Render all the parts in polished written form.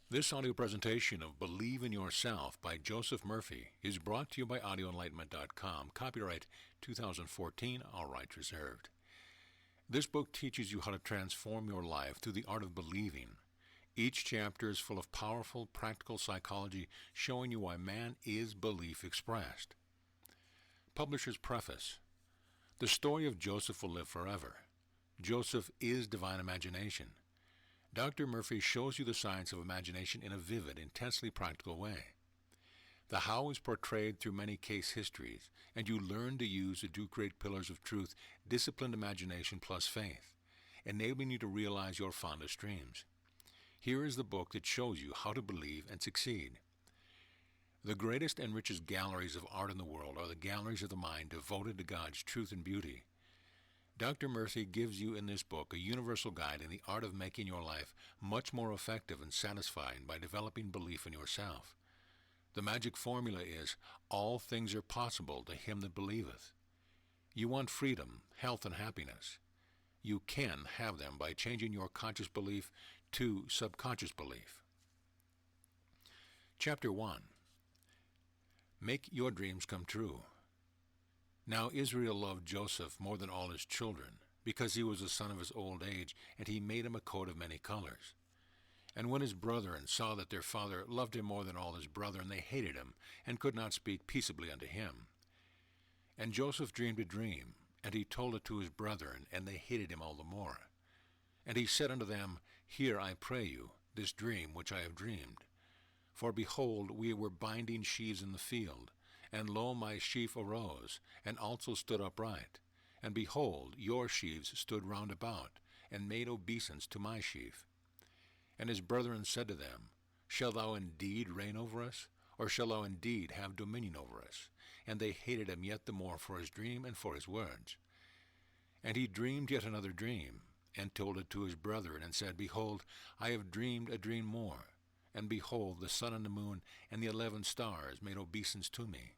This audio presentation of Believe in Yourself by Joseph Murphy is brought to you by audioenlightenment.com. Copyright 2014, all rights reserved. This book teaches you how to transform your life through the art of believing. Each chapter is full of powerful, practical psychology showing you why man is belief expressed. Publisher's Preface. The story of Joseph will live forever. Joseph is divine imagination. Dr. Murphy shows you the science of imagination in a vivid, intensely practical way. The how is portrayed through many case histories, and you learn to use the two great pillars of truth, disciplined imagination plus faith, enabling you to realize your fondest dreams. Here is the book that shows you how to believe and succeed. The greatest and richest galleries of art in the world are the galleries of the mind devoted to God's truth and beauty. Dr. Murphy gives you in this book a universal guide in the art of making your life much more effective and satisfying by developing belief in yourself. The magic formula is, all things are possible to him that believeth. You want freedom, health, and happiness. You can have them by changing your conscious belief to subconscious belief. Chapter 1. Make your dreams come true. Now Israel loved Joseph more than all his children, because he was the son of his old age, and he made him a coat of many colors. And when his brethren saw that their father loved him more than all his brethren, they hated him, and could not speak peaceably unto him. And Joseph dreamed a dream, and he told it to his brethren, and they hated him all the more. And he said unto them, Hear, I pray you, this dream which I have dreamed. For behold, we were binding sheaves in the field, and lo, my sheaf arose, and also stood upright. And behold, your sheaves stood round about, and made obeisance to my sheaf. And his brethren said to them, Shall thou indeed reign over us? Or shall thou indeed have dominion over us? And they hated him yet the more for his dream and for his words. And he dreamed yet another dream, and told it to his brethren, and said, Behold, I have dreamed a dream more. And behold, the sun and the moon and the 11 stars made obeisance to me.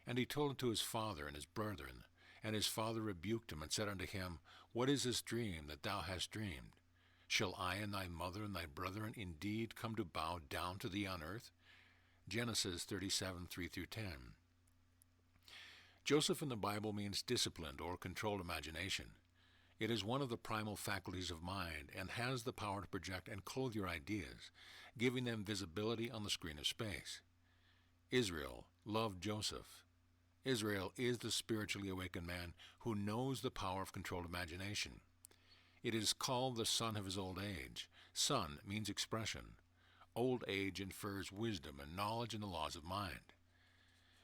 And he told it to his father and his brethren. And his father rebuked him, and said unto him, What is this dream that thou hast dreamed? Shall I and thy mother and thy brethren indeed come to bow down to thee on earth? Genesis 37, 3-10. Joseph in the Bible means disciplined or controlled imagination. It is one of the primal faculties of mind, and has the power to project and clothe your ideas, giving them visibility on the screen of space. Israel loved Joseph. Israel is the spiritually awakened man who knows the power of controlled imagination. It is called the son of his old age. Son means expression. Old age infers wisdom and knowledge in the laws of mind.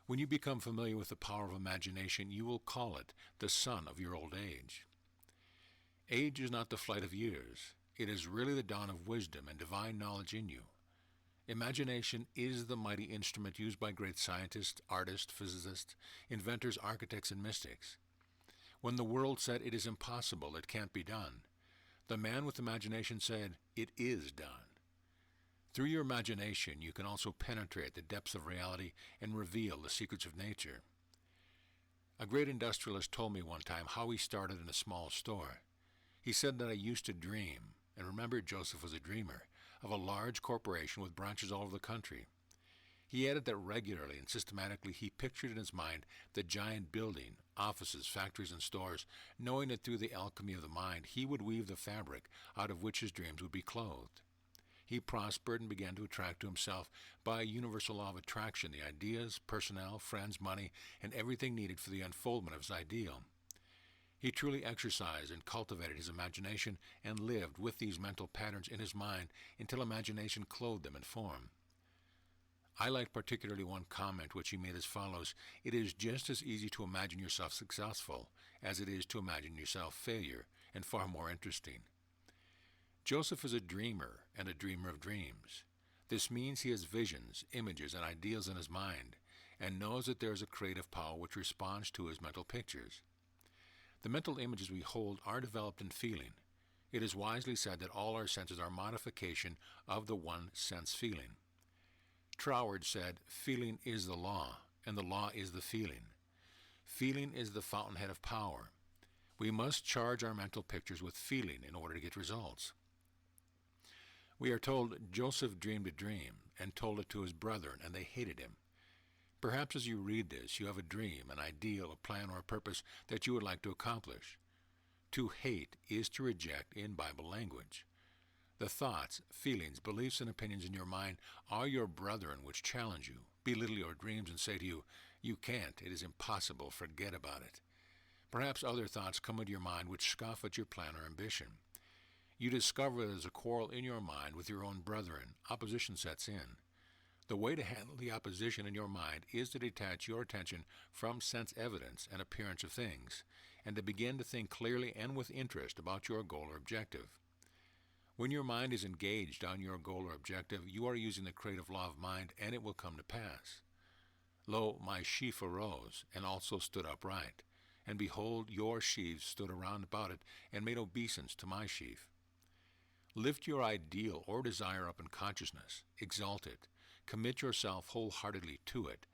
When you become familiar with the power of imagination, you will call it the son of your old age. Age is not the flight of years. It is really the dawn of wisdom and divine knowledge in you. Imagination is the mighty instrument used by great scientists, artists, physicists, inventors, architects, and mystics. When the world said it is impossible, it can't be done, the man with imagination said, It is done. Through your imagination, you can also penetrate the depths of reality and reveal the secrets of nature. A great industrialist told me one time how he started in a small store. He said that I used to dream, and remember Joseph was a dreamer, of a large corporation with branches all over the country. He added that regularly and systematically he pictured in his mind the giant building, offices, factories, and stores, knowing that through the alchemy of the mind he would weave the fabric out of which his dreams would be clothed. He prospered and began to attract to himself, by a universal law of attraction, the ideas, personnel, friends, money, and everything needed for the unfoldment of his ideal. He truly exercised and cultivated his imagination and lived with these mental patterns in his mind until imagination clothed them in form. I like particularly one comment which he made as follows, It is just as easy to imagine yourself successful as it is to imagine yourself failure, and far more interesting. Joseph is a dreamer and a dreamer of dreams. This means he has visions, images, and ideals in his mind, and knows that there is a creative power which responds to his mental pictures. The mental images we hold are developed in feeling. It is wisely said that all our senses are modification of the one sense feeling. Troward said, Feeling is the law, and the law is the feeling. Feeling is the fountainhead of power. We must charge our mental pictures with feeling in order to get results. We are told Joseph dreamed a dream and told it to his brethren, and they hated him. Perhaps as you read this, you have a dream, an ideal, a plan, or a purpose that you would like to accomplish. To hate is to reject in Bible language. The thoughts, feelings, beliefs, and opinions in your mind are your brethren which challenge you, belittle your dreams, and say to you, "You can't, it is impossible, forget about it." Perhaps other thoughts come into your mind which scoff at your plan or ambition. You discover there is a quarrel in your mind with your own brethren. Opposition sets in. The way to handle the opposition in your mind is to detach your attention from sense evidence and appearance of things, and to begin to think clearly and with interest about your goal or objective. When your mind is engaged on your goal or objective, you are using the creative law of mind, and it will come to pass. Lo, my sheaf arose, and also stood upright. And behold, your sheaves stood around about it, and made obeisance to my sheaf. Lift your ideal or desire up in consciousness. Exalt it. Commit yourself wholeheartedly to it.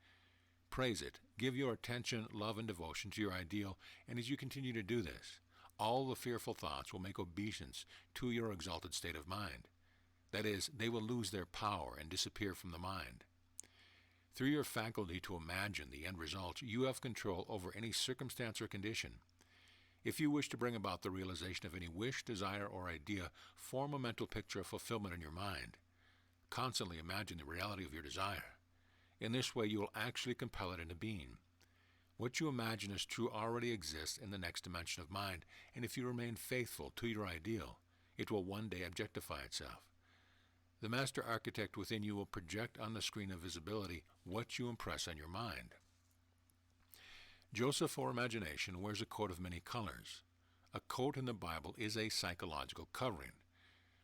Praise it. Give your attention, love, and devotion to your ideal, and as you continue to do this, all the fearful thoughts will make obeisance to your exalted state of mind. That is, they will lose their power and disappear from the mind. Through your faculty to imagine the end result, you have control over any circumstance or condition. If you wish to bring about the realization of any wish, desire, or idea, form a mental picture of fulfillment in your mind. Constantly imagine the reality of your desire. In this way, you will actually compel it into being. What you imagine as true already exists in the next dimension of mind, and if you remain faithful to your ideal, it will one day objectify itself. The master architect within you will project on the screen of visibility what you impress on your mind. Joseph, or imagination, wears a coat of many colors. A coat in the Bible is a psychological covering.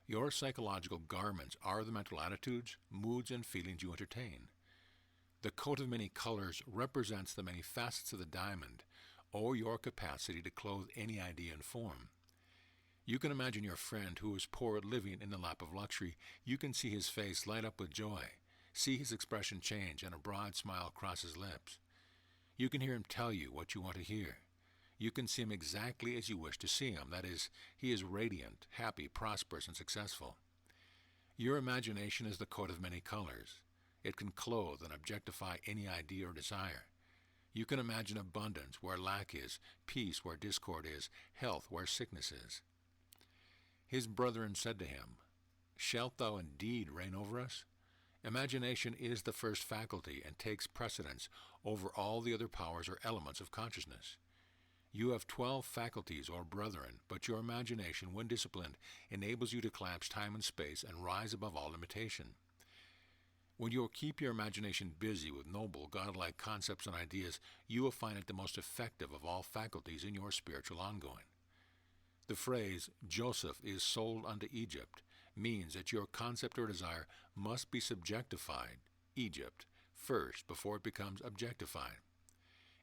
Your psychological garments are the mental attitudes, moods, and feelings you entertain. The coat of many colors represents the many facets of the diamond, or your capacity to clothe any idea and form. You can imagine your friend who is poor living in the lap of luxury. You can see his face light up with joy, see his expression change, and a broad smile cross his lips. You can hear him tell you what you want to hear. You can see him exactly as you wish to see him. That is, he is radiant, happy, prosperous, and successful. Your imagination is the coat of many colors. It can clothe and objectify any idea or desire. You can imagine abundance where lack is, peace where discord is, health where sickness is. His brethren said to him, "Shalt thou indeed reign over us?" Imagination is the first faculty and takes precedence over all the other powers or elements of consciousness. You have 12 faculties or brethren, but your imagination, when disciplined, enables you to collapse time and space and rise above all limitation. When you will keep your imagination busy with noble, godlike concepts and ideas, you will find it the most effective of all faculties in your spiritual ongoing. The phrase, "Joseph is sold unto Egypt," means that your concept or desire must be subjectified, Egypt, first before it becomes objectified.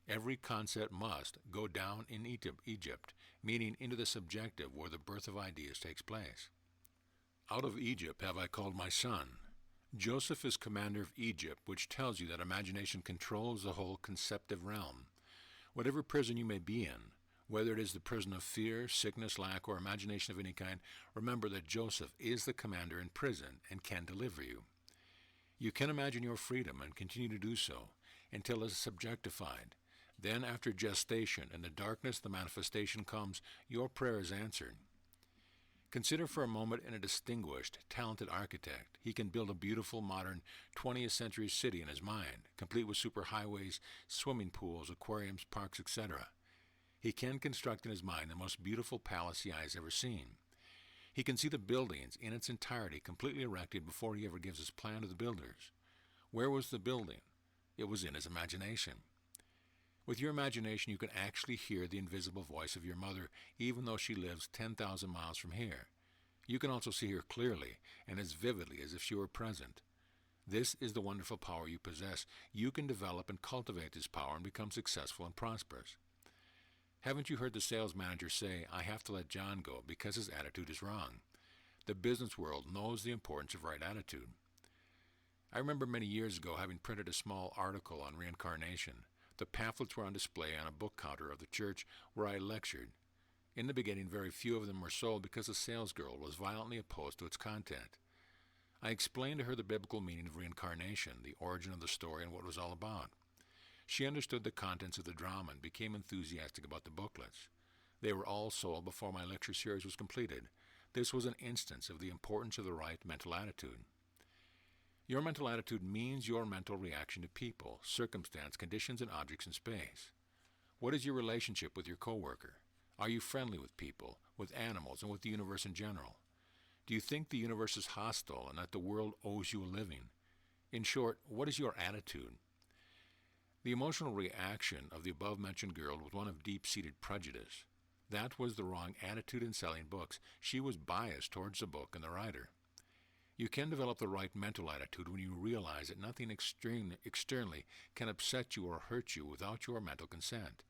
Every concept must go down in Egypt, meaning into the subjective where the birth of ideas takes place. Out of Egypt have I called my son. Joseph is commander of Egypt, which tells you that imagination controls the whole conceptive realm. Whatever prison you may be in, whether it is the prison of fear, sickness, lack, or imagination of any kind, remember that Joseph is the commander in prison and can deliver you. You can imagine your freedom and continue to do so until it is subjectified. Then, after gestation, in the darkness the manifestation comes, your prayer is answered. Consider for a moment in a distinguished, talented architect. He can build a beautiful, modern, 20th century city in his mind, complete with superhighways, swimming pools, aquariums, parks, etc. He can construct in his mind the most beautiful palace the eye has ever seen. He can see the buildings in its entirety completely erected before he ever gives his plan to the builders. Where was the building? It was in his imagination. With your imagination, you can actually hear the invisible voice of your mother, even though she lives 10,000 miles from here. You can also see her clearly and as vividly as if she were present. This is the wonderful power you possess. You can develop and cultivate this power and become successful and prosperous. Haven't you heard the sales manager say, "I have to let John go because his attitude is wrong"? The business world knows the importance of right attitude. I remember many years ago having printed a small article on reincarnation. The pamphlets were on display on a book counter of the church where I lectured. In the beginning, very few of them were sold because the salesgirl was violently opposed to its content. I explained to her the biblical meaning of reincarnation, the origin of the story, and what it was all about. She understood the contents of the drama and became enthusiastic about the booklets. They were all sold before my lecture series was completed. This was an instance of the importance of the right mental attitude. Your mental attitude means your mental reaction to people, circumstance, conditions, and objects in space. What is your relationship with your coworker? Are you friendly with people, with animals, and with the universe in general? Do you think the universe is hostile and that the world owes you a living? In short, what is your attitude? The emotional reaction of the above-mentioned girl was one of deep-seated prejudice. That was the wrong attitude in selling books. She was biased towards the book and the writer. You can develop the right mental attitude when you realize that nothing externally can upset you or hurt you without your mental consent.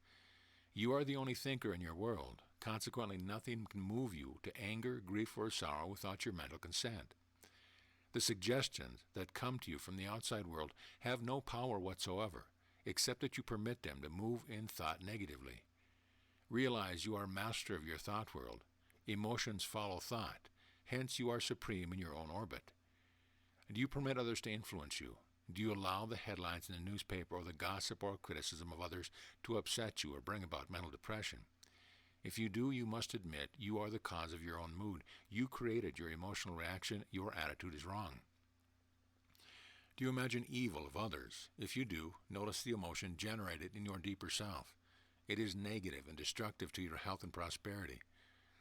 You are the only thinker in your world. Consequently, nothing can move you to anger, grief, or sorrow without your mental consent. The suggestions that come to you from the outside world have no power whatsoever, except that you permit them to move in thought negatively. Realize you are master of your thought world. Emotions follow thought. Hence, you are supreme in your own orbit. Do you permit others to influence you? Do you allow the headlines in the newspaper or the gossip or criticism of others to upset you or bring about mental depression? If you do, you must admit you are the cause of your own mood. You created your emotional reaction. Your attitude is wrong. Do you imagine evil of others? If you do, notice the emotion generated in your deeper self. It is negative and destructive to your health and prosperity.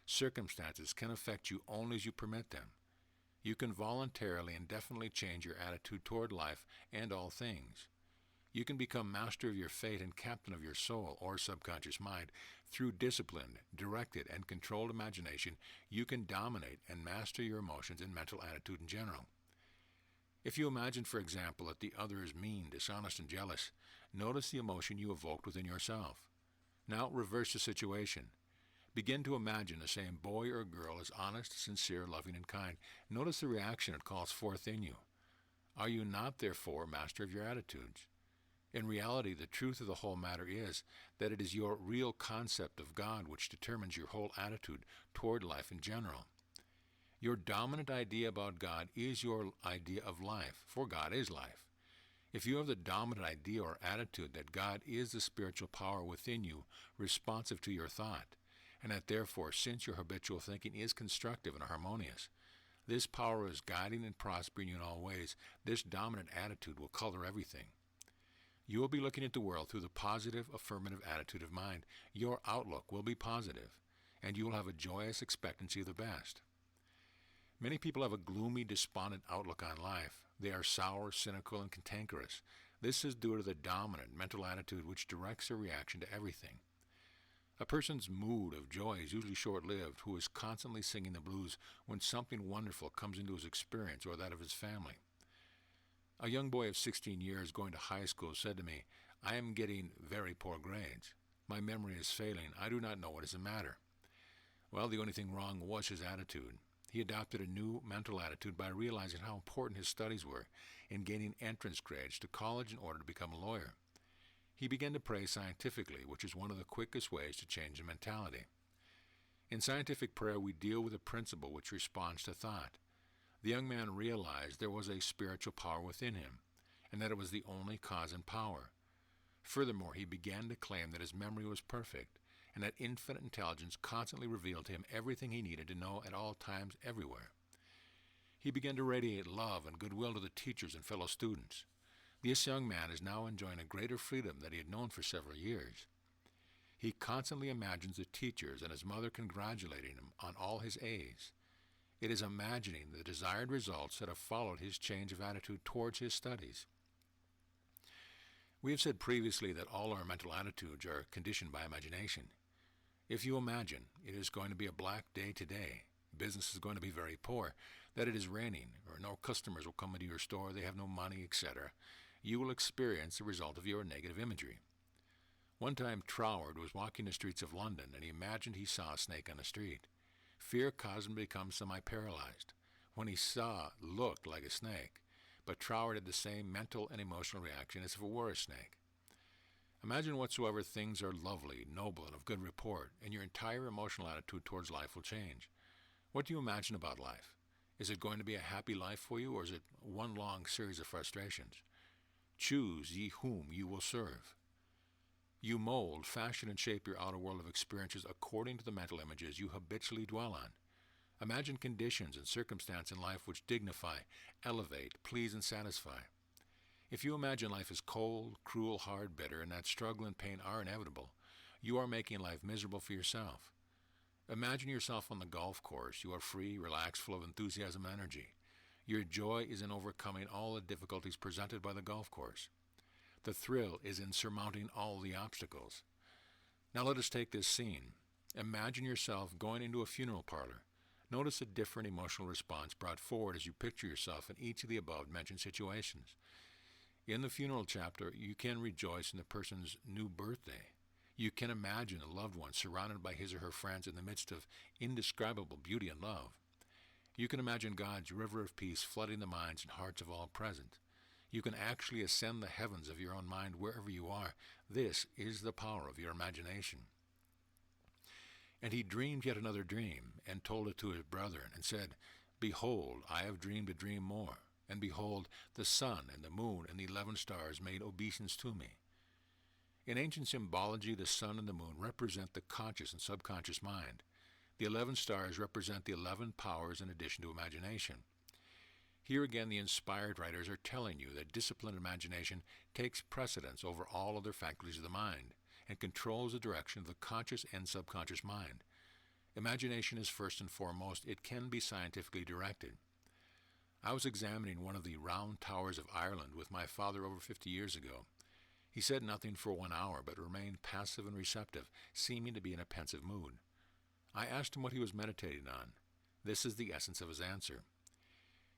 Circumstances can affect you only as you permit them. You can voluntarily and definitely change your attitude toward life and all things. You can become master of your fate and captain of your soul or subconscious mind. Through disciplined, directed, and controlled imagination, you can dominate and master your emotions and mental attitude in general. If you imagine, for example, that the other is mean, dishonest, and jealous, notice the emotion you evoked within yourself. Now reverse the situation. Begin to imagine the same boy or girl as honest, sincere, loving, and kind. Notice the reaction it calls forth in you. Are you not, therefore, master of your attitudes? In reality, the truth of the whole matter is that it is your real concept of God which determines your whole attitude toward life in general. Your dominant idea about God is your idea of life, for God is life. If you have the dominant idea or attitude that God is the spiritual power within you responsive to your thought, and that therefore, since your habitual thinking is constructive and harmonious, this power is guiding and prospering you in all ways, this dominant attitude will color everything. You will be looking at the world through the positive, affirmative attitude of mind. Your outlook will be positive, and you will have a joyous expectancy of the best. Many people have a gloomy, despondent outlook on life. They are sour, cynical, and cantankerous. This is due to the dominant mental attitude which directs their reaction to everything. A person's mood of joy is usually short-lived, who is constantly singing the blues when something wonderful comes into his experience or that of his family. A young boy of 16 years going to high school said to me, "I am getting very poor grades. My memory is failing. I do not know what is the matter." Well, the only thing wrong was his attitude. He adopted a new mental attitude by realizing how important his studies were in gaining entrance grades to college in order to become a lawyer. He began to pray scientifically, which is one of the quickest ways to change the mentality. In scientific prayer, we deal with a principle which responds to thought. The young man realized there was a spiritual power within him, and that it was the only cause and power. Furthermore, he began to claim that his memory was perfect, and that infinite intelligence constantly revealed to him everything he needed to know at all times, everywhere. He began to radiate love and goodwill to the teachers and fellow students. This young man is now enjoying a greater freedom than he had known for several years. He constantly imagines the teachers and his mother congratulating him on all his A's. It is imagining the desired results that have followed his change of attitude towards his studies. We have said previously that all our mental attitudes are conditioned by imagination. If you imagine it is going to be a black day today, business is going to be very poor, that it is raining, or no customers will come into your store, they have no money, etc., you will experience the result of your negative imagery. One time Troward was walking the streets of London, and he imagined he saw a snake on the street. Fear caused him to become semi-paralyzed. When he looked like a snake, but Troward had the same mental and emotional reaction as if it were a snake. Imagine whatsoever things are lovely, noble, and of good report, and your entire emotional attitude towards life will change. What do you imagine about life? Is it going to be a happy life for you, or is it one long series of frustrations? Choose ye whom you will serve. You mold, fashion, and shape your outer world of experiences according to the mental images you habitually dwell on. Imagine conditions and circumstances in life which dignify, elevate, please, and satisfy. If you imagine life as cold, cruel, hard, bitter, and that struggle and pain are inevitable, you are making life miserable for yourself. Imagine yourself on the golf course. You are free, relaxed, full of enthusiasm and energy. Your joy is in overcoming all the difficulties presented by the golf course. The thrill is in surmounting all the obstacles. Now let us take this scene. Imagine yourself going into a funeral parlor. Notice a different emotional response brought forward as you picture yourself in each of the above-mentioned situations. In the funeral chapter, you can rejoice in the person's new birthday. You can imagine a loved one surrounded by his or her friends in the midst of indescribable beauty and love. You can imagine God's river of peace flooding the minds and hearts of all present. You can actually ascend the heavens of your own mind wherever you are. This is the power of your imagination. And he dreamed yet another dream, and told it to his brethren, and said, Behold, I have dreamed a dream more. And behold, the sun and the moon and the 11 stars made obeisance to me. In ancient symbology, the sun and the moon represent the conscious and subconscious mind. The 11 stars represent the 11 powers in addition to imagination. Here again, the inspired writers are telling you that disciplined imagination takes precedence over all other faculties of the mind and controls the direction of the conscious and subconscious mind. Imagination is first and foremost. It can be scientifically directed. I was examining one of the round towers of Ireland with my father over 50 years ago. He said nothing for 1 hour, but remained passive and receptive, seeming to be in a pensive mood. I asked him what he was meditating on. This is the essence of his answer.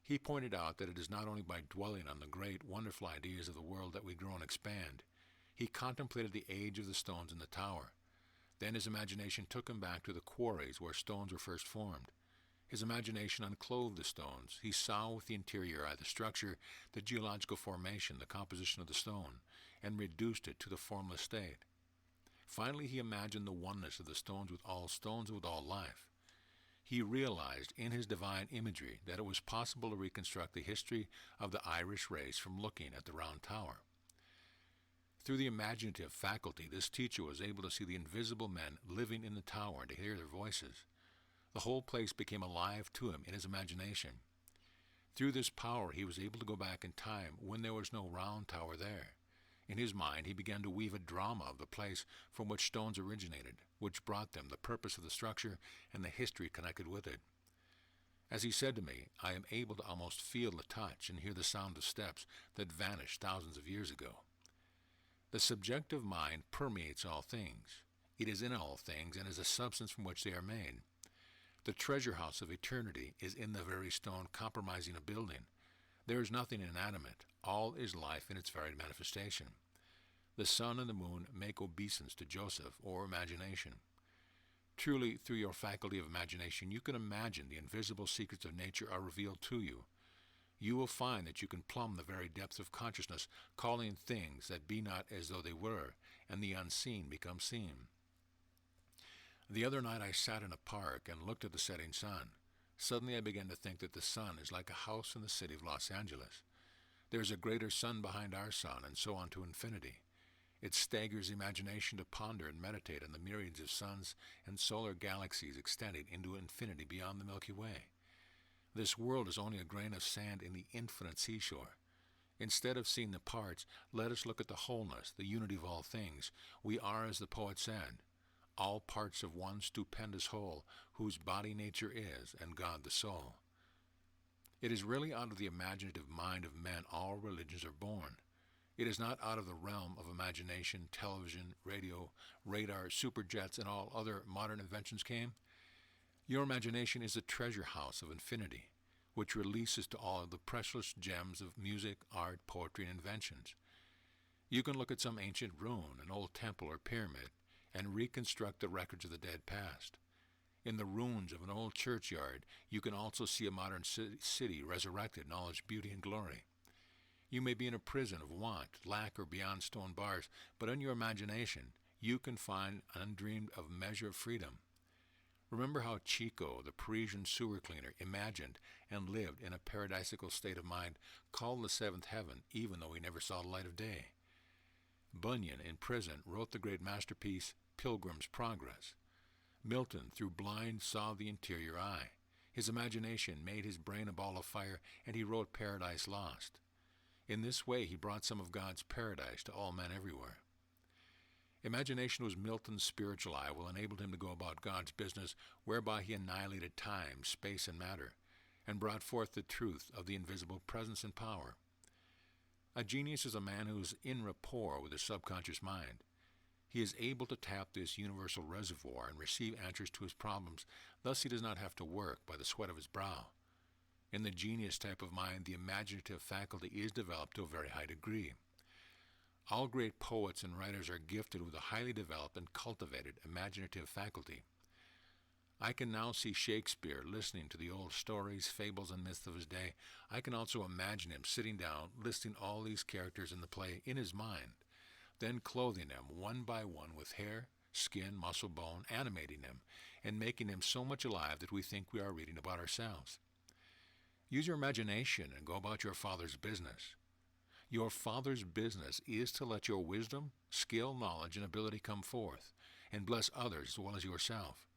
He pointed out that it is not only by dwelling on the great, wonderful ideas of the world that we grow and expand. He contemplated the age of the stones in the tower. Then his imagination took him back to the quarries where stones were first formed. His imagination unclothed the stones. He saw with the interior eye the structure, the geological formation, the composition of the stone, and reduced it to the formless state. Finally, he imagined the oneness of the stones with all life. He realized in his divine imagery that it was possible to reconstruct the history of the Irish race from looking at the round tower. Through the imaginative faculty, this teacher was able to see the invisible men living in the tower and to hear their voices. The whole place became alive to him in his imagination. Through this power, he was able to go back in time when there was no round tower there. In his mind, he began to weave a drama of the place from which stones originated, which brought them the purpose of the structure and the history connected with it. As he said to me, I am able to almost feel the touch and hear the sound of steps that vanished thousands of years ago. The subjective mind permeates all things. It is in all things and is a substance from which they are made. The treasure house of eternity is in the very stone comprising a building. There is nothing inanimate. All is life in its varied manifestation. The sun and the moon make obeisance to Joseph, or imagination. Truly, through your faculty of imagination, you can imagine the invisible secrets of nature are revealed to you. You will find that you can plumb the very depths of consciousness, calling things that be not as though they were, and the unseen become seen. The other night I sat in a park and looked at the setting sun. Suddenly I began to think that the sun is like a house in the city of Los Angeles. There is a greater sun behind our sun, and so on to infinity. It staggers the imagination to ponder and meditate on the myriads of suns and solar galaxies extending into infinity beyond the Milky Way. This world is only a grain of sand in the infinite seashore. Instead of seeing the parts, let us look at the wholeness, the unity of all things. We are, as the poet said, all parts of one stupendous whole, whose body nature is, and God the soul. It is really out of the imaginative mind of men all religions are born. It is not out of the realm of imagination, television, radio, radar, superjets, and all other modern inventions came. Your imagination is a treasure house of infinity, which releases to all the precious gems of music, art, poetry, and inventions. You can look at some ancient ruin, an old temple or pyramid, and reconstruct the records of the dead past. In the ruins of an old churchyard, you can also see a modern city resurrected in all its beauty and glory. You may be in a prison of want, lack, or beyond stone bars, but in your imagination, you can find undreamed of measure of freedom. Remember how Chico, the Parisian sewer cleaner, imagined and lived in a paradisical state of mind called the seventh heaven, even though he never saw the light of day. Bunyan, in prison, wrote the great masterpiece, Pilgrim's Progress. Milton, through blind, saw the interior eye. His imagination made his brain a ball of fire, and he wrote Paradise Lost. In this way, he brought some of God's paradise to all men everywhere. Imagination was Milton's spiritual eye, which enabled him to go about God's business, whereby he annihilated time, space, and matter, and brought forth the truth of the invisible presence and power. A genius is a man who is in rapport with his subconscious mind. He is able to tap this universal reservoir and receive answers to his problems. Thus he does not have to work by the sweat of his brow. In the genius type of mind, the imaginative faculty is developed to a very high degree. All great poets and writers are gifted with a highly developed and cultivated imaginative faculty. I can now see Shakespeare listening to the old stories, fables, and myths of his day. I can also imagine him sitting down, listing all these characters in the play in his mind, then clothing them one by one with hair, skin, muscle, bone, animating them, and making them so much alive that we think we are reading about ourselves. Use your imagination and go about your Father's business. Your Father's business is to let your wisdom, skill, knowledge, and ability come forth, and bless others as well as yourself.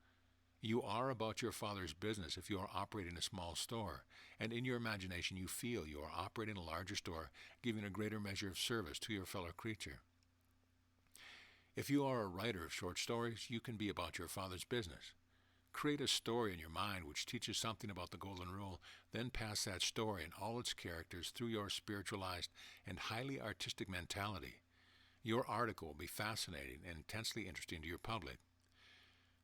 You are about your Father's business if you are operating a small store, and in your imagination you feel you are operating a larger store, giving a greater measure of service to your fellow creature. If you are a writer of short stories, you can be about your Father's business. Create a story in your mind which teaches something about the Golden Rule, then pass that story and all its characters through your spiritualized and highly artistic mentality. Your article will be fascinating and intensely interesting to your public.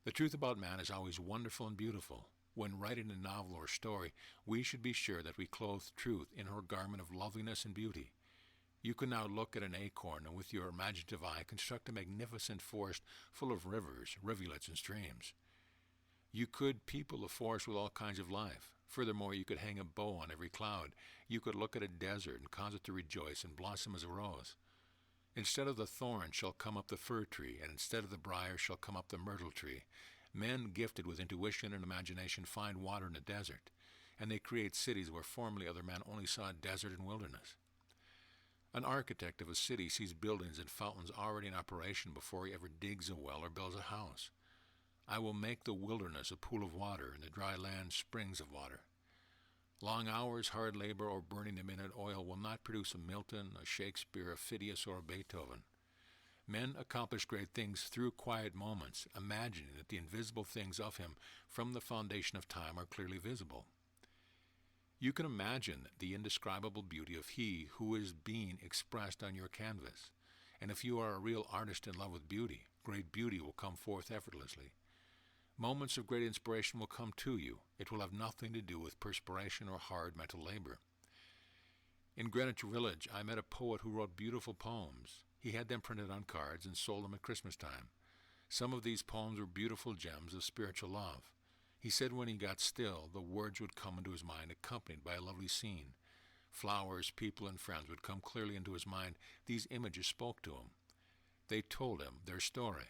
The truth about man is always wonderful and beautiful. When writing a novel or story, we should be sure that we clothe truth in her garment of loveliness and beauty. You can now look at an acorn and with your imaginative eye construct a magnificent forest full of rivers, rivulets, and streams. You could people the forest with all kinds of life. Furthermore, you could hang a bow on every cloud. You could look at a desert and cause it to rejoice and blossom as a rose. Instead of the thorn shall come up the fir tree, and instead of the briar shall come up the myrtle tree. Men gifted with intuition and imagination find water in the desert, and they create cities where formerly other men only saw desert and wilderness. An architect of a city sees buildings and fountains already in operation before he ever digs a well or builds a house. I will make the wilderness a pool of water, and the dry land springs of water. Long hours, hard labor, or burning the midnight oil will not produce a Milton, a Shakespeare, a Phidias, or a Beethoven. Men accomplish great things through quiet moments, imagining that the invisible things of him from the foundation of time are clearly visible. You can imagine the indescribable beauty of he who is being expressed on your canvas. And if you are a real artist in love with beauty, great beauty will come forth effortlessly. Moments of great inspiration will come to you. It will have nothing to do with perspiration or hard mental labor. In Greenwich Village, I met a poet who wrote beautiful poems. He had them printed on cards and sold them at Christmas time. Some of these poems were beautiful gems of spiritual love. He said when he got still, the words would come into his mind accompanied by a lovely scene. Flowers, people, and friends would come clearly into his mind. These images spoke to him. They told him their story.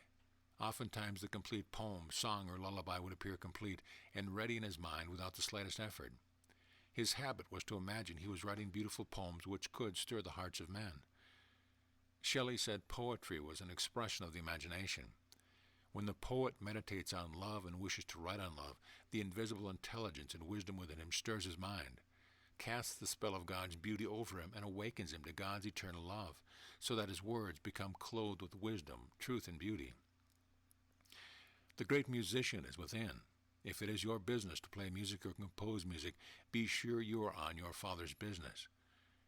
Oftentimes the complete poem, song, or lullaby would appear complete and ready in his mind without the slightest effort. His habit was to imagine he was writing beautiful poems which could stir the hearts of men. Shelley said poetry was an expression of the imagination. When the poet meditates on love and wishes to write on love, the invisible intelligence and wisdom within him stirs his mind, casts the spell of God's beauty over him, and awakens him to God's eternal love, so that his words become clothed with wisdom, truth, and beauty. The great musician is within. If it is your business to play music or compose music, be sure you are on your Father's business.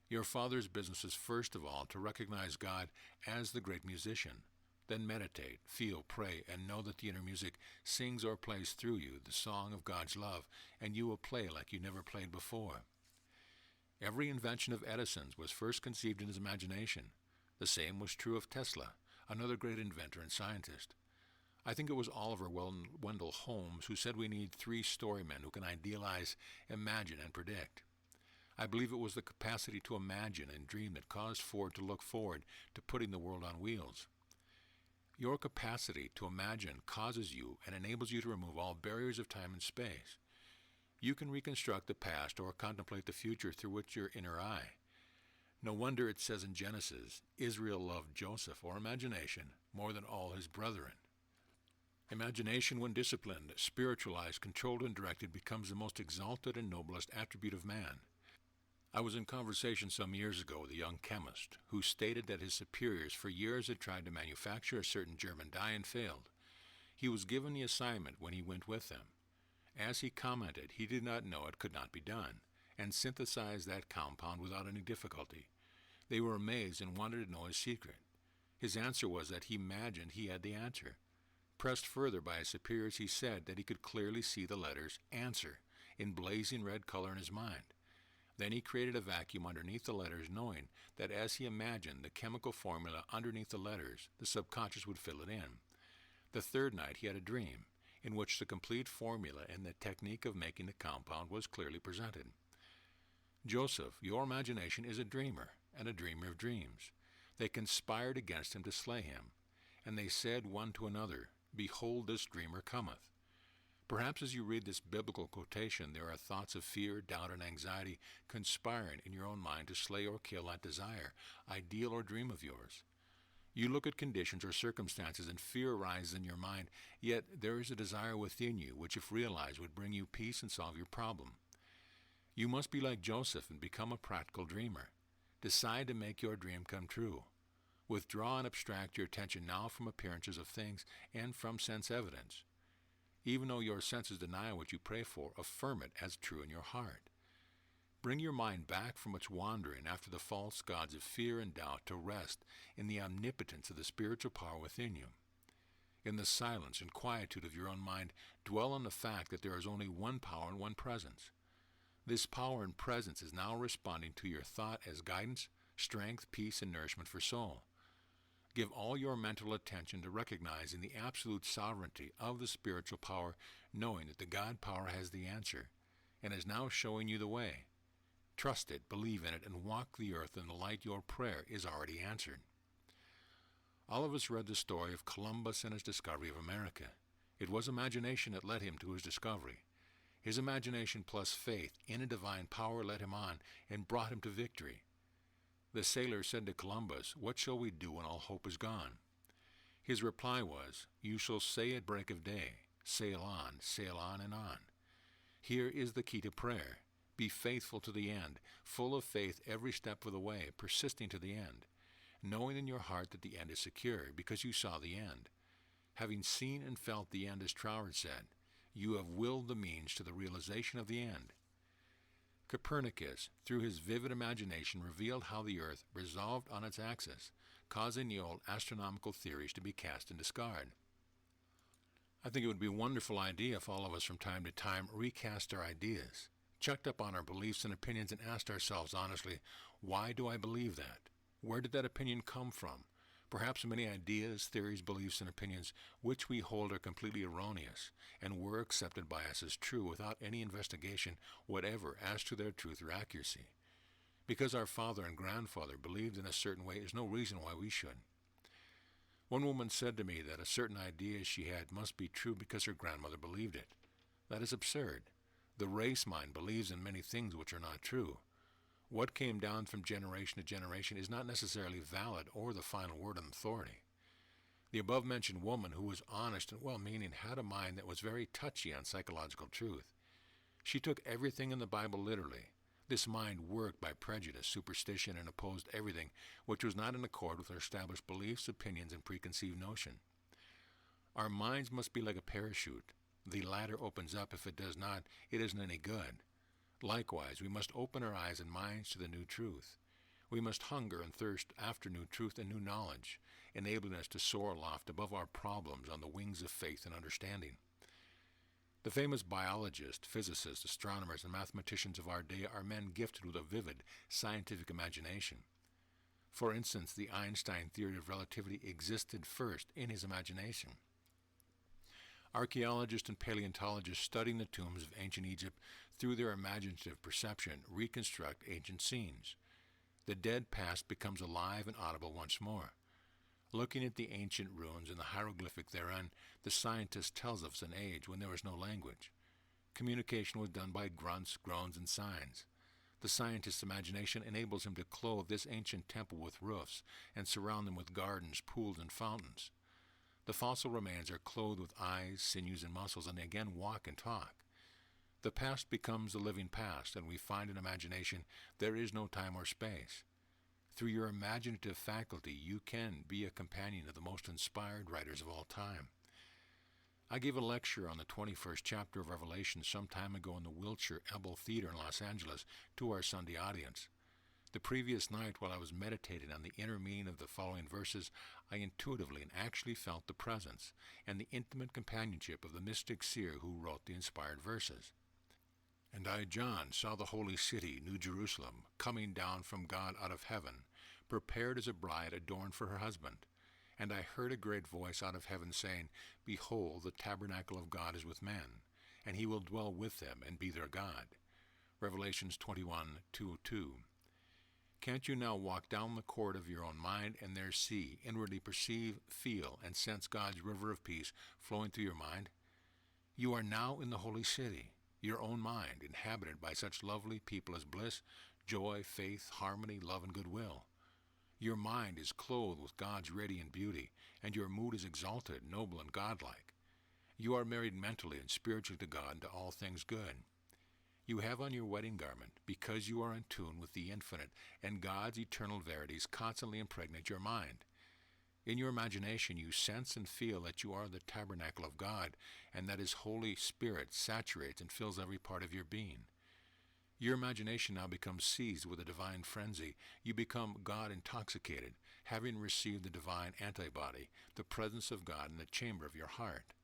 Your Father's business is first of all to recognize God as the great musician. Then meditate, feel, pray, and know that the inner music sings or plays through you the song of God's love, and you will play like you never played before. Every invention of Edison's was first conceived in his imagination. The same was true of Tesla, another great inventor and scientist. I think it was Oliver Wendell Holmes who said we need 3 storymen who can idealize, imagine, and predict. I believe it was the capacity to imagine and dream that caused Ford to look forward to putting the world on wheels. Your capacity to imagine causes you and enables you to remove all barriers of time and space. You can reconstruct the past or contemplate the future through with your inner eye. No wonder it says in Genesis, Israel loved Joseph, or imagination, more than all his brethren. Imagination, when disciplined, spiritualized, controlled, and directed, becomes the most exalted and noblest attribute of man. I was in conversation some years ago with a young chemist who stated that his superiors for years had tried to manufacture a certain German dye and failed. He was given the assignment when he went with them. As he commented, he did not know it could not be done, and synthesized that compound without any difficulty. They were amazed and wanted to know his secret. His answer was that he imagined he had the answer. Pressed further by his superiors, he said that he could clearly see the letters "answer" in blazing red color in his mind. Then he created a vacuum underneath the letters, knowing that as he imagined the chemical formula underneath the letters, the subconscious would fill it in. The third night he had a dream, in which the complete formula and the technique of making the compound was clearly presented. Joseph, your imagination is a dreamer, and a dreamer of dreams. They conspired against him to slay him, and they said one to another, "Behold, this dreamer cometh." Perhaps as you read this biblical quotation, there are thoughts of fear, doubt, and anxiety conspiring in your own mind to slay or kill that desire, ideal, or dream of yours. You look at conditions or circumstances and fear arises in your mind, yet there is a desire within you which, if realized, would bring you peace and solve your problem. You must be like Joseph and become a practical dreamer. Decide to make your dream come true. Withdraw and abstract your attention now from appearances of things and from sense evidence. Even though your senses deny what you pray for, affirm it as true in your heart. Bring your mind back from its wandering after the false gods of fear and doubt to rest in the omnipotence of the spiritual power within you. In the silence and quietude of your own mind, dwell on the fact that there is only one power and one presence. This power and presence is now responding to your thought as guidance, strength, peace, and nourishment for soul. Give all your mental attention to recognizing the absolute sovereignty of the spiritual power, knowing that the God power has the answer and is now showing you the way. Trust it, believe in it, and walk the earth in the light your prayer is already answered. All of us read the story of Columbus and his discovery of America. It was imagination that led him to his discovery. His imagination plus faith in a divine power led him on and brought him to victory. The sailor said to Columbus, "What shall we do when all hope is gone?" His reply was, "You shall say at break of day, sail on and on." Here is the key to prayer. Be faithful to the end, full of faith every step of the way, persisting to the end, knowing in your heart that the end is secure because you saw the end. Having seen and felt the end, as Troward said, you have willed the means to the realization of the end. Copernicus, through his vivid imagination, revealed how the earth revolved on its axis, causing the old astronomical theories to be cast in discard. I think it would be a wonderful idea if all of us from time to time recast our ideas, checked up on our beliefs and opinions, and asked ourselves honestly, why do I believe that? Where did that opinion come from? Perhaps many ideas, theories, beliefs, and opinions which we hold are completely erroneous and were accepted by us as true without any investigation whatever as to their truth or accuracy. Because our father and grandfather believed in a certain way is no reason why we should. One woman said to me that a certain idea she had must be true because her grandmother believed it. That is absurd. The race mind believes in many things which are not true. What came down from generation to generation is not necessarily valid or the final word on authority. The above-mentioned woman, who was honest and well-meaning, had a mind that was very touchy on psychological truth. She took everything in the Bible literally. This mind worked by prejudice, superstition, and opposed everything which was not in accord with our established beliefs, opinions, and preconceived notion. Our minds must be like a parachute. The ladder opens up. If it does not, it isn't any good. Likewise, we must open our eyes and minds to the new truth. We must hunger and thirst after new truth and new knowledge, enabling us to soar aloft above our problems on the wings of faith and understanding. The famous biologists, physicists, astronomers, and mathematicians of our day are men gifted with a vivid scientific imagination. For instance, the Einstein theory of relativity existed first in his imagination. Archaeologists and paleontologists studying the tombs of ancient Egypt through their imaginative perception reconstruct ancient scenes. The dead past becomes alive and audible once more. Looking at the ancient ruins and the hieroglyphic therein, the scientist tells us an age when there was no language. Communication was done by grunts, groans, and signs. The scientist's imagination enables him to clothe this ancient temple with roofs and surround them with gardens, pools, and fountains. The fossil remains are clothed with eyes, sinews, and muscles, and they again walk and talk. The past becomes the living past, and we find in imagination there is no time or space. Through your imaginative faculty, you can be a companion of the most inspired writers of all time. I gave a lecture on the 21st chapter of Revelation some time ago in the Wilshire Ebel Theater in Los Angeles to our Sunday audience. The previous night, while I was meditating on the inner meaning of the following verses, I intuitively and actually felt the presence and the intimate companionship of the mystic seer who wrote the inspired verses. And I, John, saw the holy city, New Jerusalem, coming down from God out of heaven, prepared as a bride adorned for her husband. And I heard a great voice out of heaven saying, Behold, the tabernacle of God is with men, and he will dwell with them and be their God. Revelations 21:2-2. Can't you now walk down the court of your own mind and there see, inwardly perceive, feel, and sense God's river of peace flowing through your mind? You are now in the holy city, your own mind, inhabited by such lovely people as bliss, joy, faith, harmony, love, and goodwill. Your mind is clothed with God's radiant beauty, and your mood is exalted, noble, and godlike. You are married mentally and spiritually to God and to all things good. You have on your wedding garment, because you are in tune with the infinite, and God's eternal verities constantly impregnate your mind. In your imagination, you sense and feel that you are the tabernacle of God, and that His Holy Spirit saturates and fills every part of your being. Your imagination now becomes seized with a divine frenzy. You become God intoxicated, having received the divine antibody, the presence of God in the chamber of your heart.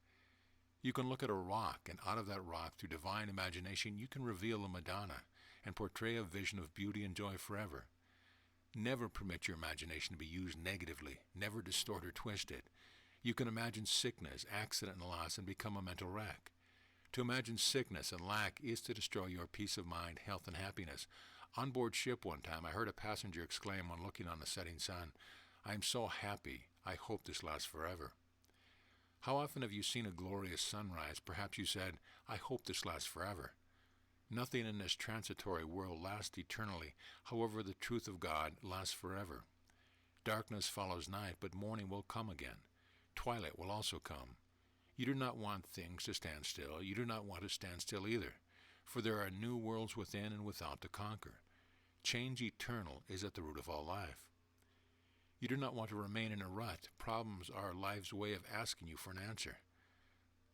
You can look at a rock, and out of that rock, through divine imagination, you can reveal a Madonna and portray a vision of beauty and joy forever. Never permit your imagination to be used negatively. Never distort or twist it. You can imagine sickness, accident, and loss and become a mental wreck. To imagine sickness and lack is to destroy your peace of mind, health, and happiness. On board ship one time, I heard a passenger exclaim when looking on the setting sun, I am so happy, I hope this lasts forever. How often have you seen a glorious sunrise? Perhaps you said, I hope this lasts forever. Nothing in this transitory world lasts eternally. However, the truth of God lasts forever. Darkness follows night, but morning will come again. Twilight will also come. You do not want things to stand still. You do not want to stand still either, for there are new worlds within and without to conquer. Change eternal is at the root of all life. You do not want to remain in a rut. Problems are life's way of asking you for an answer.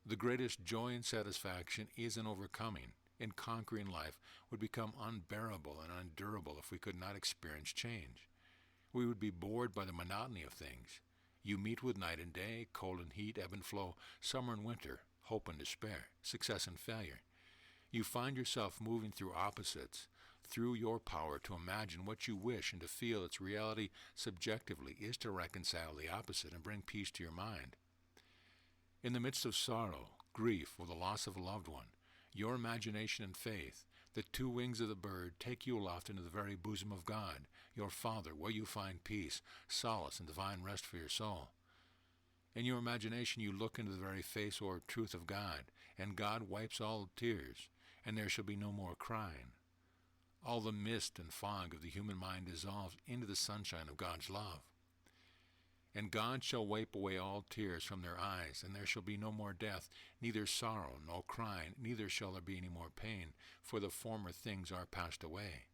The greatest joy and satisfaction is in overcoming. In conquering life would become unbearable and unendurable if we could not experience change. We would be bored by the monotony of things. You meet with night and day, cold and heat, ebb and flow, summer and winter, hope and despair, success and failure. You find yourself moving through opposites, through your power to imagine what you wish and to feel its reality subjectively is to reconcile the opposite and bring peace to your mind. In the midst of sorrow, grief, or the loss of a loved one, your imagination and faith, the two wings of the bird, take you aloft into the very bosom of God, your Father, where you find peace, solace, and divine rest for your soul. In your imagination you look into the very face or truth of God, and God wipes all tears, and there shall be no more crying. All the mist and fog of the human mind dissolves into the sunshine of God's love. And God shall wipe away all tears from their eyes, and there shall be no more death, neither sorrow, nor crying, neither shall there be any more pain, for the former things are passed away.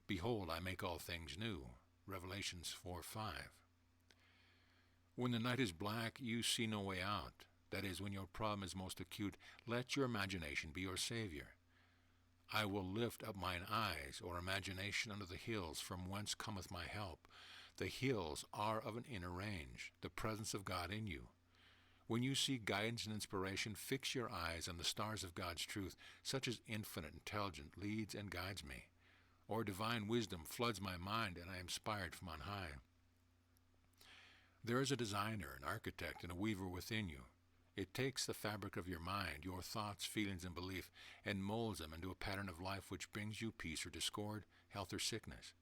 Behold, I make all things new. Revelations 4:5. When the night is black, you see no way out. That is, when your problem is most acute, let your imagination be your Savior. I will lift up mine eyes, or imagination, unto the hills, from whence cometh my help. The hills are of an inner range, the presence of God in you. When you seek guidance and inspiration, fix your eyes on the stars of God's truth, such as infinite intelligence leads and guides me, or divine wisdom floods my mind and I am inspired from on high. There is a designer, an architect, and a weaver within you. It takes the fabric of your mind, your thoughts, feelings, and belief, and molds them into a pattern of life which brings you peace or discord, health or sickness.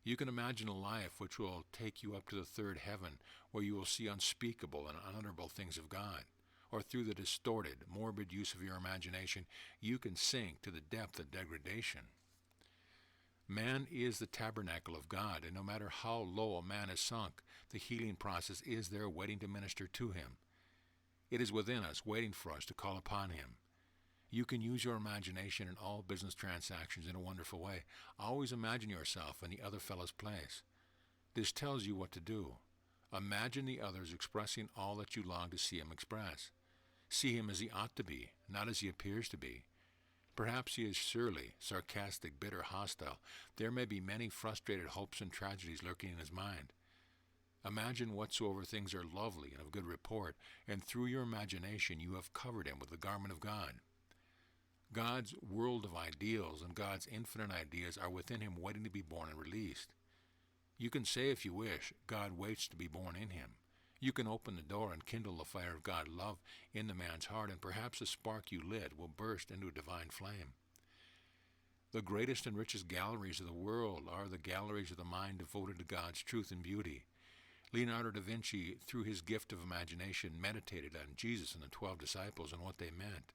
You can imagine a life which will take you up to the third heaven, where you will see unspeakable and unutterable things of God. Or through the distorted, morbid use of your imagination, you can sink to the depth of degradation. Man is the tabernacle of God, and no matter how low a man is sunk, the healing process is there waiting to minister to him. It is within us, waiting for us to call upon him. You can use your imagination in all business transactions in a wonderful way. Always imagine yourself in the other fellow's place. This tells you what to do. Imagine the others expressing all that you long to see him express. See him as he ought to be, not as he appears to be. Perhaps he is surly, sarcastic, bitter, hostile. There may be many frustrated hopes and tragedies lurking in his mind. Imagine whatsoever things are lovely and of good report, and through your imagination you have covered him with the garment of God. God's world of ideals and God's infinite ideas are within him, waiting to be born and released. You can say, if you wish, God waits to be born in him. You can open the door and kindle the fire of God's love in the man's heart, and perhaps the spark you lit will burst into a divine flame. The greatest and richest galleries of the world are the galleries of the mind devoted to God's truth and beauty. Leonardo da Vinci, through his gift of imagination, meditated on Jesus and the 12 disciples and what they meant.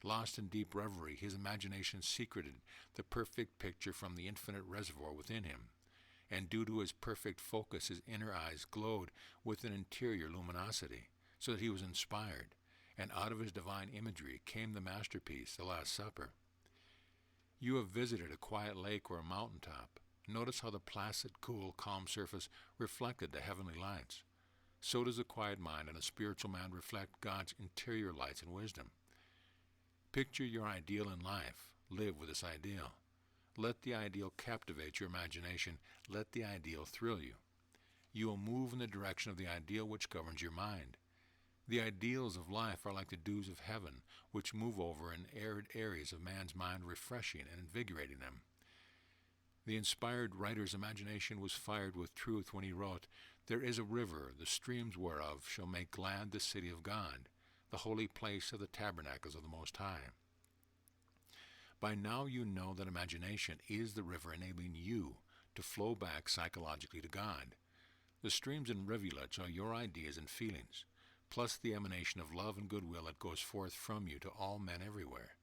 Lost in deep reverie, his imagination secreted the perfect picture from the infinite reservoir within him. And due to his perfect focus, his inner eyes glowed with an interior luminosity, so that he was inspired, and out of his divine imagery came the masterpiece, the Last Supper. You have visited a quiet lake or a mountaintop. Notice how the placid, cool, calm surface reflected the heavenly lights. So does a quiet mind and a spiritual man reflect God's interior lights and wisdom. Picture your ideal in life. Live with this ideal. Let the ideal captivate your imagination. Let the ideal thrill you. You will move in the direction of the ideal which governs your mind. The ideals of life are like the dews of heaven, which move over in arid areas of man's mind, refreshing and invigorating them. The inspired writer's imagination was fired with truth when he wrote, "There is a river, the streams whereof shall make glad the city of God, the holy place of the tabernacles of the Most High." By now you know that imagination is the river enabling you to flow back psychologically to God. The streams and rivulets are your ideas and feelings, plus the emanation of love and goodwill that goes forth from you to all men everywhere.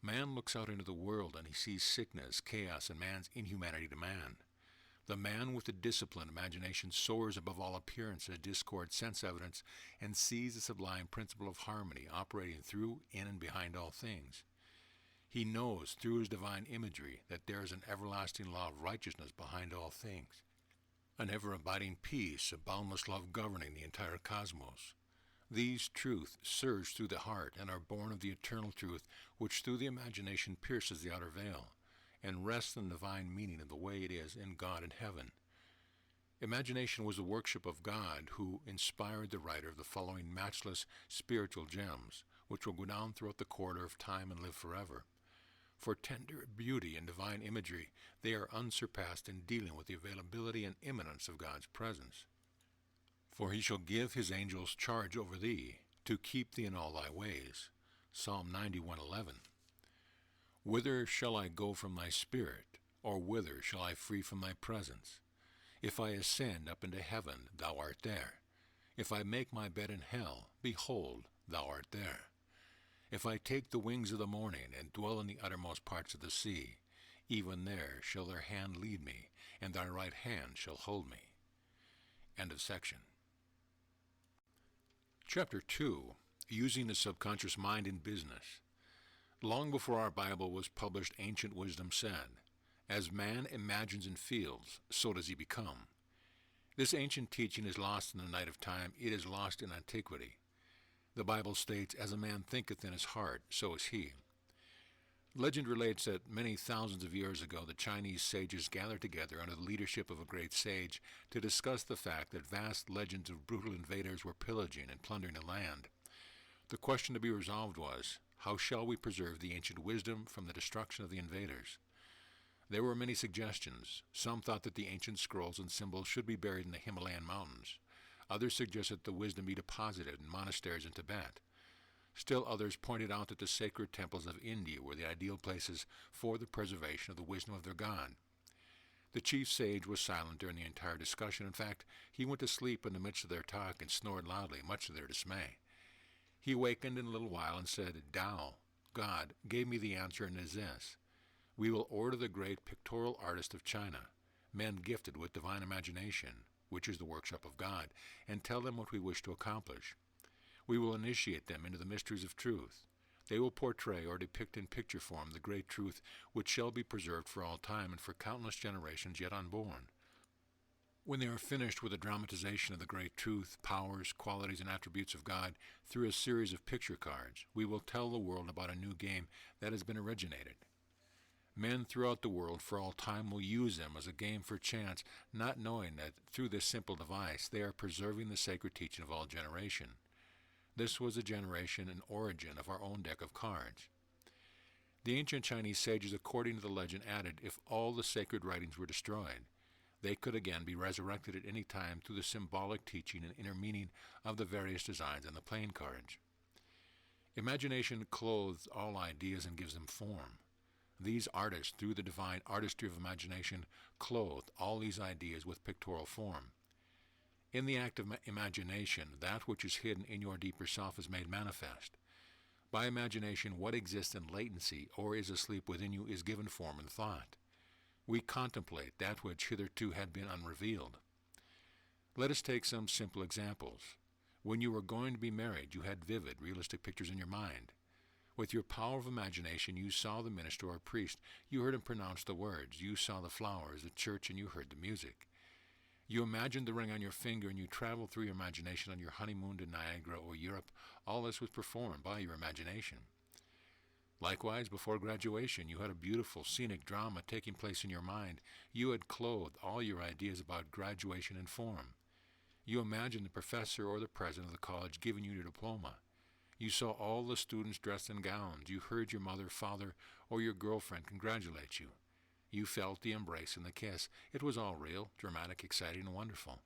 Man looks out into the world and he sees sickness, chaos, and man's inhumanity to man. The man with a disciplined imagination soars above all appearance of discord, sense evidence, and sees the sublime principle of harmony operating through, in, and behind all things. He knows through his divine imagery that there is an everlasting law of righteousness behind all things, an ever-abiding peace, a boundless love governing the entire cosmos. These truths surge through the heart and are born of the eternal truth, which through the imagination pierces the outer veil, and rests in the divine meaning of the way it is in God and heaven. Imagination was the workshop of God, who inspired the writer of the following matchless spiritual gems, which will go down throughout the corridor of time and live forever. For tender beauty and divine imagery, they are unsurpassed in dealing with the availability and immanence of God's presence. For he shall give his angels charge over thee, to keep thee in all thy ways. Psalm 91:11. Whither shall I go from thy spirit, or whither shall I flee from thy presence? If I ascend up into heaven, thou art there. If I make my bed in hell, behold, thou art there. If I take the wings of the morning, and dwell in the uttermost parts of the sea, even there shall their hand lead me, and thy right hand shall hold me. End of section. Chapter 2. Using the Subconscious Mind in Business. Long before our Bible was published, ancient wisdom said, "As man imagines and feels, so does he become." This ancient teaching is lost in the night of time. It is lost in antiquity. The Bible states, "As a man thinketh in his heart, so is he." Legend relates that many thousands of years ago, the Chinese sages gathered together under the leadership of a great sage to discuss the fact that vast legends of brutal invaders were pillaging and plundering the land. The question to be resolved was, how shall we preserve the ancient wisdom from the destruction of the invaders? There were many suggestions. Some thought that the ancient scrolls and symbols should be buried in the Himalayan mountains. Others suggested the wisdom be deposited in monasteries in Tibet. Still others pointed out that the sacred temples of India were the ideal places for the preservation of the wisdom of their God. The chief sage was silent during the entire discussion. In fact, he went to sleep in the midst of their talk and snored loudly, much to their dismay. He awakened in a little while and said, Tao, God, gave me the answer, and it is this. We will order the great pictorial artists of China, men gifted with divine imagination, which is the workshop of God, and tell them what we wish to accomplish. We will initiate them into the mysteries of truth. They will portray or depict in picture form the great truth which shall be preserved for all time and for countless generations yet unborn. When they are finished with the dramatization of the great truth, powers, qualities, and attributes of God through a series of picture cards, we will tell the world about a new game that has been originated. Men throughout the world for all time will use them as a game for chance, not knowing that through this simple device they are preserving the sacred teaching of all generation. This was the generation and origin of our own deck of cards. The ancient Chinese sages, according to the legend, added if all the sacred writings were destroyed, they could again be resurrected at any time through the symbolic teaching and inner meaning of the various designs on the playing cards. Imagination clothes all ideas and gives them form. These artists, through the divine artistry of imagination, clothe all these ideas with pictorial form. In the act of imagination, that which is hidden in your deeper self is made manifest. By imagination, what exists in latency or is asleep within you is given form in thought. We contemplate that which hitherto had been unrevealed. Let us take some simple examples. When you were going to be married, you had vivid, realistic pictures in your mind. With your power of imagination, you saw the minister or priest. You heard him pronounce the words. You saw the flowers, the church, and you heard the music. You imagined the ring on your finger, and you traveled through your imagination on your honeymoon to Niagara or Europe. All this was performed by your imagination. Likewise, before graduation, you had a beautiful, scenic drama taking place in your mind. You had clothed all your ideas about graduation in form. You imagined the professor or the president of the college giving you your diploma. You saw all the students dressed in gowns. You heard your mother, father, or your girlfriend congratulate you. You felt the embrace and the kiss. It was all real, dramatic, exciting, and wonderful.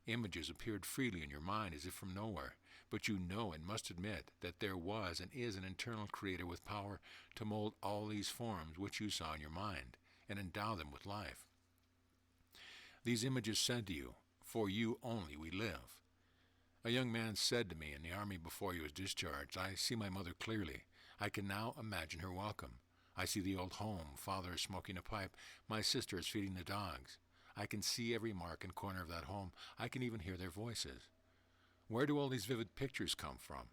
Images appeared freely in your mind as if from nowhere, but you know and must admit that there was and is an internal creator with power to mold all these forms which you saw in your mind and endow them with life. These images said to you, "For you only we live." A young man said to me in the army before he was discharged, "I see my mother clearly. I can now imagine her welcome. I see the old home. Father is smoking a pipe. My sister is feeding the dogs. I can see every mark and corner of that home. I can even hear their voices." Where do all these vivid pictures come from?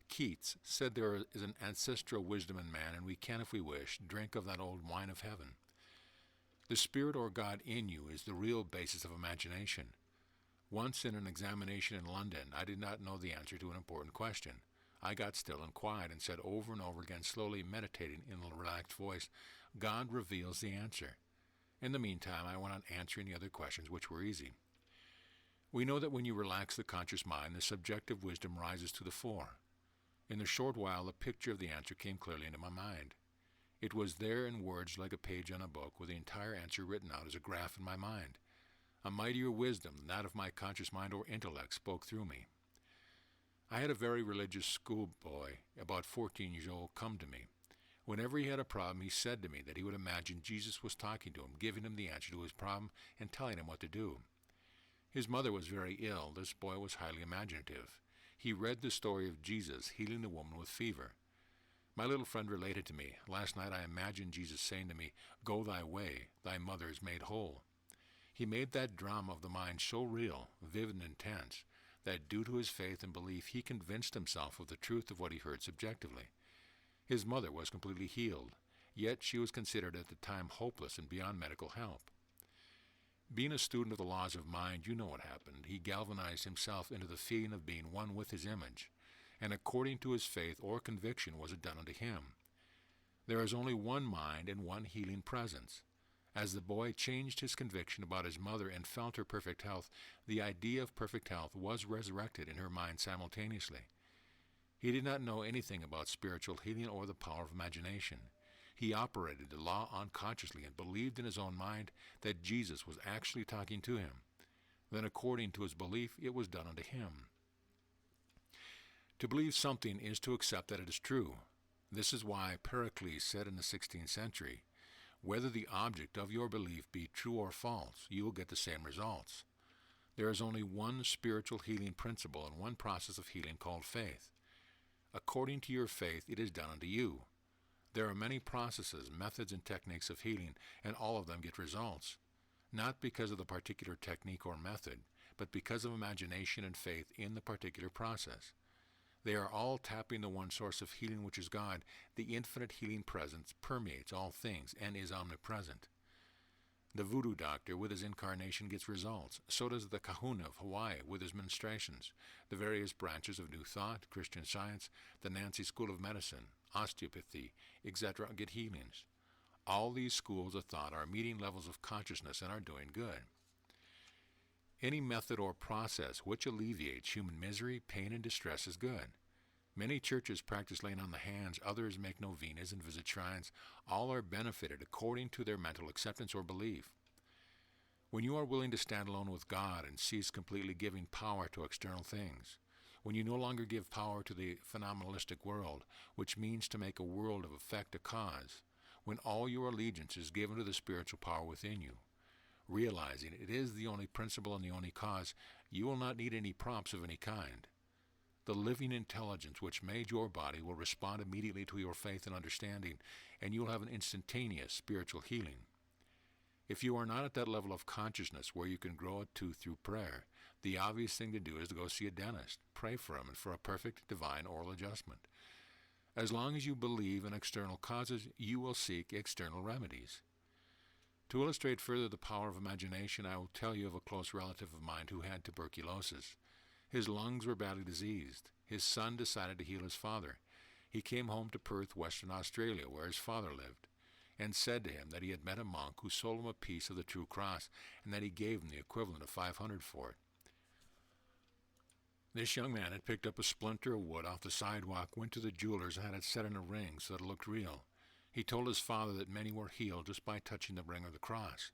Keats said there is an ancestral wisdom in man, and we can, if we wish, drink of that old wine of heaven. The Spirit or God in you is the real basis of imagination. Once in an examination in London, I did not know the answer to an important question. I got still and quiet and said over and over again, slowly meditating in a relaxed voice, "God reveals the answer." In the meantime, I went on answering the other questions, which were easy. We know that when you relax the conscious mind, the subjective wisdom rises to the fore. In a short while, the picture of the answer came clearly into my mind. It was there in words like a page on a book, with the entire answer written out as a graph in my mind. A mightier wisdom than that of my conscious mind or intellect spoke through me. I had a very religious schoolboy, about 14 years old, come to me. Whenever he had a problem, he said to me that he would imagine Jesus was talking to him, giving him the answer to his problem, and telling him what to do. His mother was very ill. This boy was highly imaginative. He read the story of Jesus healing the woman with fever. My little friend related to me, "Last night I imagined Jesus saying to me, 'Go thy way, thy mother is made whole.'" He made that drama of the mind so real, vivid, and intense, that due to his faith and belief, he convinced himself of the truth of what he heard subjectively. His mother was completely healed, yet she was considered at the time hopeless and beyond medical help. Being a student of the laws of mind, you know what happened. He galvanized himself into the feeling of being one with his image, and according to his faith or conviction was it done unto him. There is only one mind and one healing presence. As the boy changed his conviction about his mother and felt her perfect health, the idea of perfect health was resurrected in her mind simultaneously. He did not know anything about spiritual healing or the power of imagination. He operated the law unconsciously and believed in his own mind that Jesus was actually talking to him. Then, according to his belief, it was done unto him. To believe something is to accept that it is true. This is why Pericles said in the 16th century, Whether the object of your belief be true or false, you will get the same results. There is only one spiritual healing principle and one process of healing called faith. According to your faith, it is done unto you. There are many processes, methods, and techniques of healing, and all of them get results. Not because of the particular technique or method, but because of imagination and faith in the particular process. They are all tapping the one source of healing, which is God. The infinite healing presence permeates all things and is omnipresent. The voodoo doctor with his incarnation gets results. So does the kahuna of Hawaii with his ministrations. The various branches of New Thought, Christian Science, the Nancy School of Medicine, osteopathy, etc. get healings. All these schools of thought are meeting levels of consciousness and are doing good. Any method or process which alleviates human misery, pain, and distress is good. Many churches practice laying on the hands, others make novenas and visit shrines. All are benefited according to their mental acceptance or belief. When you are willing to stand alone with God and cease completely giving power to external things, when you no longer give power to the phenomenalistic world, which means to make a world of effect a cause, when all your allegiance is given to the spiritual power within you, realizing it is the only principle and the only cause, you will not need any props of any kind. The living intelligence which made your body will respond immediately to your faith and understanding, and you will have an instantaneous spiritual healing. If you are not at that level of consciousness where you can grow a tooth through prayer, the obvious thing to do is to go see a dentist, pray for him, and for a perfect divine oral adjustment. As long as you believe in external causes, you will seek external remedies. To illustrate further the power of imagination, I will tell you of a close relative of mine who had tuberculosis. His lungs were badly diseased. His son decided to heal his father. He came home to Perth, Western Australia, where his father lived, and said to him that he had met a monk who sold him a piece of the true cross, and that he gave him the equivalent of 500 for it. This young man had picked up a splinter of wood off the sidewalk, went to the jeweler's, and had it set in a ring so that it looked real. He told his father that many were healed just by touching the ring of the cross.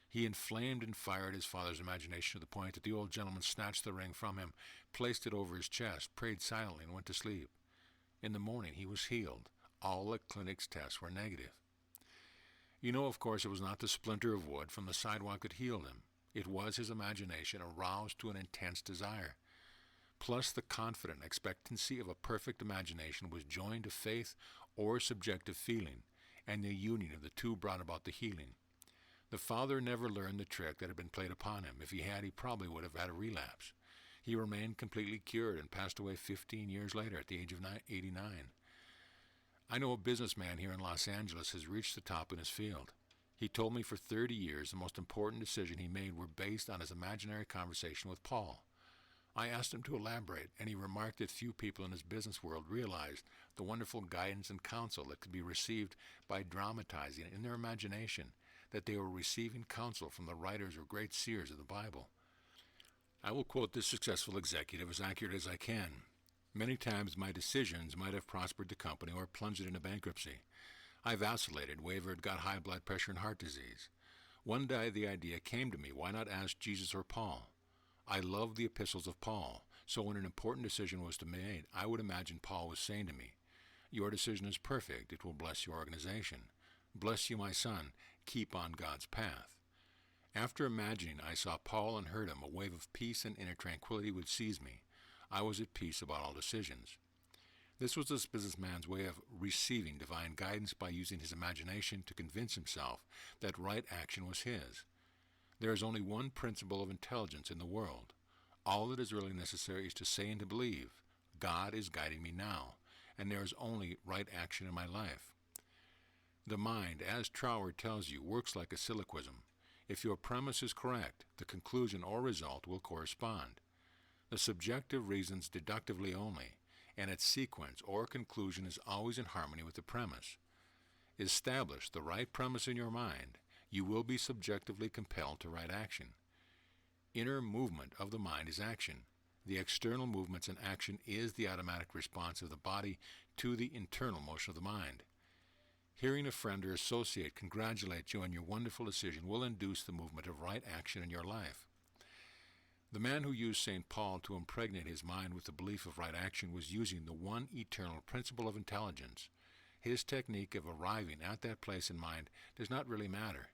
He inflamed and fired his father's imagination to the point that the old gentleman snatched the ring from him, placed it over his chest, prayed silently, and went to sleep. In the morning he was healed. All the clinic's tests were negative. You know, of course, it was not the splinter of wood from the sidewalk that healed him. It was his imagination aroused to an intense desire. Plus the confident expectancy of a perfect imagination was joined to faith or subjective feeling, and the union of the two brought about the healing. The father never learned the trick that had been played upon him. If he had, he probably would have had a relapse. He remained completely cured and passed away 15 years later at the age of 89. I know a businessman here in Los Angeles has reached the top in his field. He told me for 30 years the most important decision he made were based on his imaginary conversation with Paul. I asked him to elaborate, and he remarked that few people in his business world realized the wonderful guidance and counsel that could be received by dramatizing in their imagination that they were receiving counsel from the writers or great seers of the Bible. I will quote this successful executive as accurate as I can. Many times my decisions might have prospered the company or plunged it into bankruptcy. I vacillated, wavered, got high blood pressure and heart disease. One day the idea came to me, why not ask Jesus or Paul? I loved the epistles of Paul, so when an important decision was to be made, I would imagine Paul was saying to me, "Your decision is perfect. It will bless your organization. Bless you, my son. Keep on God's path." After imagining I saw Paul and heard him, a wave of peace and inner tranquility would seize me. I was at peace about all decisions. This was this businessman's way of receiving divine guidance by using his imagination to convince himself that right action was his. There is only one principle of intelligence in the world. All that is really necessary is to say and to believe, God is guiding me now, and there is only right action in my life. The mind, as Troward tells you, works like a syllogism. If your premise is correct, the conclusion or result will correspond. The subjective reasons deductively only, and its sequence or conclusion is always in harmony with the premise. Establish the right premise in your mind, you will be subjectively compelled to right action. Inner movement of the mind is action. The external movements and action is the automatic response of the body to the internal motion of the mind. Hearing a friend or associate congratulate you on your wonderful decision will induce the movement of right action in your life. The man who used St. Paul to impregnate his mind with the belief of right action was using the one eternal principle of intelligence. his technique of arriving at that place in mind does not really matter.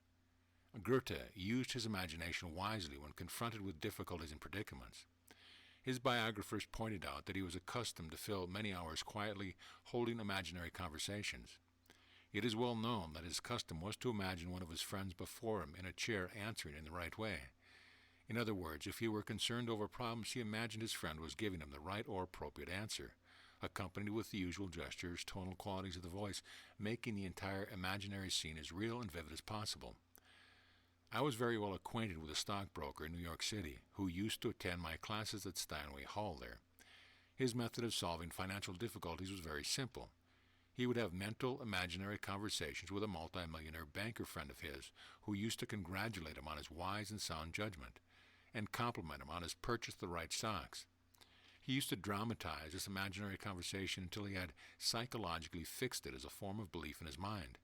Goethe used his imagination wisely when confronted with difficulties and predicaments. His biographers pointed out that he was accustomed to fill many hours quietly holding imaginary conversations. It is well known that his custom was to imagine one of his friends before him in a chair answering in the right way. In other words, if he were concerned over problems, he imagined his friend was giving him the right or appropriate answer, accompanied with the usual gestures, tonal qualities of the voice, making the entire imaginary scene as real and vivid as possible. I was very well acquainted with a stockbroker in New York City who used to attend my classes at Steinway Hall there. His method of solving financial difficulties was very simple. He would have mental, imaginary conversations with a multimillionaire banker friend of his who used to congratulate him on his wise and sound judgment and compliment him on his purchase of the right stocks. He used to dramatize this imaginary conversation until he had psychologically fixed it as a form of belief in his mind.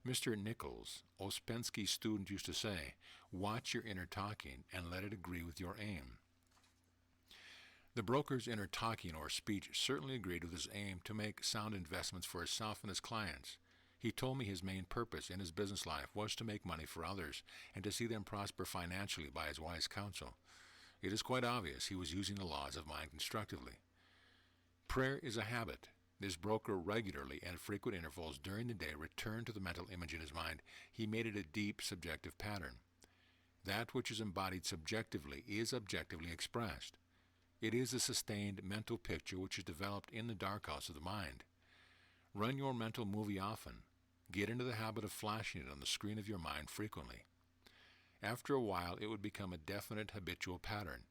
Mr. Nichols, Ouspensky's student, used to say, "Watch your inner talking and let it agree with your aim." The broker's inner talking or speech certainly agreed with his aim to make sound investments for himself and his clients. He told me his main purpose in his business life was to make money for others and to see them prosper financially by his wise counsel. It is quite obvious he was using the laws of mind constructively. Prayer is a habit. This broker regularly and at frequent intervals during the day returned to the mental image in his mind. He made it a deep subjective pattern. That which is embodied subjectively is objectively expressed. It is a sustained mental picture which is developed in the dark house of the mind. Run your mental movie often. Get into the habit of flashing it on the screen of your mind frequently. After a while, it would become a definite habitual pattern.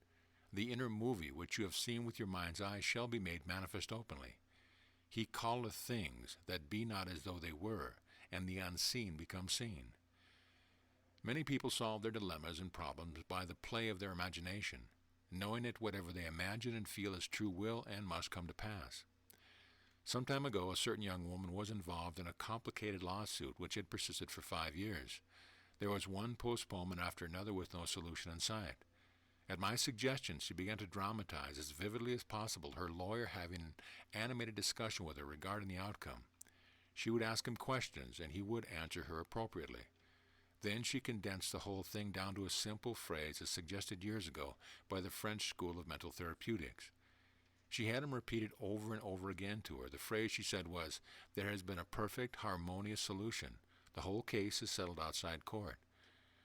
The inner movie which you have seen with your mind's eye shall be made manifest openly. He calleth things that be not as though they were, and the unseen become seen. Many people solve their dilemmas and problems by the play of their imagination, knowing that whatever they imagine and feel is true will and must come to pass. Some time ago, a certain young woman was involved in a complicated lawsuit which had persisted for 5 years. There was one postponement after another with no solution in sight. At my suggestion, she began to dramatize as vividly as possible, her lawyer having an animated discussion with her regarding the outcome. She would ask him questions, and he would answer her appropriately. Then she condensed the whole thing down to a simple phrase as suggested years ago by the French School of Mental Therapeutics. She had him repeat it over and over again to her. The phrase she said was, "There has been a perfect, harmonious solution. The whole case is settled outside court."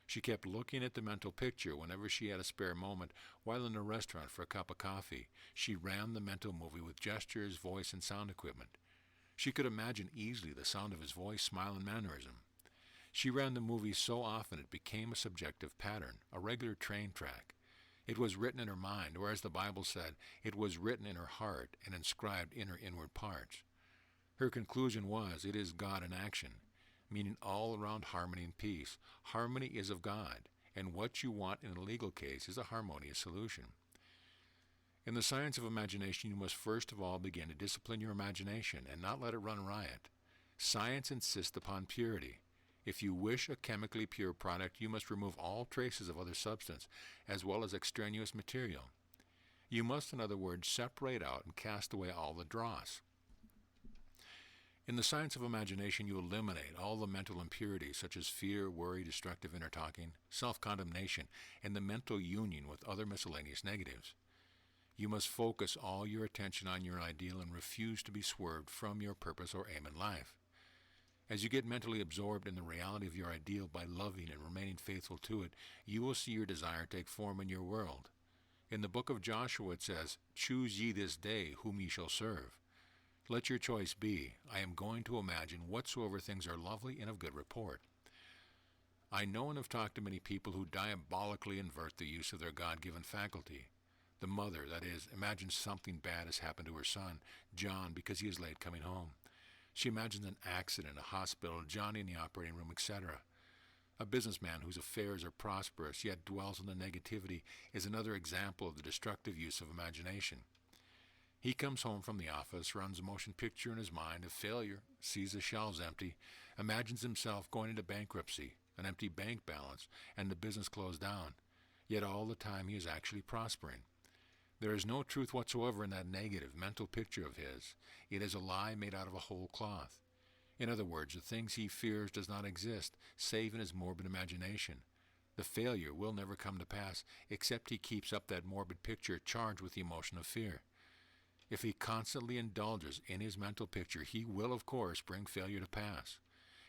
She kept looking at the mental picture whenever she had a spare moment while in a restaurant for a cup of coffee. She ran the mental movie with gestures, voice, and sound equipment. She could imagine easily the sound of his voice, smile, and mannerism. She ran the movie so often it became a subjective pattern, a regular train track. It was written in her mind, or as the Bible said, it was written in her heart and inscribed in her inward parts. Her conclusion was, it is God in action, meaning all around harmony and peace. Harmony is of God, and what you want in a legal case is a harmonious solution. In the science of imagination, you must first of all begin to discipline your imagination and not let it run riot. Science insists upon purity. If you wish a chemically pure product, you must remove all traces of other substance, as well as extraneous material. You must, in other words, separate out and cast away all the dross. In the science of imagination, you eliminate all the mental impurities such as fear, worry, destructive inner talking, self-condemnation, and the mental union with other miscellaneous negatives. You must focus all your attention on your ideal and refuse to be swerved from your purpose or aim in life. As you get mentally absorbed in the reality of your ideal by loving and remaining faithful to it, you will see your desire take form in your world. In the book of Joshua it says, "Choose ye this day whom ye shall serve." Let your choice be, I am going to imagine whatsoever things are lovely and of good report. I know and have talked to many people who diabolically invert the use of their God-given faculty. The mother, that is, imagines something bad has happened to her son, John, because he is late coming home. She imagines an accident, a hospital, Johnny in the operating room, etc. A businessman whose affairs are prosperous yet dwells on the negativity is another example of the destructive use of imagination. He comes home from the office, runs a motion picture in his mind of failure, sees the shelves empty, imagines himself going into bankruptcy, an empty bank balance, and the business closed down. Yet all the time he is actually prospering. There is no truth whatsoever in that negative mental picture of his. It is a lie made out of a whole cloth. In other words, the things he fears does not exist, save in his morbid imagination. The failure will never come to pass, except he keeps up that morbid picture charged with the emotion of fear. If he constantly indulges in his mental picture, he will, of course, bring failure to pass.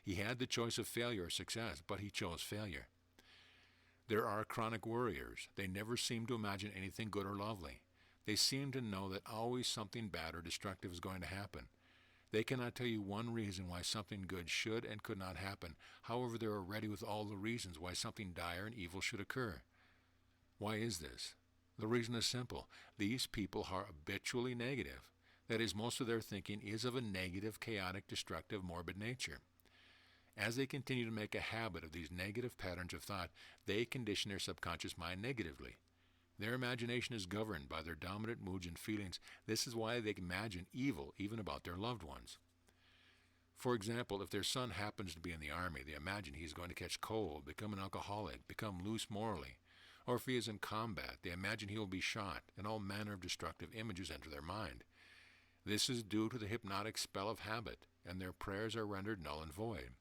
He had the choice of failure or success, but he chose failure. There are chronic worriers. They never seem to imagine anything good or lovely. They seem to know that always something bad or destructive is going to happen. They cannot tell you one reason why something good should and could not happen. However, they are ready with all the reasons why something dire and evil should occur. Why is this? The reason is simple. These people are habitually negative. That is, most of their thinking is of a negative, chaotic, destructive, morbid nature. As they continue to make a habit of these negative patterns of thought, they condition their subconscious mind negatively. Their imagination is governed by their dominant moods and feelings. This is why they imagine evil even about their loved ones. For example, if their son happens to be in the army, they imagine he is going to catch cold, become an alcoholic, become loose morally. Or if he is in combat, they imagine he will be shot, and all manner of destructive images enter their mind. This is due to the hypnotic spell of habit, and their prayers are rendered null and void.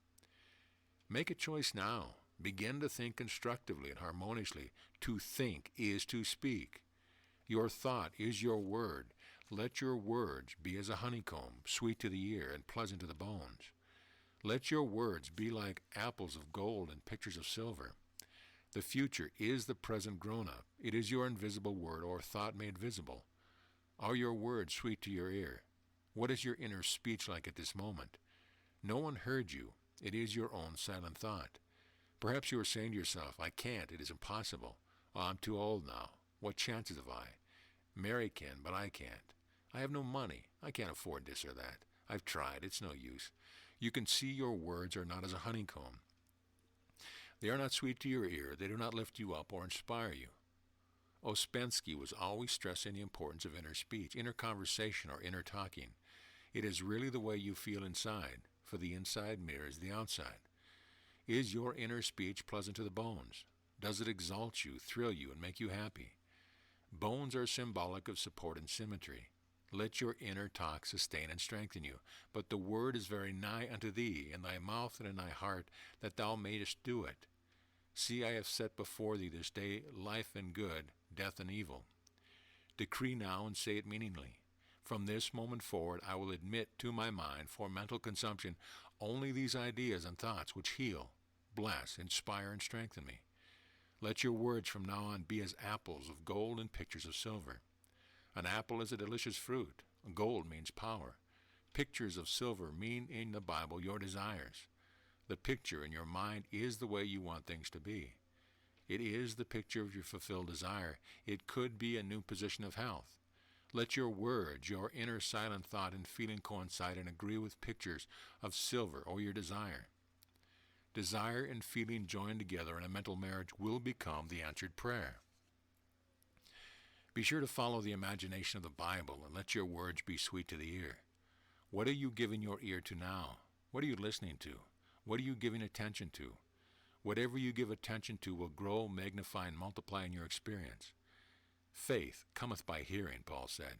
Make a choice now. Begin to think constructively and harmoniously. To think is to speak. Your thought is your word. Let your words be as a honeycomb, sweet to the ear and pleasant to the bones. Let your words be like apples of gold and pictures of silver. The future is the present grown up. It is your invisible word or thought made visible. Are your words sweet to your ear? What is your inner speech like at this moment? No one heard you. It is your own silent thought. Perhaps you are saying to yourself, I can't, it is impossible. Oh, I'm too old now. What chances have I? Mary can, but I can't. I have no money. I can't afford this or that. I've tried. It's no use. You can see your words are not as a honeycomb. They are not sweet to your ear. They do not lift you up or inspire you. Ouspensky was always stressing the importance of inner speech, inner conversation, or inner talking. It is really the way you feel inside, for the inside mirrors the outside. Is your inner speech pleasant to the bones? Does it exalt you, thrill you, and make you happy? Bones are symbolic of support and symmetry. Let your inner talk sustain and strengthen you. But the word is very nigh unto thee, in thy mouth and in thy heart, that thou mayest do it. See, I have set before thee this day life and good, death and evil. Decree now and say it meaningly. From this moment forward I will admit to my mind for mental consumption only these ideas and thoughts which heal, bless, inspire, and strengthen me. Let your words from now on be as apples of gold and pictures of silver. An apple is a delicious fruit. Gold means power. Pictures of silver mean in the Bible your desires. The picture in your mind is the way you want things to be. It is the picture of your fulfilled desire. It could be a new position of health. Let your words, your inner silent thought and feeling coincide and agree with pictures of silver or your desire. Desire and feeling joined together in a mental marriage will become the answered prayer. Be sure to follow the imagination of the Bible and let your words be sweet to the ear. What are you giving your ear to now? What are you listening to? What are you giving attention to? Whatever you give attention to will grow, magnify, and multiply in your experience. Faith cometh by hearing, Paul said.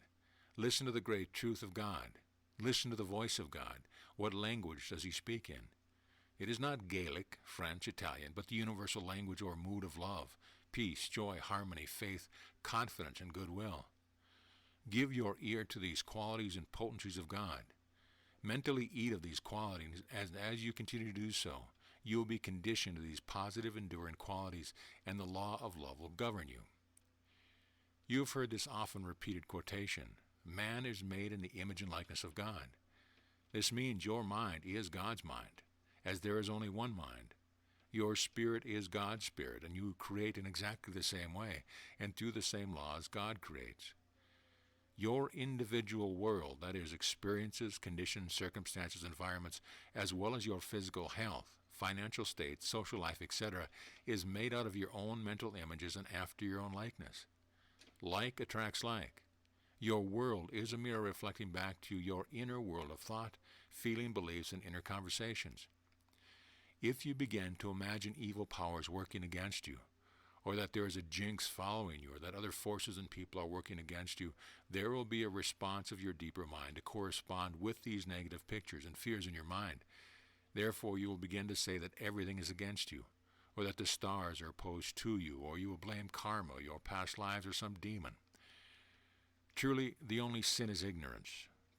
Listen to the great truth of God. Listen to the voice of God. What language does he speak in? It is not Gaelic, French, Italian, but the universal language or mood of love, peace, joy, harmony, faith, confidence, and goodwill. Give your ear to these qualities and potencies of God. Mentally eat of these qualities, as you continue to do so, you will be conditioned to these positive, enduring qualities, and the law of love will govern you. You have heard this often repeated quotation, man is made in the image and likeness of God. This means your mind is God's mind, as there is only one mind. Your spirit is God's spirit, and you create in exactly the same way, and through the same laws God creates. Your individual world, that is, experiences, conditions, circumstances, environments, as well as your physical health, financial state, social life, etc., is made out of your own mental images and after your own likeness. Like attracts like. Your world is a mirror reflecting back to you your inner world of thought, feeling, beliefs, and inner conversations. If you begin to imagine evil powers working against you, or that there is a jinx following you, or that other forces and people are working against you, there will be a response of your deeper mind to correspond with these negative pictures and fears in your mind. Therefore, you will begin to say that everything is against you, or that the stars are opposed to you, or you will blame karma, your past lives, or some demon. Truly, the only sin is ignorance.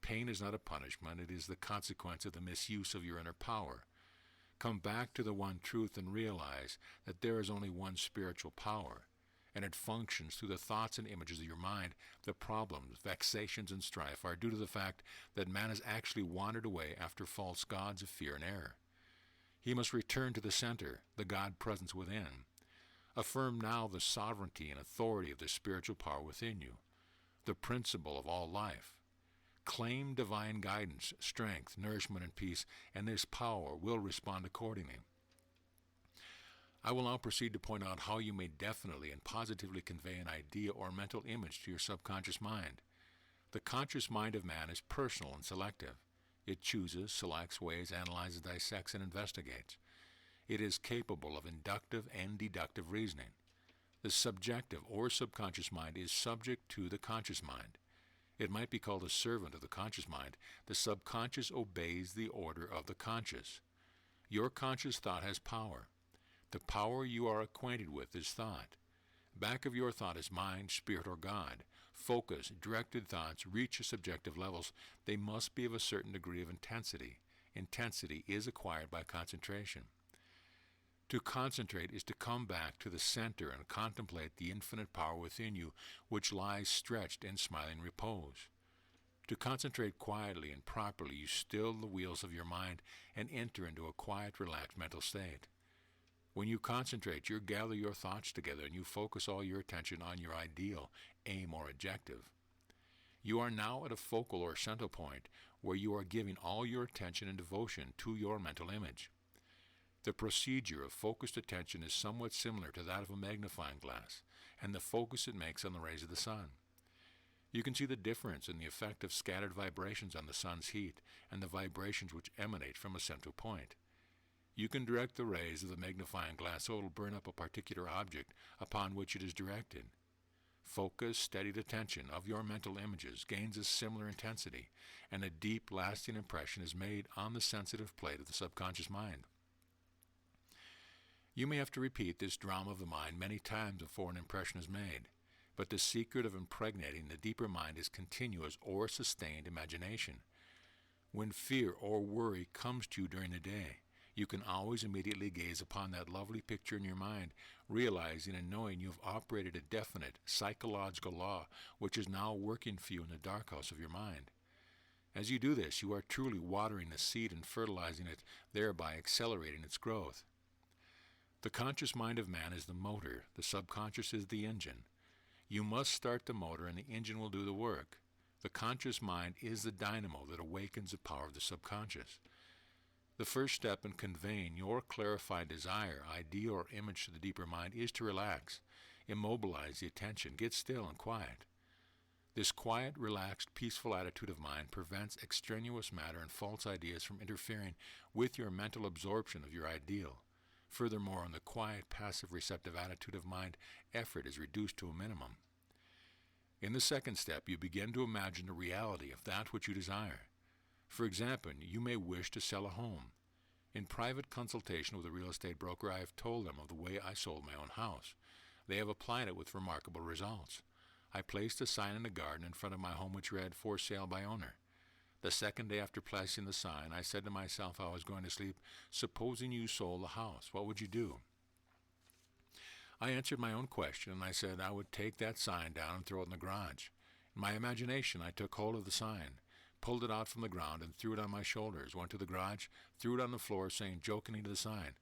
Pain is not a punishment, it is the consequence of the misuse of your inner power. Come back to the one truth and realize that there is only one spiritual power, and it functions through the thoughts and images of your mind. The problems, vexations, and strife are due to the fact that man has actually wandered away after false gods of fear and error. He must return to the center, the God presence within. Affirm now the sovereignty and authority of the spiritual power within you, the principle of all life. Claim divine guidance, strength, nourishment, and peace, and this power will respond accordingly. I will now proceed to point out how you may definitely and positively convey an idea or mental image to your subconscious mind. The conscious mind of man is personal and selective. It chooses, selects, weighs, analyzes, dissects, and investigates. It is capable of inductive and deductive reasoning. The subjective or subconscious mind is subject to the conscious mind. It might be called a servant of the conscious mind. The subconscious obeys the order of the conscious. Your conscious thought has power. The power you are acquainted with is thought. Back of your thought is mind, spirit, or God. Focus, directed thoughts reach subjective levels. They must be of a certain degree of intensity. Intensity is acquired by concentration. To concentrate is to come back to the center and contemplate the infinite power within you, which lies stretched in smiling repose. To concentrate quietly and properly, you still the wheels of your mind and enter into a quiet, relaxed mental state. When you concentrate, you gather your thoughts together and you focus all your attention on your ideal, aim, or objective. You are now at a focal or central point where you are giving all your attention and devotion to your mental image. The procedure of focused attention is somewhat similar to that of a magnifying glass, and the focus it makes on the rays of the sun. You can see the difference in the effect of scattered vibrations on the sun's heat and the vibrations which emanate from a central point. You can direct the rays of the magnifying glass so it will burn up a particular object upon which it is directed. Focused, steadied attention of your mental images gains a similar intensity, and a deep, lasting impression is made on the sensitive plate of the subconscious mind. You may have to repeat this drama of the mind many times before an impression is made, but the secret of impregnating the deeper mind is continuous or sustained imagination. When fear or worry comes to you during the day, you can always immediately gaze upon that lovely picture in your mind, realizing and knowing you have operated a definite psychological law which is now working for you in the dark house of your mind. As you do this, you are truly watering the seed and fertilizing it, thereby accelerating its growth. The conscious mind of man is the motor, the subconscious is the engine. You must start the motor and the engine will do the work. The conscious mind is the dynamo that awakens the power of the subconscious. The first step in conveying your clarified desire, idea, or image to the deeper mind is to relax, immobilize the attention, get still and quiet. This quiet, relaxed, peaceful attitude of mind prevents extraneous matter and false ideas from interfering with your mental absorption of your ideal. Furthermore, in the quiet, passive, receptive attitude of mind, effort is reduced to a minimum. In the second step, you begin to imagine the reality of that which you desire. For example, you may wish to sell a home. In private consultation with a real estate broker, I have told them of the way I sold my own house. They have applied it with remarkable results. I placed a sign in the garden in front of my home which read, "For sale by owner." The second day after placing the sign, I said to myself I was going to sleep, "Supposing you sold the house, what would you do?" I answered my own question, and I said I would take that sign down and throw it in the garage. In my imagination, I took hold of the sign, pulled it out from the ground, and threw it on my shoulders, went to the garage, threw it on the floor, saying jokingly to the sign,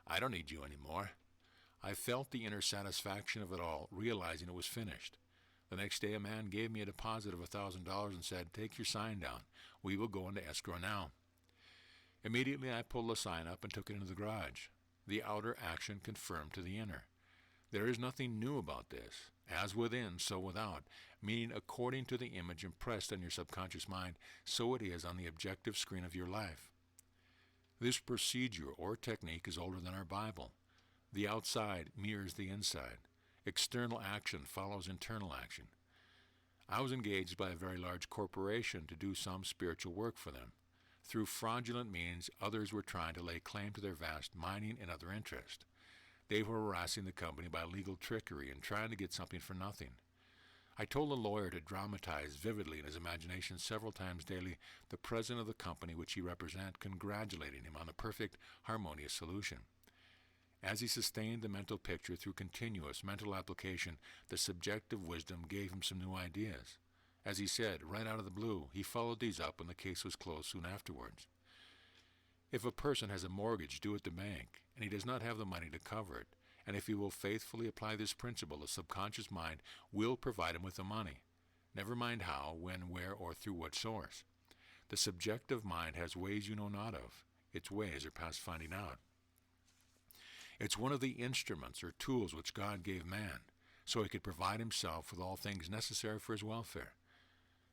"I don't need you anymore." I felt the inner satisfaction of it all, realizing it was finished. The next day, a man gave me a deposit of $1,000 and said, "Take your sign down. We will go into escrow now." Immediately, I pulled the sign up and took it into the garage. The outer action confirmed to the inner. There is nothing new about this. As within, so without, meaning according to the image impressed on your subconscious mind, so it is on the objective screen of your life. This procedure or technique is older than our Bible. The outside mirrors the inside. External action follows internal action. I was engaged by a very large corporation to do some spiritual work for them. Through fraudulent means, others were trying to lay claim to their vast mining and other interest. They were harassing the company by legal trickery and trying to get something for nothing. I told the lawyer to dramatize vividly in his imagination several times daily the president of the company which he represented congratulating him on the perfect, harmonious solution. As he sustained the mental picture through continuous mental application, the subjective wisdom gave him some new ideas. As he said, right out of the blue, he followed these up when the case was closed soon afterwards. If a person has a mortgage due at the bank, and he does not have the money to cover it, and if he will faithfully apply this principle, the subconscious mind will provide him with the money. Never mind how, when, where, or through what source. The subjective mind has ways you know not of. Its ways are past finding out. It's one of the instruments or tools which God gave man, so he could provide himself with all things necessary for his welfare.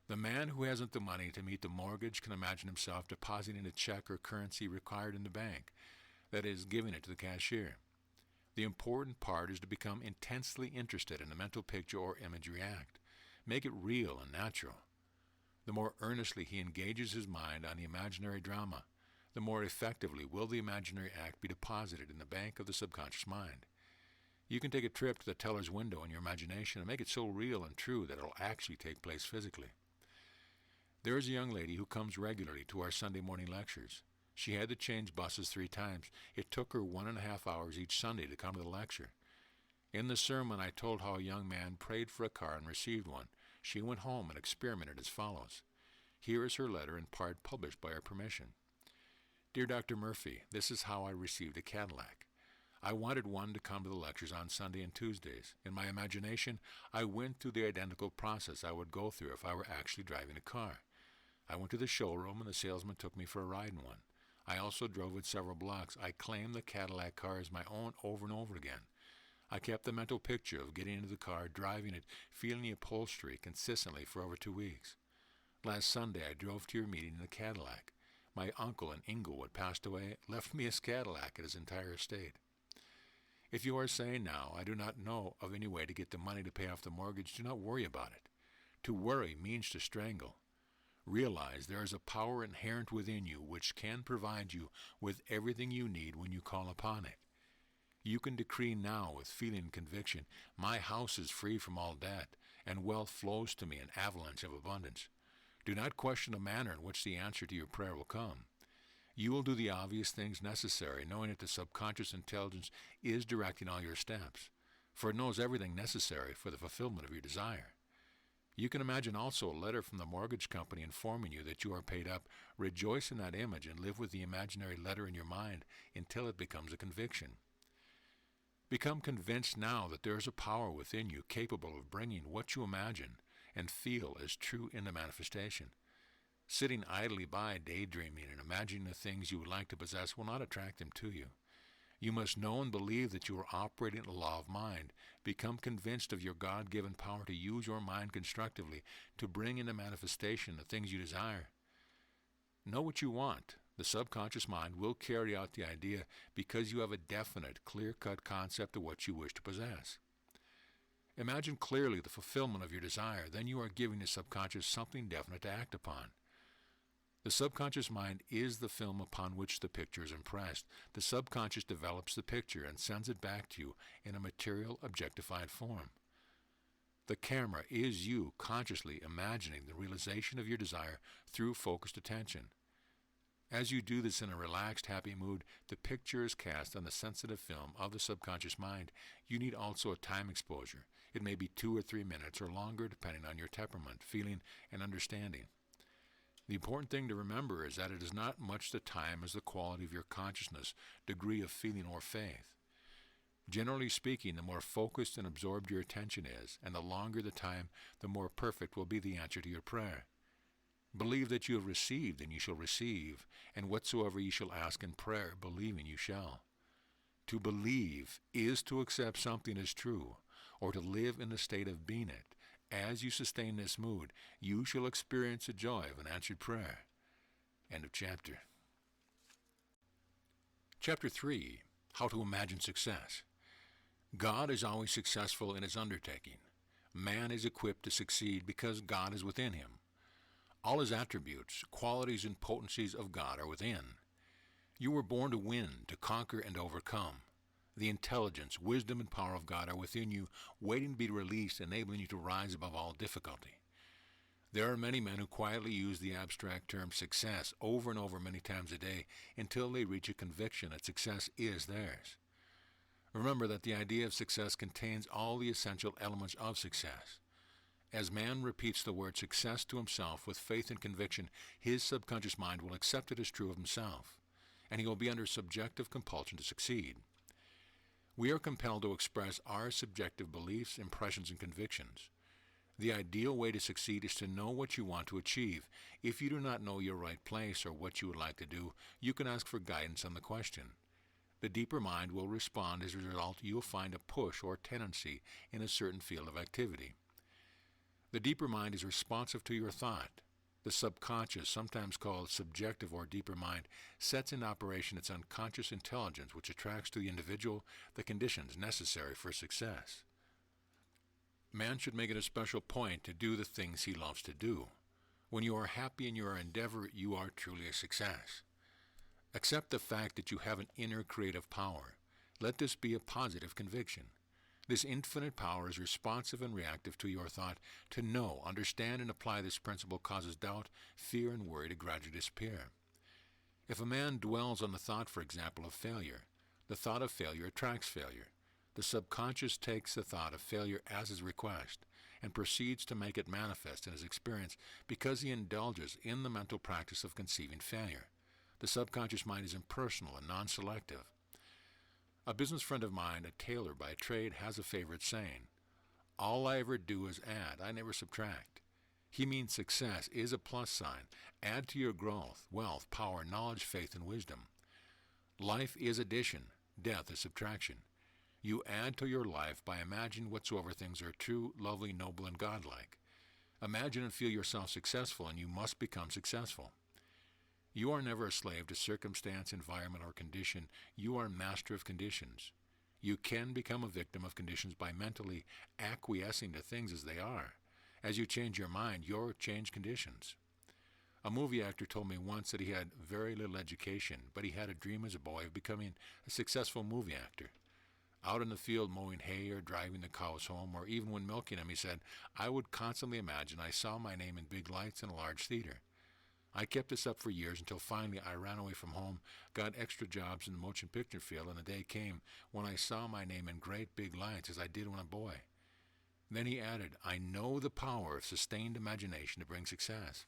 The man who hasn't the money to meet the mortgage can imagine himself depositing a check or currency required in the bank, that is, giving it to the cashier. The important part is to become intensely interested in the mental picture or imagery act. Make it real and natural. The more earnestly he engages his mind on the imaginary drama, the more effectively will the imaginary act be deposited in the bank of the subconscious mind. You can take a trip to the teller's window in your imagination and make it so real and true that it will actually take place physically. There is a young lady who comes regularly to our Sunday morning lectures. She had to change buses 3 times. It took her 1.5 hours each Sunday to come to the lecture. In the sermon, I told how a young man prayed for a car and received one. She went home and experimented as follows. Here is her letter in part published by our permission. Dear Dr. Murphy, this is how I received a Cadillac. I wanted one to come to the lectures on Sunday and Tuesdays. In my imagination, I went through the identical process I would go through if I were actually driving a car. I went to the showroom and the salesman took me for a ride in one. I also drove it several blocks. I claimed the Cadillac car as my own over and over again. I kept the mental picture of getting into the car, driving it, feeling the upholstery consistently for over 2 weeks. Last Sunday I drove to your meeting in a Cadillac. My uncle in Inglewood passed away, left me his Cadillac and his entire estate. If you are saying now, I do not know of any way to get the money to pay off the mortgage, do not worry about it. To worry means to strangle. Realize there is a power inherent within you which can provide you with everything you need when you call upon it. You can decree now with feeling and conviction, my house is free from all debt, and wealth flows to me in avalanche of abundance. Do not question the manner in which the answer to your prayer will come. You will do the obvious things necessary, knowing that the subconscious intelligence is directing all your steps, for it knows everything necessary for the fulfillment of your desire. You can imagine also a letter from the mortgage company informing you that you are paid up. Rejoice in that image and live with the imaginary letter in your mind until it becomes a conviction. Become convinced now that there is a power within you capable of bringing what you imagine and feel as true into manifestation. Sitting idly by, daydreaming and imagining the things you would like to possess will not attract them to you. You must know and believe that you are operating in the law of mind. Become convinced of your God-given power to use your mind constructively to bring into manifestation the things you desire. Know what you want. The subconscious mind will carry out the idea because you have a definite, clear-cut concept of what you wish to possess. Imagine clearly the fulfillment of your desire. Then you are giving the subconscious something definite to act upon. The subconscious mind is the film upon which the picture is impressed. The subconscious develops the picture and sends it back to you in a material, objectified form. The camera is you consciously imagining the realization of your desire through focused attention. As you do this in a relaxed, happy mood, the picture is cast on the sensitive film of the subconscious mind. You need also a time exposure. It may be 2 or 3 minutes or longer depending on your temperament, feeling, and understanding. The important thing to remember is that it is not much the time as the quality of your consciousness, degree of feeling, or faith. Generally speaking, the more focused and absorbed your attention is, and the longer the time, the more perfect will be the answer to your prayer. Believe that you have received, and you shall receive, and whatsoever ye shall ask in prayer, believing you shall. To believe is to accept something as true, or to live in the state of being it. As you sustain this mood, you shall experience the joy of an answered prayer. End of chapter. Chapter 3. How to imagine success. God is always successful in his undertaking. Man is equipped to succeed because God is within him. All his attributes, qualities, and potencies of God are within. You were born to win, to conquer, and overcome. The intelligence, wisdom, and power of God are within you, waiting to be released, enabling you to rise above all difficulty. There are many men who quietly use the abstract term success over and over many times a day until they reach a conviction that success is theirs. Remember that the idea of success contains all the essential elements of success. As man repeats the word success to himself with faith and conviction, his subconscious mind will accept it as true of himself, and he will be under subjective compulsion to succeed. We are compelled to express our subjective beliefs, impressions, and convictions. The ideal way to succeed is to know what you want to achieve. If you do not know your right place or what you would like to do, you can ask for guidance on the question. The deeper mind will respond. As a result, you'll find a push or tendency in a certain field of activity. The deeper mind is responsive to your thought. The subconscious, sometimes called subjective or deeper mind, sets in operation its unconscious intelligence, which attracts to the individual the conditions necessary for success. Man should make it a special point to do the things he loves to do. When you are happy in your endeavor, you are truly a success. Accept the fact that you have an inner creative power. Let this be a positive conviction. This infinite power is responsive and reactive to your thought. To know, understand, and apply this principle causes doubt, fear, and worry to gradually disappear. If a man dwells on the thought, for example, of failure, the thought of failure attracts failure. The subconscious takes the thought of failure as his request and proceeds to make it manifest in his experience because he indulges in the mental practice of conceiving failure. The subconscious mind is impersonal and non-selective. A business friend of mine, a tailor by trade, has a favorite saying, "All I ever do is add, I never subtract." He means success is a plus sign. Add to your growth, wealth, power, knowledge, faith, and wisdom. Life is addition, death is subtraction. You add to your life by imagining whatsoever things are true, lovely, noble, and godlike. Imagine and feel yourself successful, and you must become successful. You are never a slave to circumstance, environment, or condition. You are master of conditions. You can become a victim of conditions by mentally acquiescing to things as they are. As you change your mind, you'll change conditions. A movie actor told me once that he had very little education, but he had a dream as a boy of becoming a successful movie actor. Out in the field mowing hay or driving the cows home, or even when milking them, he said, "I would constantly imagine I saw my name in big lights in a large theater." I kept this up for years until finally I ran away from home, got extra jobs in the motion picture field, and the day came when I saw my name in great big lights as I did when a boy. Then he added, "I know the power of sustained imagination to bring success."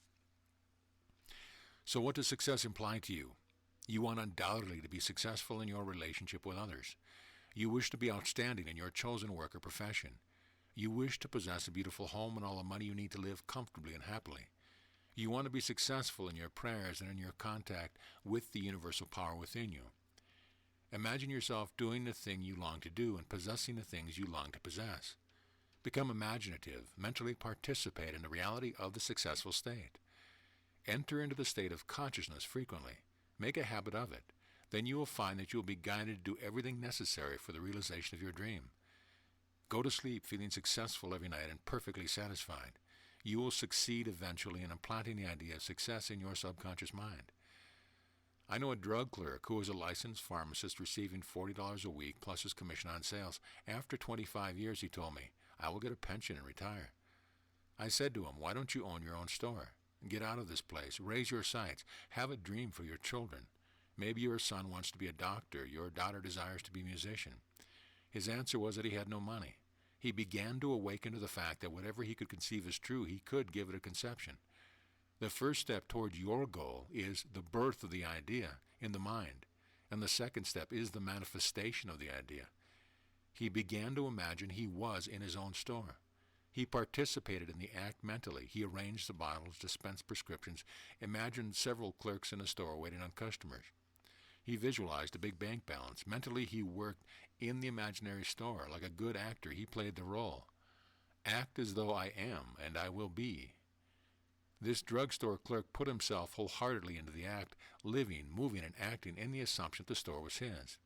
So what does success imply to you? You want undoubtedly to be successful in your relationship with others. You wish to be outstanding in your chosen work or profession. You wish to possess a beautiful home and all the money you need to live comfortably and happily. You want to be successful in your prayers and in your contact with the universal power within you. Imagine yourself doing the thing you long to do and possessing the things you long to possess. Become imaginative, mentally participate in the reality of the successful state. Enter into the state of consciousness frequently. Make a habit of it. Then you will find that you will be guided to do everything necessary for the realization of your dream. Go to sleep feeling successful every night and perfectly satisfied. You will succeed eventually in implanting the idea of success in your subconscious mind. I know a drug clerk who is a licensed pharmacist receiving $40 a week plus his commission on sales. After 25 years, he told me, "I will get a pension and retire." I said to him, "Why don't you own your own store? Get out of this place. Raise your sights. Have a dream for your children. Maybe your son wants to be a doctor. Your daughter desires to be a musician." His answer was that he had no money. He began to awaken to the fact that whatever he could conceive as true, he could give it a conception. The first step towards your goal is the birth of the idea in the mind, and the second step is the manifestation of the idea. He began to imagine he was in his own store. He participated in the act mentally. He arranged the bottles, dispensed prescriptions, imagined several clerks in a store waiting on customers. He visualized a big bank balance. Mentally, he worked in the imaginary store. Like a good actor, he played the role. Act as though I am and I will be. This drugstore clerk put himself wholeheartedly into the act, living, moving, and acting in the assumption that the store was his.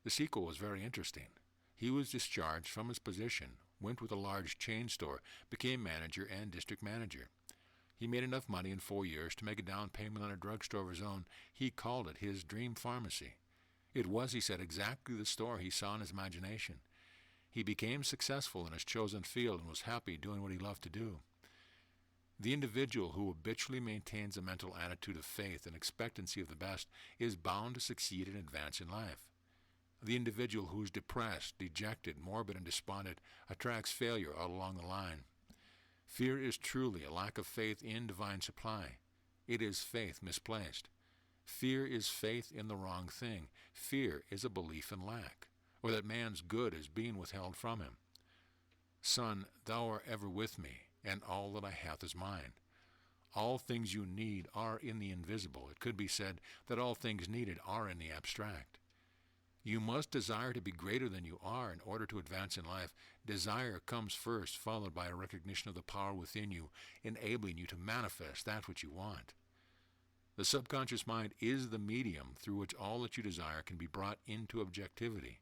The sequel was very interesting. He was discharged from his position, went with a large chain store, became manager and district manager. He made enough money in 4 years to make a down payment on a drugstore of his own. He called it his dream pharmacy. It was, he said, exactly the store he saw in his imagination. He became successful in his chosen field and was happy doing what he loved to do. The individual who habitually maintains a mental attitude of faith and expectancy of the best is bound to succeed and advance in life. The individual who is depressed, dejected, morbid, and despondent attracts failure all along the line. Fear is truly a lack of faith in divine supply. It is faith misplaced. Fear is faith in the wrong thing. Fear is a belief in lack, or that man's good is being withheld from him. Son, thou art ever with me, and all that I hath is mine. All things you need are in the invisible. It could be said that all things needed are in the abstract. You must desire to be greater than you are in order to advance in life. Desire comes first, followed by a recognition of the power within you, enabling you to manifest that which you want. The subconscious mind is the medium through which all that you desire can be brought into objectivity.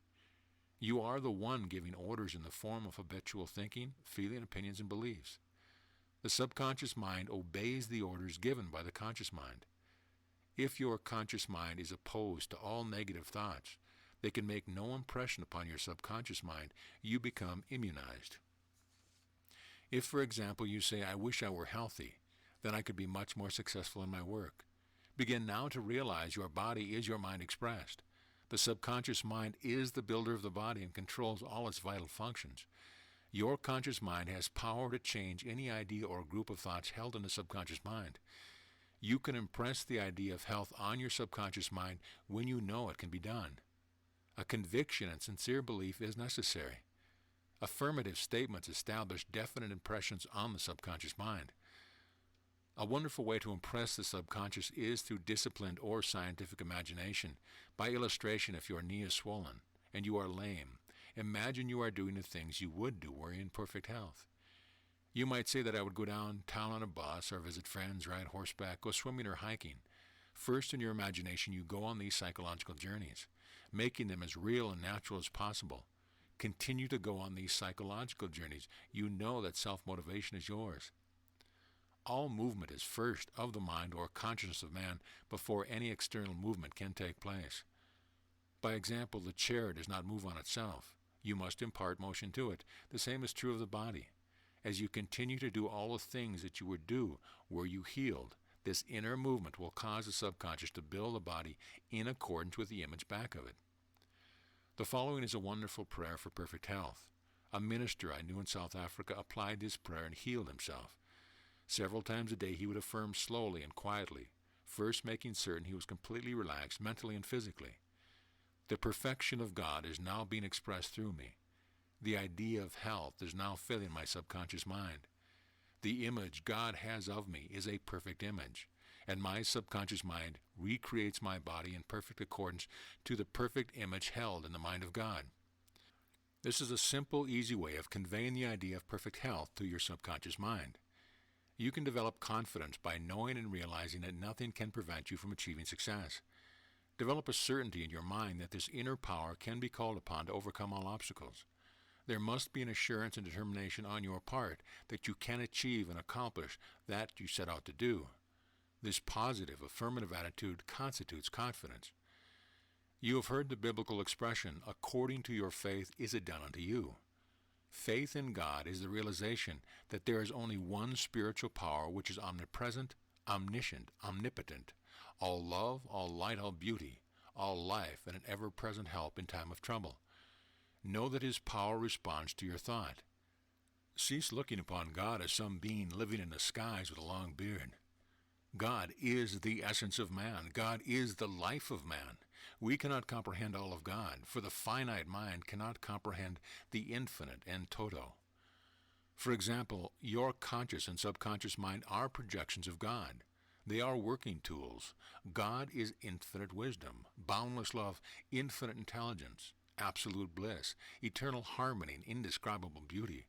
You are the one giving orders in the form of habitual thinking, feeling, opinions, and beliefs. The subconscious mind obeys the orders given by the conscious mind. If your conscious mind is opposed to all negative thoughts, they can make no impression upon your subconscious mind. You become immunized. If, for example, you say, I wish I were healthy, then I could be much more successful in my work. Begin now to realize your body is your mind expressed. The subconscious mind is the builder of the body and controls all its vital functions. Your conscious mind has power to change any idea or group of thoughts held in the subconscious mind. You can impress the idea of health on your subconscious mind when you know it can be done. A conviction and sincere belief is necessary. Affirmative statements establish definite impressions on the subconscious mind. A wonderful way to impress the subconscious is through disciplined or scientific imagination. By illustration, if your knee is swollen and you are lame, imagine you are doing the things you would do were you in perfect health. You might say that I would go downtown on a bus or visit friends, ride horseback, go swimming or hiking. First, in your imagination, you go on these psychological journeys, making them as real and natural as possible. Continue to go on these psychological journeys. You know that self-motivation is yours. All movement is first of the mind or consciousness of man before any external movement can take place. By example, the chair does not move on itself. You must impart motion to it. The same is true of the body. As you continue to do all the things that you would do were you healed, this inner movement will cause the subconscious to build the body in accordance with the image back of it. The following is a wonderful prayer for perfect health. A minister I knew in South Africa applied this prayer and healed himself. Several times a day he would affirm slowly and quietly, first making certain he was completely relaxed mentally and physically. The perfection of God is now being expressed through me. The idea of health is now filling my subconscious mind. The image God has of me is a perfect image, and my subconscious mind recreates my body in perfect accordance to the perfect image held in the mind of God. This is a simple, easy way of conveying the idea of perfect health to your subconscious mind. You can develop confidence by knowing and realizing that nothing can prevent you from achieving success. Develop a certainty in your mind that this inner power can be called upon to overcome all obstacles. There must be an assurance and determination on your part that you can achieve and accomplish that you set out to do. This positive, affirmative attitude constitutes confidence. You have heard the biblical expression, according to your faith is it done unto you. Faith in God is the realization that there is only one spiritual power which is omnipresent, omniscient, omnipotent, all love, all light, all beauty, all life, and an ever-present help in time of trouble. Know that his power responds to your thought. Cease looking upon God as some being living in the skies with a long beard. God is the essence of man. God is the life of man. We cannot comprehend all of God, for the finite mind cannot comprehend the infinite and toto. For example, your conscious and subconscious mind are projections of God. They are working tools. God is infinite wisdom, boundless love, infinite intelligence, absolute bliss, eternal harmony, and indescribable beauty.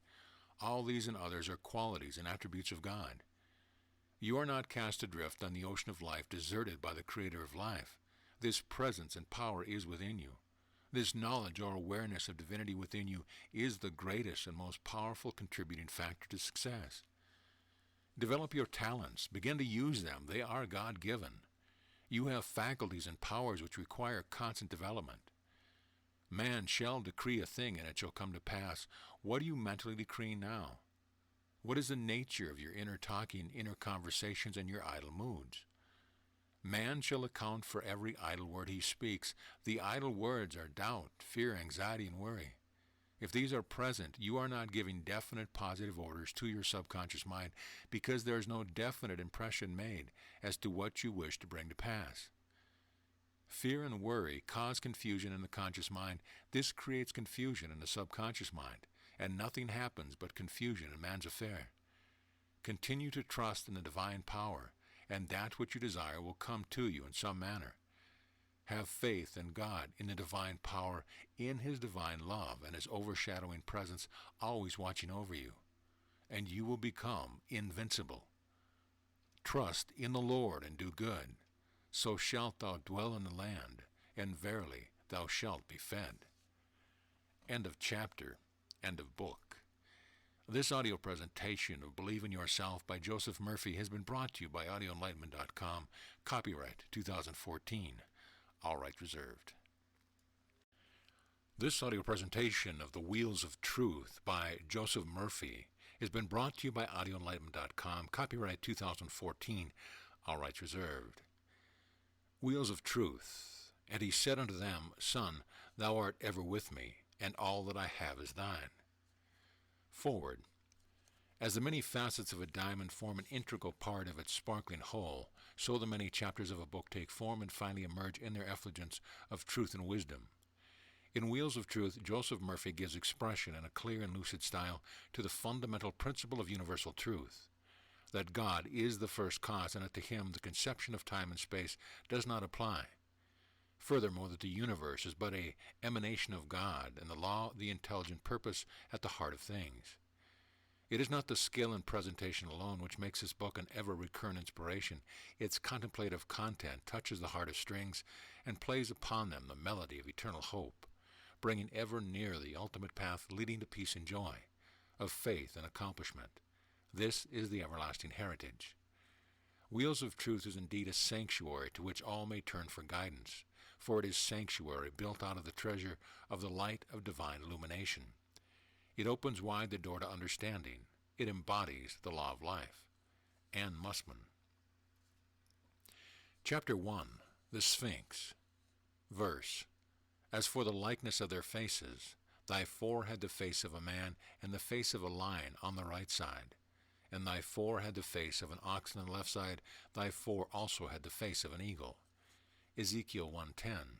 All these and others are qualities and attributes of God. You are not cast adrift on the ocean of life, deserted by the Creator of life. This presence and power is within you. This knowledge or awareness of divinity within you is the greatest and most powerful contributing factor to success. Develop your talents. Begin to use them. They are God-given. You have faculties and powers which require constant development. Man shall decree a thing, and it shall come to pass. What are you mentally decreeing now? What is the nature of your inner talking, inner conversations, and your idle moods? Man shall account for every idle word he speaks. The idle words are doubt, fear, anxiety, and worry. If these are present, you are not giving definite positive orders to your subconscious mind because there is no definite impression made as to what you wish to bring to pass. Fear and worry cause confusion in the conscious mind. This creates confusion in the subconscious mind, and nothing happens but confusion in man's affair. Continue to trust in the divine power, and that which you desire will come to you in some manner. Have faith in God, in the divine power, in His divine love, and His overshadowing presence always watching over you, and you will become invincible. Trust in the Lord and do good. So shalt thou dwell in the land, and verily thou shalt be fed. End of chapter. End of book. This audio presentation of Believe in Yourself by Joseph Murphy has been brought to you by audioenlightenment.com. Copyright 2014. All rights reserved. This audio presentation of The Wheels of Truth by Joseph Murphy has been brought to you by audioenlightenment.com. Copyright 2014. All rights reserved. Wheels of Truth. And he said unto them, Son, thou art ever with me, and all that I have is thine. Forward. As the many facets of a diamond form an integral part of its sparkling whole, so the many chapters of a book take form and finally emerge in their effulgence of truth and wisdom. In Wheels of Truth, Joseph Murphy gives expression in a clear and lucid style to the fundamental principle of universal truth, that God is the first cause, and that to him the conception of time and space does not apply. Furthermore, that the universe is but an emanation of God, and the law of the intelligent purpose at the heart of things. It is not the skill and presentation alone which makes this book an ever-recurrent inspiration. Its contemplative content touches the hardest strings and plays upon them the melody of eternal hope, bringing ever nearer the ultimate path leading to peace and joy, of faith and accomplishment. This is the everlasting heritage. Wheels of Truth is indeed a sanctuary to which all may turn for guidance, for it is sanctuary built out of the treasure of the light of divine illumination. It opens wide the door to understanding. It embodies the law of life. Anne Mussman. Chapter 1. The Sphinx. Verse. As for the likeness of their faces, thy four had the face of a man, and the face of a lion on the right side. And thy four had the face of an ox on the left side, thy four also had the face of an eagle. Ezekiel 1:10.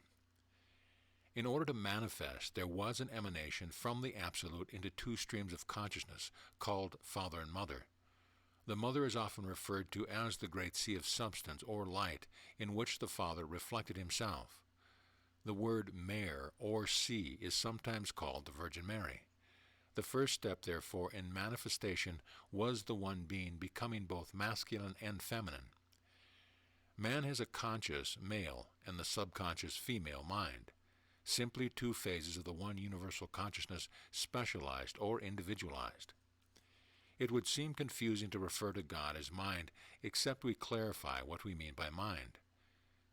In order to manifest, there was an emanation from the Absolute into two streams of consciousness, called Father and Mother. The Mother is often referred to as the great sea of substance or light, in which the Father reflected himself. The word mare or sea is sometimes called the Virgin Mary. The first step, therefore, in manifestation was the one being becoming both masculine and feminine. Man has a conscious male and the subconscious female mind, simply two phases of the one universal consciousness, specialized or individualized. It would seem confusing to refer to God as mind, except we clarify what we mean by mind.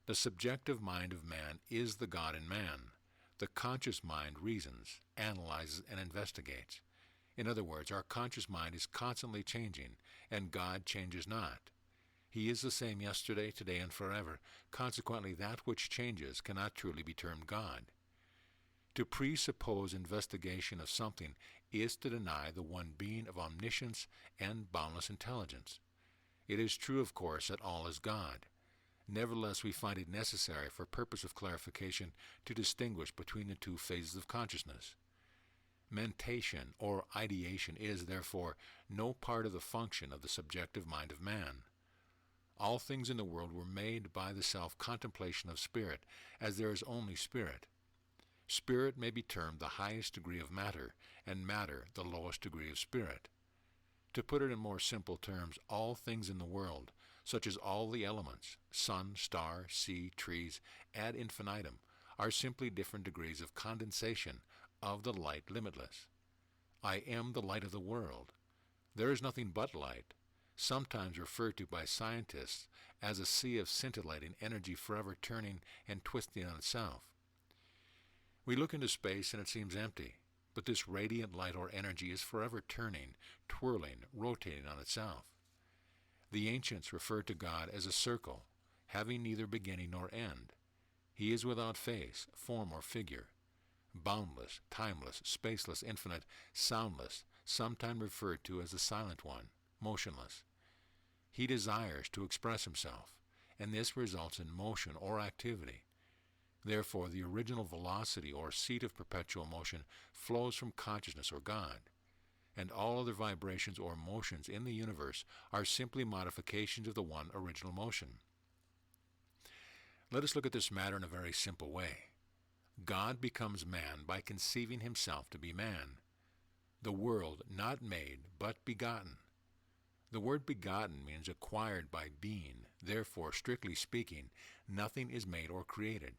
The subjective mind of man is the God in man. The conscious mind reasons, analyzes, and investigates. In other words, our conscious mind is constantly changing, and God changes not. He is the same yesterday, today, and forever. Consequently, that which changes cannot truly be termed God. To presuppose investigation of something is to deny the one being of omniscience and boundless intelligence. It is true, of course, that all is God. Nevertheless, we find it necessary, for purpose of clarification, to distinguish between the two phases of consciousness. Mentation or ideation is, therefore, no part of the function of the subjective mind of man. All things in the world were made by the self-contemplation of spirit, as there is only spirit. Spirit may be termed the highest degree of matter, and matter the lowest degree of spirit. To put it in more simple terms, all things in the world, such as all the elements, sun, star, sea, trees, ad infinitum, are simply different degrees of condensation of the light limitless. I am the light of the world. There is nothing but light, sometimes referred to by scientists as a sea of scintillating energy forever turning and twisting on itself. We look into space and it seems empty, but this radiant light or energy is forever turning, twirling, rotating on itself. The ancients referred to God as a circle, having neither beginning nor end. He is without face, form, or figure, boundless, timeless, spaceless, infinite, soundless, sometimes referred to as the silent one, motionless. He desires to express himself, and this results in motion or activity. Therefore, the original velocity or seat of perpetual motion flows from consciousness or God, and all other vibrations or motions in the universe are simply modifications of the one original motion. Let us look at this matter in a very simple way. God becomes man by conceiving himself to be man. The world not made, but begotten. The word begotten means acquired by being. Therefore, strictly speaking, nothing is made or created.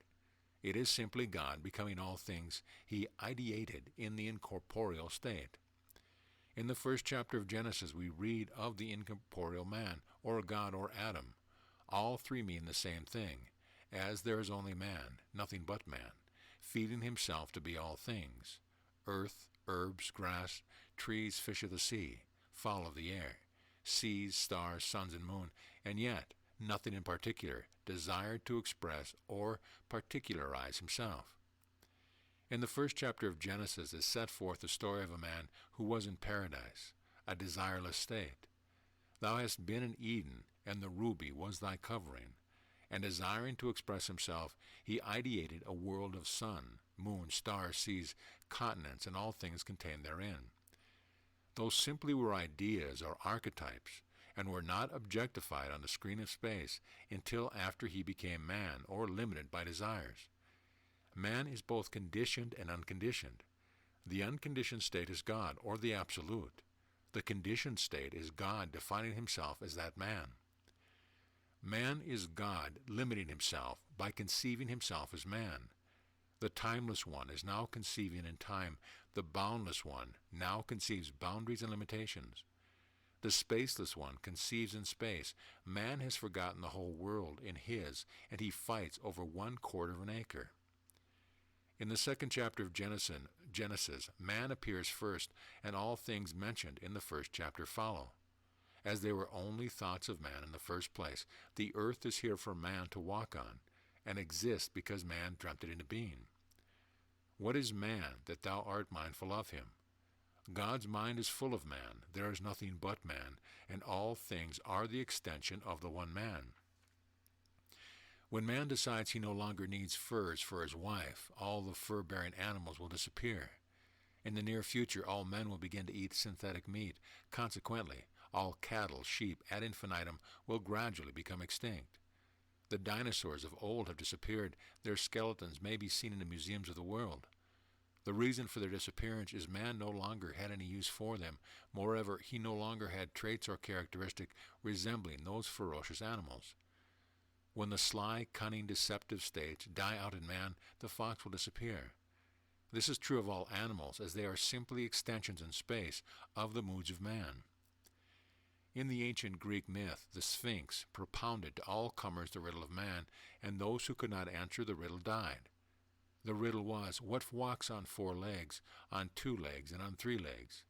It is simply God becoming all things he ideated in the incorporeal state. In the first chapter of Genesis, we read of the incorporeal man, or God, or Adam. All three mean the same thing, as there is only man, nothing but man, feeding himself to be all things: earth, herbs, grass, trees, fish of the sea, fowl of the air, seas, stars, suns, and moon, and yet nothing in particular desired to express or particularize himself. In the first chapter of Genesis is set forth the story of a man who was in paradise, a desireless state. Thou hast been in Eden, and the ruby was thy covering. And desiring to express himself, he ideated a world of sun, moon, stars, seas, continents, and all things contained therein. Those simply were ideas or archetypes, and were not objectified on the screen of space until after he became man, or limited by desires. Man is both conditioned and unconditioned. The unconditioned state is God, or the Absolute. The conditioned state is God defining himself as that man. Man is God limiting himself by conceiving himself as man. The timeless one is now conceiving in time. The boundless one now conceives boundaries and limitations. The spaceless one conceives in space. Man has forgotten the whole world in his, and he fights over 1/4 of an acre. In the second chapter of Genesis, man appears first, and all things mentioned in the first chapter follow. As they were only thoughts of man in the first place, the earth is here for man to walk on, and exists because man dreamt it into being. What is man that thou art mindful of him? God's mind is full of man. There is nothing but man, and all things are the extension of the one man. When man decides he no longer needs furs for his wife, all the fur-bearing animals will disappear. In the near future, all men will begin to eat synthetic meat. Consequently, all cattle, sheep, ad infinitum will gradually become extinct. The dinosaurs of old have disappeared. Their skeletons may be seen in the museums of the world. The reason for their disappearance is man no longer had any use for them. Moreover, he no longer had traits or characteristics resembling those ferocious animals. When the sly, cunning, deceptive states die out in man, the fox will disappear. This is true of all animals, as they are simply extensions in space of the moods of man. In the ancient Greek myth, the Sphinx propounded to all comers the riddle of man, and those who could not answer the riddle died. The riddle was, what walks on 4 legs, on 2 legs, and on 3 legs?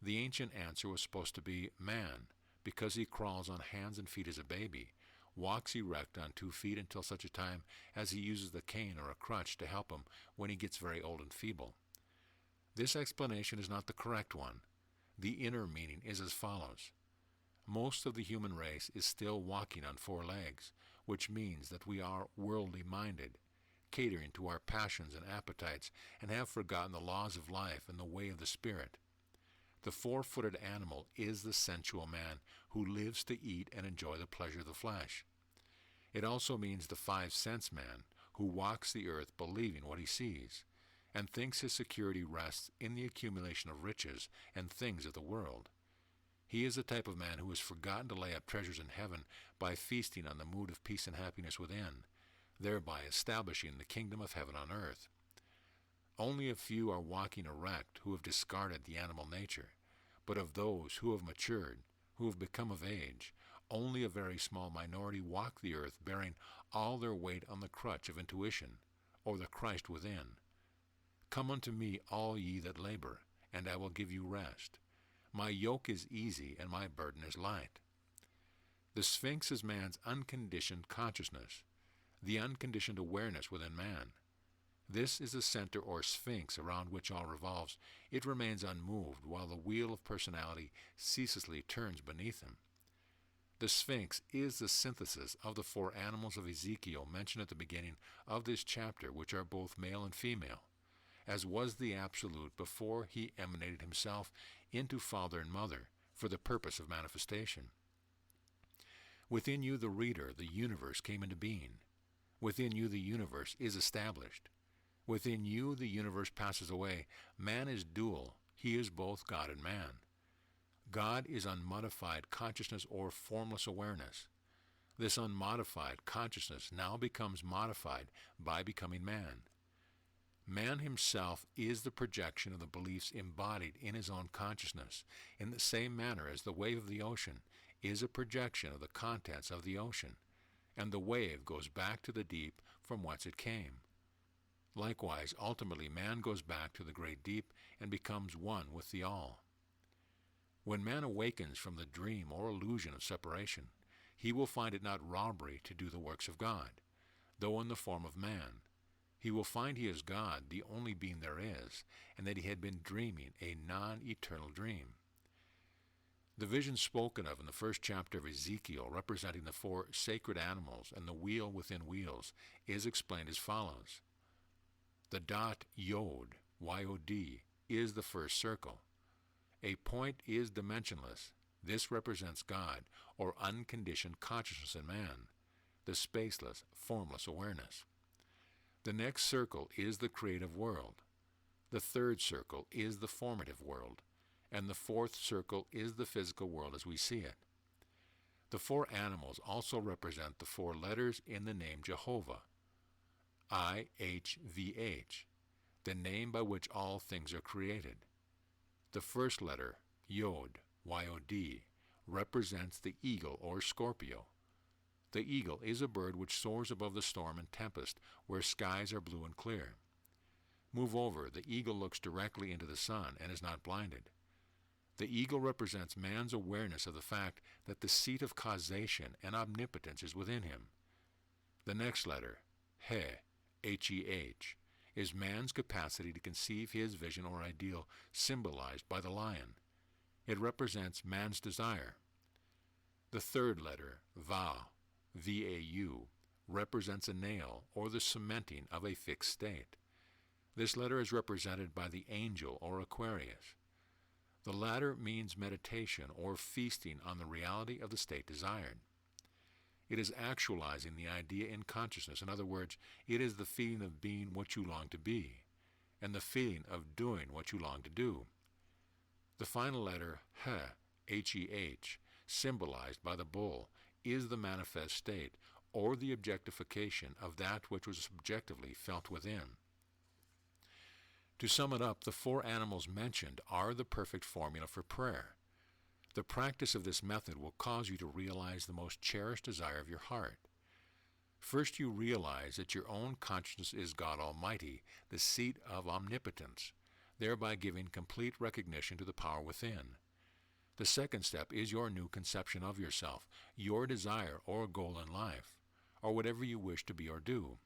The ancient answer was supposed to be man, because he crawls on hands and feet as a baby, walks erect on 2 feet until such a time as he uses the cane or a crutch to help him when he gets very old and feeble. This explanation is not the correct one. The inner meaning is as follows. Most of the human race is still walking on 4 legs, which means that we are worldly minded, catering to our passions and appetites, and have forgotten the laws of life and the way of the spirit. The 4-footed animal is the sensual man who lives to eat and enjoy the pleasure of the flesh. It also means the 5-sense man who walks the earth believing what he sees, and thinks his security rests in the accumulation of riches and things of the world. He is the type of man who has forgotten to lay up treasures in heaven by feasting on the mood of peace and happiness within. thereby establishing the kingdom of heaven on earth. Only a few are walking erect who have discarded the animal nature, but of those who have matured, who have become of age, only a very small minority walk the earth bearing all their weight on the crutch of intuition, or the Christ within. Come unto me, all ye that labor, and I will give you rest. My yoke is easy, and my burden is light. The Sphinx is man's unconditioned consciousness, the unconditioned awareness within man. This is the center or sphinx around which all revolves. It remains unmoved while the wheel of personality ceaselessly turns beneath him. The sphinx is the synthesis of the 4 animals of Ezekiel mentioned at the beginning of this chapter, which are both male and female, as was the Absolute before he emanated himself into Father and Mother for the purpose of manifestation. Within you, the reader, the universe came into being. Within you, the universe is established. Within you, the universe passes away. Man is dual. He is both God and man. God is unmodified consciousness or formless awareness. This unmodified consciousness now becomes modified by becoming man. Man himself is the projection of the beliefs embodied in his own consciousness, in the same manner as the wave of the ocean is a projection of the contents of the ocean, and the wave goes back to the deep from whence it came. Likewise, ultimately, man goes back to the great deep and becomes one with the all. When man awakens from the dream or illusion of separation, he will find it not robbery to do the works of God, though in the form of man. He will find he is God, the only being there is, and that he had been dreaming a non-eternal dream. The vision spoken of in the first chapter of Ezekiel, representing the 4 sacred animals and the wheel within wheels, is explained as follows. The dot Yod, Y-O-D, is the first circle. A point is dimensionless. This represents God, or unconditioned consciousness in man, the spaceless, formless awareness. The next circle is the creative world. The third circle is the formative world, and the 4th circle is the physical world as we see it. The 4 animals also represent the 4 letters in the name Jehovah, I-H-V-H, the name by which all things are created. The first letter, Yod, Y-O-D, represents the eagle or Scorpio. The eagle is a bird which soars above the storm and tempest, where skies are blue and clear. Moreover, the eagle looks directly into the sun and is not blinded. The eagle represents man's awareness of the fact that the seat of causation and omnipotence is within him. The next letter, He, H-E-H, is man's capacity to conceive his vision or ideal, symbolized by the lion. It represents man's desire. The third letter, Va, V-A-U, represents a nail or the cementing of a fixed state. This letter is represented by the angel or Aquarius. The latter means meditation or feasting on the reality of the state desired. It is actualizing the idea in consciousness. In other words, it is the feeling of being what you long to be, and the feeling of doing what you long to do. The final letter, He, H-E-H, symbolized by the bull, is the manifest state, or the objectification of that which was subjectively felt within. To sum it up, the 4 animals mentioned are the perfect formula for prayer. The practice of this method will cause you to realize the most cherished desire of your heart. First, you realize that your own consciousness is God Almighty, the seat of omnipotence, thereby giving complete recognition to the power within. The second step is your new conception of yourself, your desire or goal in life, or whatever you wish to be or do.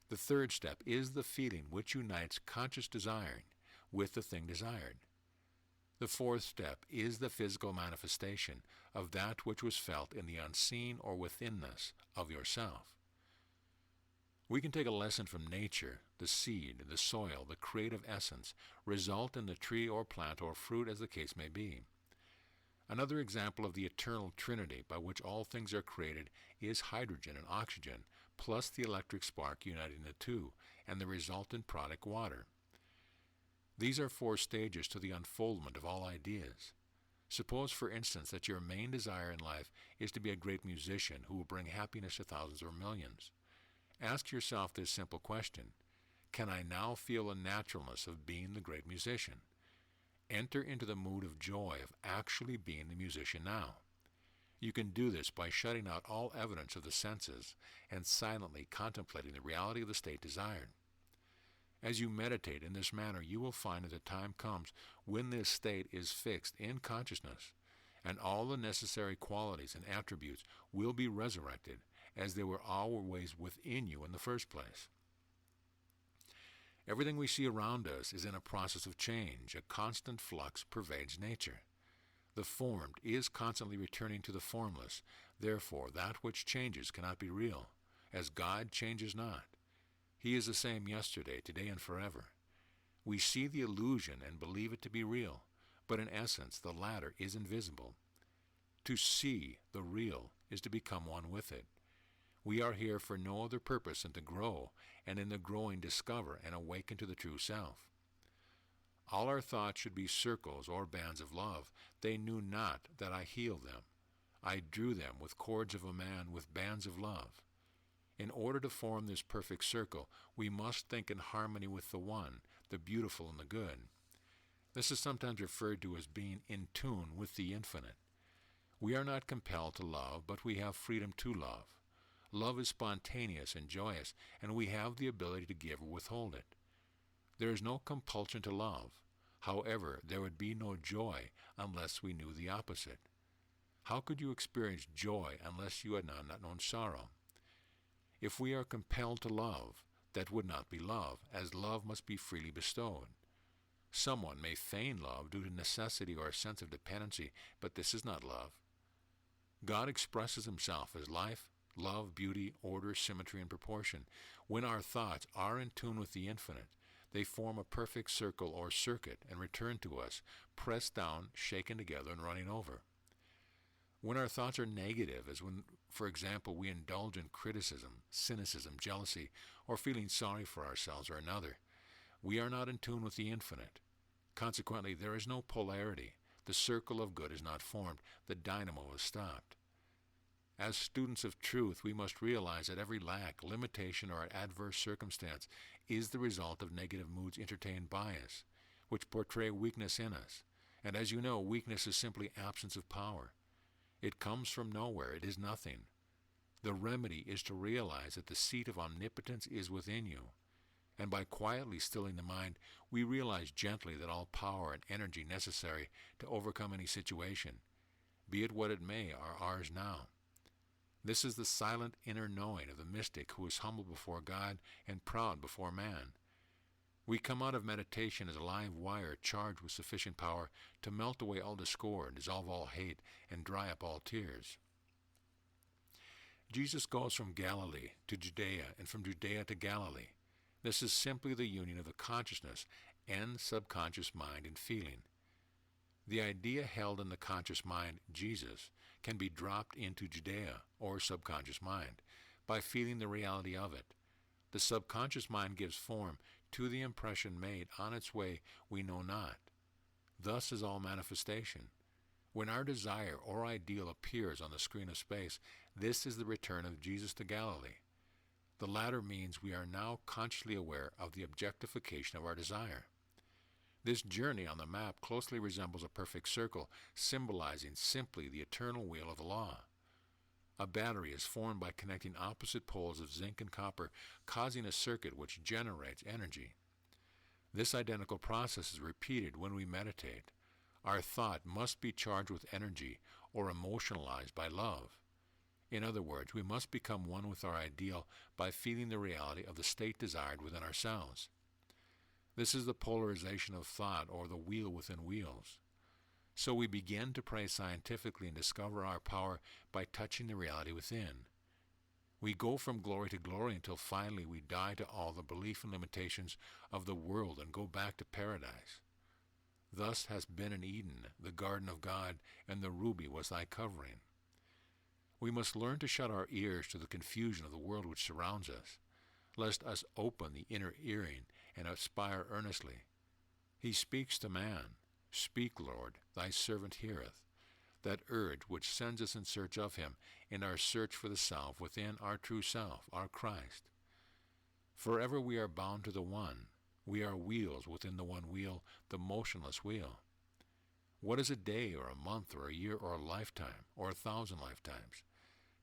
The third step is the feeling which unites conscious desiring with the thing desired. The fourth step is the physical manifestation of that which was felt in the unseen or withinness of yourself. We can take a lesson from nature, the seed, the soil, the creative essence, result in the tree or plant or fruit as the case may be. Another example of the eternal trinity by which all things are created is hydrogen and oxygen, plus the electric spark uniting the two, and the resultant product water. These are 4 stages to the unfoldment of all ideas. Suppose, for instance, that your main desire in life is to be a great musician who will bring happiness to thousands or millions. Ask yourself this simple question: can I now feel the naturalness of being the great musician? Enter into the mood of joy of actually being the musician now. You can do this by shutting out all evidence of the senses and silently contemplating the reality of the state desired. As you meditate in this manner, you will find that the time comes when this state is fixed in consciousness, and all the necessary qualities and attributes will be resurrected as they were always within you in the first place. Everything we see around us is in a process of change. A constant flux pervades nature. The formed is constantly returning to the formless. Therefore, that which changes cannot be real, as God changes not. He is the same yesterday, today, and forever. We see the illusion and believe it to be real, but in essence the latter is invisible. To see the real is to become one with it. We are here for no other purpose than to grow, and in the growing discover and awaken to the true self. All our thoughts should be circles or bands of love. They knew not that I healed them. I drew them with cords of a man with bands of love. In order to form this perfect circle, we must think in harmony with the One, the beautiful and the good. This is sometimes referred to as being in tune with the infinite. We are not compelled to love, but we have freedom to love. Love is spontaneous and joyous, and we have the ability to give or withhold it. There is no compulsion to love. However, there would be no joy unless we knew the opposite. How could you experience joy unless you had not known sorrow? If we are compelled to love, that would not be love, as love must be freely bestowed. Someone may feign love due to necessity or a sense of dependency, but this is not love. God expresses himself as life, love, beauty, order, symmetry, and proportion. When our thoughts are in tune with the infinite, they form a perfect circle or circuit and return to us, pressed down, shaken together, and running over. When our thoughts are negative, as when, for example, we indulge in criticism, cynicism, jealousy, or feeling sorry for ourselves or another, we are not in tune with the infinite. Consequently, there is no polarity. The circle of good is not formed. The dynamo is stopped. As students of truth, we must realize that every lack, limitation, or adverse circumstance is the result of negative moods entertained by us, which portray weakness in us. And as you know, weakness is simply absence of power. It comes from nowhere. It is nothing. The remedy is to realize that the seat of omnipotence is within you. And by quietly stilling the mind, we realize gently that all power and energy necessary to overcome any situation, be it what it may, are ours now. This is the silent inner knowing of the mystic who is humble before God and proud before man. We come out of meditation as a live wire charged with sufficient power to melt away all discord, dissolve all hate, and dry up all tears. Jesus goes from Galilee to Judea and from Judea to Galilee. This is simply the union of the consciousness and subconscious mind and feeling. The idea held in the conscious mind, Jesus, can be dropped into Judea, or subconscious mind, by feeling the reality of it. The subconscious mind gives form to the impression made on its way we know not. Thus is all manifestation. When our desire or ideal appears on the screen of space, this is the return of Jesus to Galilee. The latter means we are now consciously aware of the objectification of our desire. This journey on the map closely resembles a perfect circle, symbolizing simply the eternal wheel of the law. A battery is formed by connecting opposite poles of zinc and copper, causing a circuit which generates energy. This identical process is repeated when we meditate. Our thought must be charged with energy or emotionalized by love. In other words, we must become one with our ideal by feeling the reality of the state desired within ourselves. This is the polarization of thought, or the wheel within wheels. So we begin to pray scientifically and discover our power by touching the reality within. We go from glory to glory until finally we die to all the belief and limitations of the world and go back to paradise. Thus has been in Eden, the garden of God, and the ruby was thy covering. We must learn to shut our ears to the confusion of the world which surrounds us, lest us open the inner hearing and aspire earnestly. He speaks to man, "Speak, Lord, thy servant heareth," that urge which sends us in search of him, in our search for the self within our true self, our Christ. Forever we are bound to the one. We are wheels within the one wheel, the motionless wheel. What is a day or a month or a year or a lifetime or 1,000 lifetimes?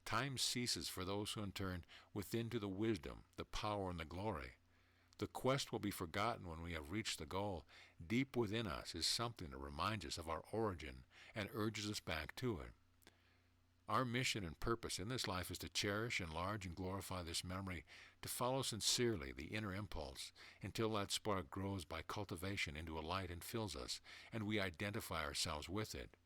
Time ceases for those who turn within to the wisdom, the power, and the glory. The quest will be forgotten when we have reached the goal. Deep within us is something that reminds us of our origin and urges us back to it. Our mission and purpose in this life is to cherish, enlarge, and glorify this memory, to follow sincerely the inner impulse until that spark grows by cultivation into a light and fills us, and we identify ourselves with it.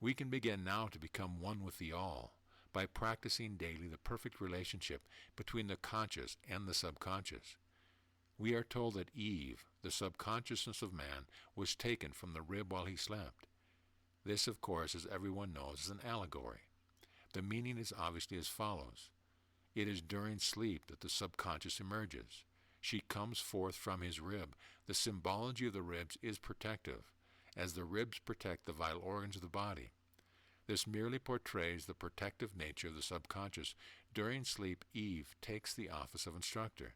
We can begin now to become one with the all by practicing daily the perfect relationship between the conscious and the subconscious. We are told that Eve, the subconsciousness of man, was taken from the rib while he slept. This, of course, as everyone knows, is an allegory. The meaning is obviously as follows. It is during sleep that the subconscious emerges. She comes forth from his rib. The symbology of the ribs is protective, as the ribs protect the vital organs of the body. This merely portrays the protective nature of the subconscious. During sleep, Eve takes the office of instructor.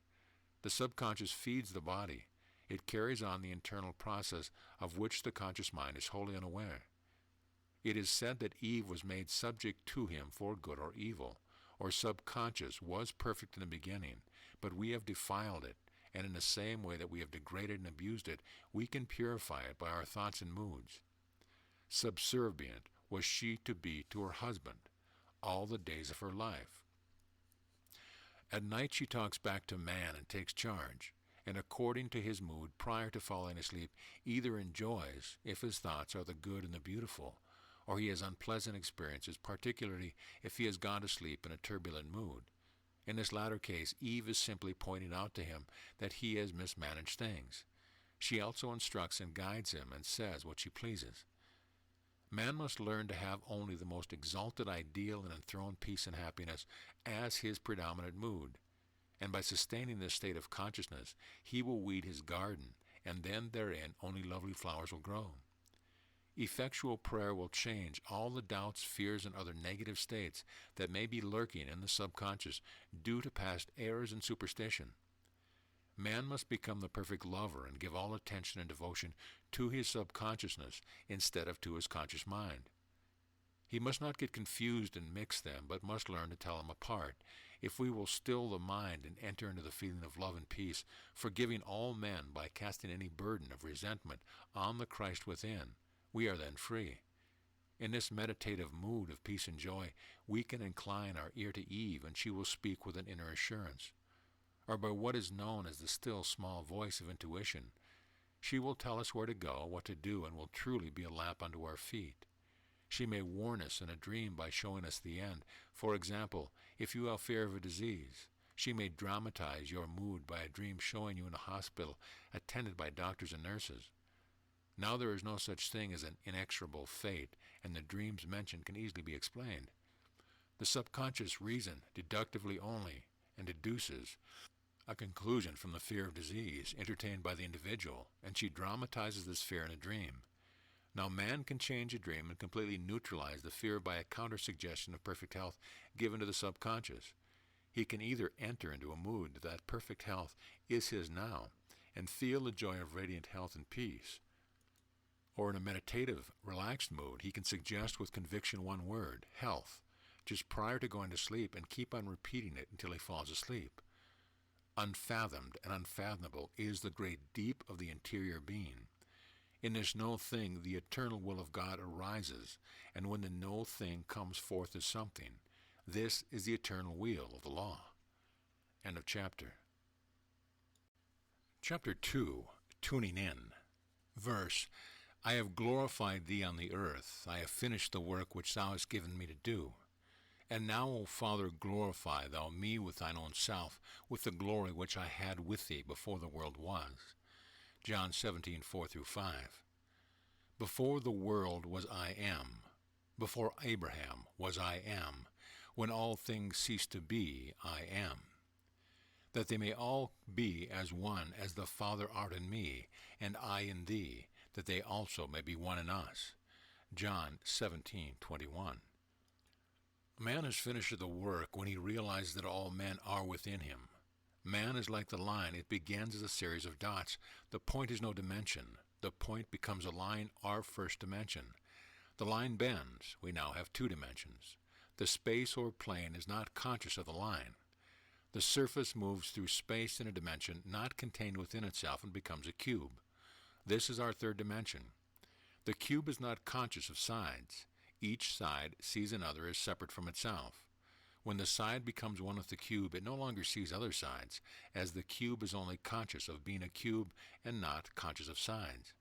The subconscious feeds the body. It carries on the internal process of which the conscious mind is wholly unaware. It is said that Eve was made subject to him for good or evil, or subconscious was perfect in the beginning, but we have defiled it, and in the same way that we have degraded and abused it, we can purify it by our thoughts and moods. Subservient was she to be to her husband all the days of her life. At night she talks back to man and takes charge, and according to his mood prior to falling asleep, either enjoys, if his thoughts are the good and the beautiful, or he has unpleasant experiences, particularly if he has gone to sleep in a turbulent mood. In this latter case, Eve is simply pointing out to him that he has mismanaged things. She also instructs and guides him and says what she pleases. Man must learn to have only the most exalted ideal and enthroned peace and happiness as his predominant mood, and by sustaining this state of consciousness, he will weed his garden, and then therein only lovely flowers will grow. Effectual prayer will change all the doubts, fears, and other negative states that may be lurking in the subconscious due to past errors and superstition. Man must become the perfect lover and give all attention and devotion to his subconsciousness instead of to his conscious mind. He must not get confused and mix them, but must learn to tell them apart. If we will still the mind and enter into the feeling of love and peace, forgiving all men by casting any burden of resentment on the Christ within, we are then free. In this meditative mood of peace and joy, we can incline our ear to Eve, and she will speak with an inner assurance. Or by what is known as the still small voice of intuition, she will tell us where to go, what to do, and will truly be a lamp unto our feet. She may warn us in a dream by showing us the end. For example, if you have fear of a disease, she may dramatize your mood by a dream showing you in a hospital attended by doctors and nurses. Now there is no such thing as an inexorable fate, and the dreams mentioned can easily be explained. The subconscious reason deductively only and deduces a conclusion from the fear of disease entertained by the individual, and she dramatizes this fear in a dream. Now man can change a dream and completely neutralize the fear by a counter-suggestion of perfect health given to the subconscious. He can either enter into a mood that perfect health is his now and feel the joy of radiant health and peace, or in a meditative, relaxed mood, he can suggest with conviction one word, health, just prior to going to sleep and keep on repeating it until he falls asleep. Unfathomed and unfathomable is the great deep of the interior being. In this no thing, the eternal will of God arises, and when the no thing comes forth as something, this is the eternal wheel of the law. End of chapter. Chapter 2, Tuning In. Verse, I have glorified thee on the earth. I have finished the work which thou hast given me to do. And now, O Father, glorify thou me with thine own self, with the glory which I had with thee before the world was. John 17:4-5. Before the world was I am. Before Abraham was I am. When all things cease to be, I am. That they may all be as one as the Father art in me, and I in thee, that they also may be one in us. John 17:21. Man has finished the work when he realizes that all men are within him. Man is like the line. It begins as a series of dots. The point is no dimension. The point becomes a line, our first dimension. The line bends. We now have two dimensions. The space or plane is not conscious of the line. The surface moves through space in a dimension not contained within itself and becomes a cube. This is our third dimension. The cube is not conscious of sides. Each side sees another as separate from itself. When the side becomes one with the cube, it no longer sees other sides, as the cube is only conscious of being a cube and not conscious of sides.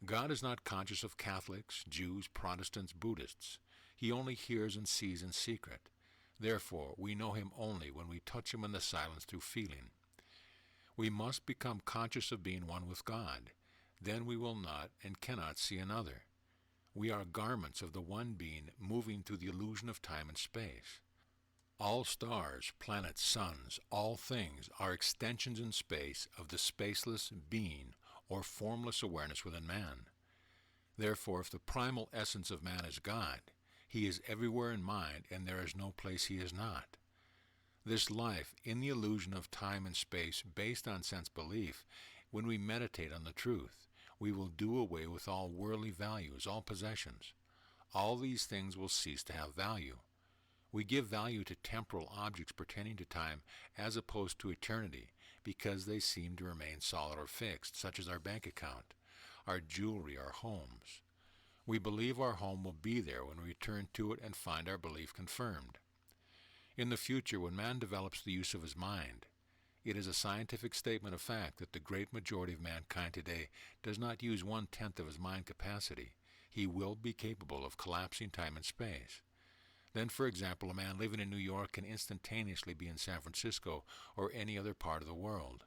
God is not conscious of Catholics, Jews, Protestants, Buddhists. He only hears and sees in secret. Therefore, we know him only when we touch him in the silence through feeling. We must become conscious of being one with God. Then we will not and cannot see another. We are garments of the one being moving through the illusion of time and space. All stars, planets, suns, all things are extensions in space of the spaceless being or formless awareness within man. Therefore, if the primal essence of man is God, he is everywhere in mind and there is no place he is not. This life, in the illusion of time and space based on sense belief, when we meditate on the truth, we will do away with all worldly values, all possessions. All these things will cease to have value. We give value to temporal objects pertaining to time as opposed to eternity because they seem to remain solid or fixed, such as our bank account, our jewelry, our homes. We believe our home will be there when we return to it and find our belief confirmed. In the future, when man develops the use of his mind, it is a scientific statement of fact that the great majority of mankind today does not use 1/10 of his mind capacity. He will be capable of collapsing time and space. Then, for example, a man living in New York can instantaneously be in San Francisco or any other part of the world.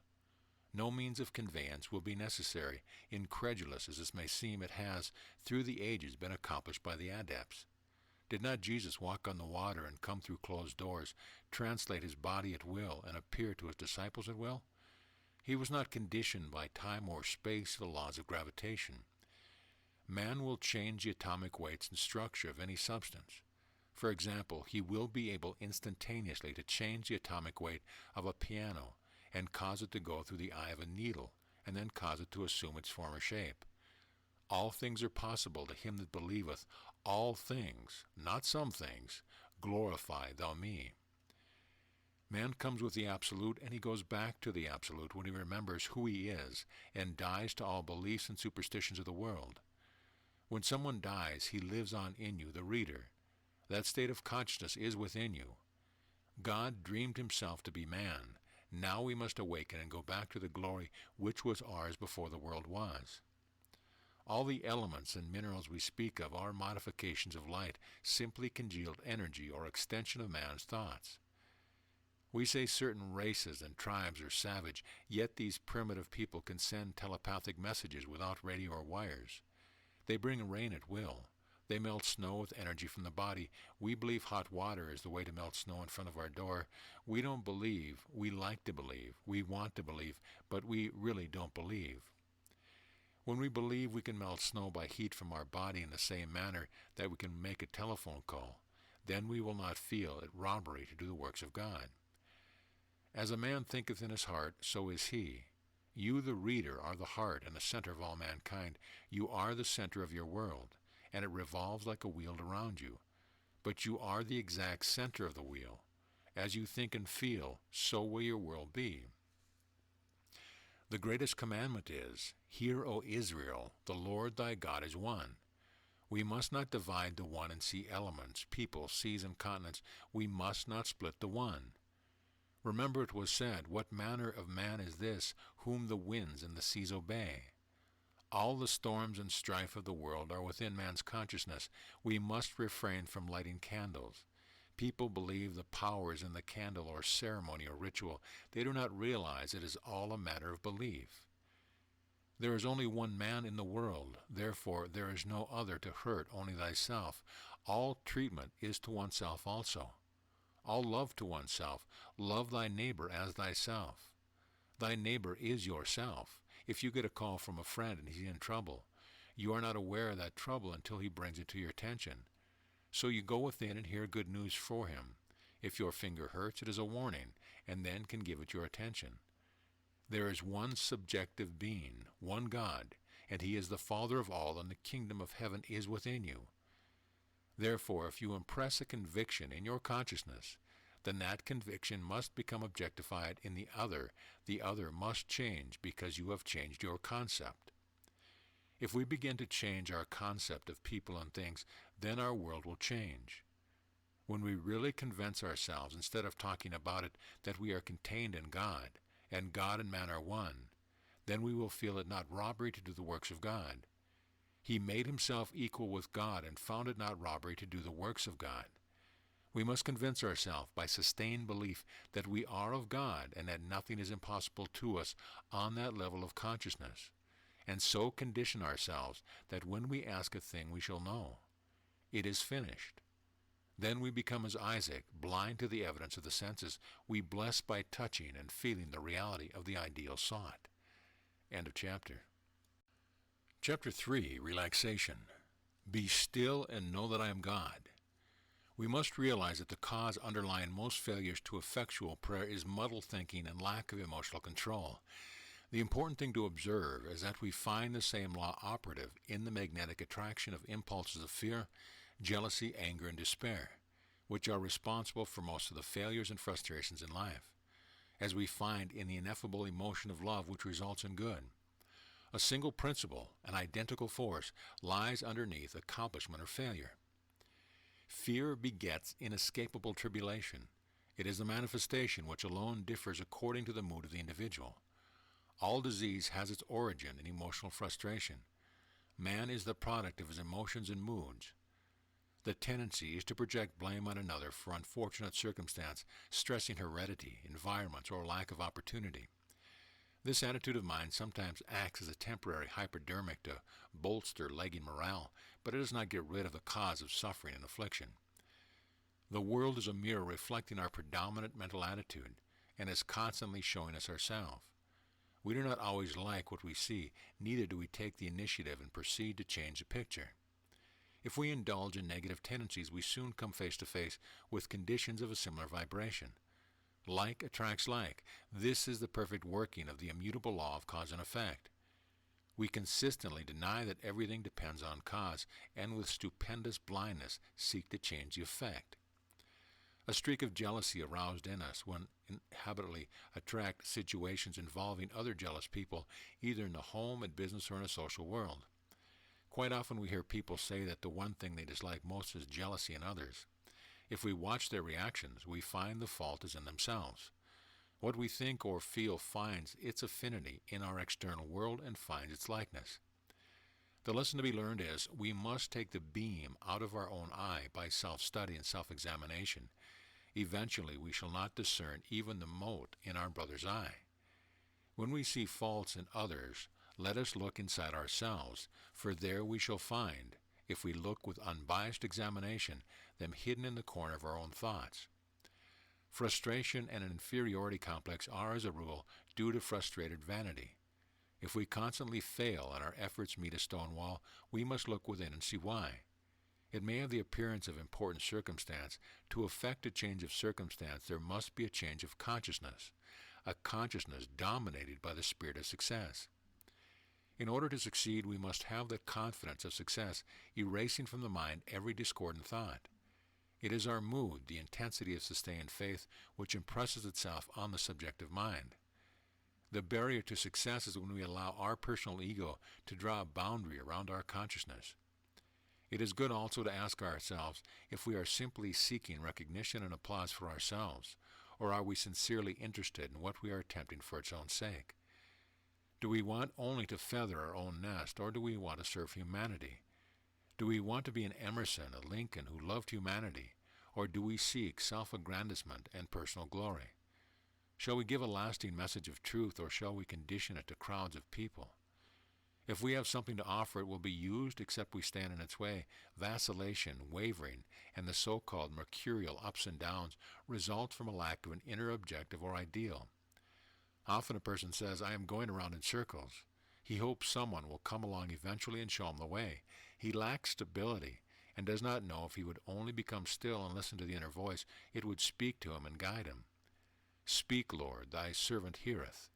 No means of conveyance will be necessary. Incredulous as this may seem, it has, through the ages, been accomplished by the adepts. Did not Jesus walk on the water and come through closed doors, translate his body at will, and appear to his disciples at will? He was not conditioned by time or space to the laws of gravitation. Man will change the atomic weights and structure of any substance. For example, he will be able instantaneously to change the atomic weight of a piano and cause it to go through the eye of a needle, and then cause it to assume its former shape. All things are possible to him that believeth. All things, not some things, glorify thou me. Man comes with the Absolute, and he goes back to the Absolute when he remembers who he is and dies to all beliefs and superstitions of the world. When someone dies, he lives on in you, the reader. That state of consciousness is within you. God dreamed himself to be man. Now we must awaken and go back to the glory which was ours before the world was. All the elements and minerals we speak of are modifications of light, simply congealed energy or extension of man's thoughts. We say certain races and tribes are savage, yet these primitive people can send telepathic messages without radio or wires. They bring rain at will. They melt snow with energy from the body. We believe hot water is the way to melt snow in front of our door. We don't believe. We like to believe. We want to believe, but we really don't believe. When we believe we can melt snow by heat from our body in the same manner that we can make a telephone call, then we will not feel it robbery to do the works of God. As a man thinketh in his heart, so is he. You, the reader, are the heart and the center of all mankind. You are the center of your world, and it revolves like a wheel around you. But you are the exact center of the wheel. As you think and feel, so will your world be. The greatest commandment is, Hear, O Israel, the Lord thy God is one. We must not divide the one and see elements, people, seas, and continents. We must not split the one. Remember it was said, What manner of man is this, whom the winds and the seas obey? All the storms and strife of the world are within man's consciousness. We must refrain from lighting candles. People believe the power is in the candle or ceremony or ritual. They do not realize it is all a matter of belief. There is only one man in the world. Therefore, there is no other to hurt, only thyself. All treatment is to oneself also. All love to oneself. Love thy neighbor as thyself. Thy neighbor is yourself. If you get a call from a friend and he's in trouble, you are not aware of that trouble until he brings it to your attention. So you go within and hear good news for him. If your finger hurts, it is a warning, and then can give it your attention. There is one subjective being, one God, and He is the Father of all, and the kingdom of heaven is within you. Therefore, if you impress a conviction in your consciousness, then that conviction must become objectified in the other. The other must change because you have changed your concept. If we begin to change our concept of people and things, then our world will change. When we really convince ourselves, instead of talking about it, that we are contained in God, and God and man are one, then we will feel it not robbery to do the works of God. He made himself equal with God and found it not robbery to do the works of God. We must convince ourselves by sustained belief that we are of God and that nothing is impossible to us on that level of consciousness, and so condition ourselves that when we ask a thing we shall know. It is finished. Then we become as Isaac, blind to the evidence of the senses. We bless by touching and feeling the reality of the ideal sought. End of chapter. Chapter 3, Relaxation. Be still and know that I am God. We must realize that the cause underlying most failures to effectual prayer is muddled thinking and lack of emotional control. The important thing to observe is that we find the same law operative in the magnetic attraction of impulses of fear, jealousy, anger, and despair, which are responsible for most of the failures and frustrations in life, as we find in the ineffable emotion of love which results in good. A single principle, an identical force, lies underneath accomplishment or failure. Fear begets inescapable tribulation. It is the manifestation which alone differs according to the mood of the individual. All disease has its origin in emotional frustration. Man is the product of his emotions and moods. The tendency is to project blame on another for unfortunate circumstance, stressing heredity, environments, or lack of opportunity. This attitude of mind sometimes acts as a temporary hypodermic to bolster lagging morale, but it does not get rid of the cause of suffering and affliction. The world is a mirror reflecting our predominant mental attitude, and is constantly showing us ourselves. We do not always like what we see, neither do we take the initiative and proceed to change the picture. If we indulge in negative tendencies, we soon come face to face with conditions of a similar vibration. Like attracts like. This is the perfect working of the immutable law of cause and effect. We consistently deny that everything depends on cause, and with stupendous blindness seek to change the effect. A streak of jealousy aroused in us when habitually attract situations involving other jealous people, either in the home, at business, or in a social world. Quite often we hear people say that the one thing they dislike most is jealousy in others. If we watch their reactions, we find the fault is in themselves. What we think or feel finds its affinity in our external world and finds its likeness. The lesson to be learned is we must take the beam out of our own eye by self-study and self-examination. Eventually we shall not discern even the mote in our brother's eye. When we see faults in others, let us look inside ourselves, for there we shall find, if we look with unbiased examination, them hidden in the corner of our own thoughts. Frustration and an inferiority complex are, as a rule, due to frustrated vanity. If we constantly fail and our efforts meet a stone wall, we must look within and see why. It may have the appearance of important circumstance. To effect a change of circumstance, there must be a change of consciousness, a consciousness dominated by the spirit of success. In order to succeed, we must have the confidence of success, erasing from the mind every discordant thought. It is our mood, the intensity of sustained faith, which impresses itself on the subjective mind. The barrier to success is when we allow our personal ego to draw a boundary around our consciousness. It is good also to ask ourselves if we are simply seeking recognition and applause for ourselves, or are we sincerely interested in what we are attempting for its own sake? Do we want only to feather our own nest, or do we want to serve humanity? Do we want to be an Emerson, a Lincoln who loved humanity, or do we seek self-aggrandizement and personal glory? Shall we give a lasting message of truth, or shall we condition it to crowds of people? If we have something to offer, it will be used except we stand in its way. Vacillation, wavering, and the so-called mercurial ups and downs result from a lack of an inner objective or ideal. Often a person says, I am going around in circles. He hopes someone will come along eventually and show him the way. He lacks stability, and does not know if he would only become still and listen to the inner voice, it would speak to him and guide him. Speak, Lord, thy servant heareth.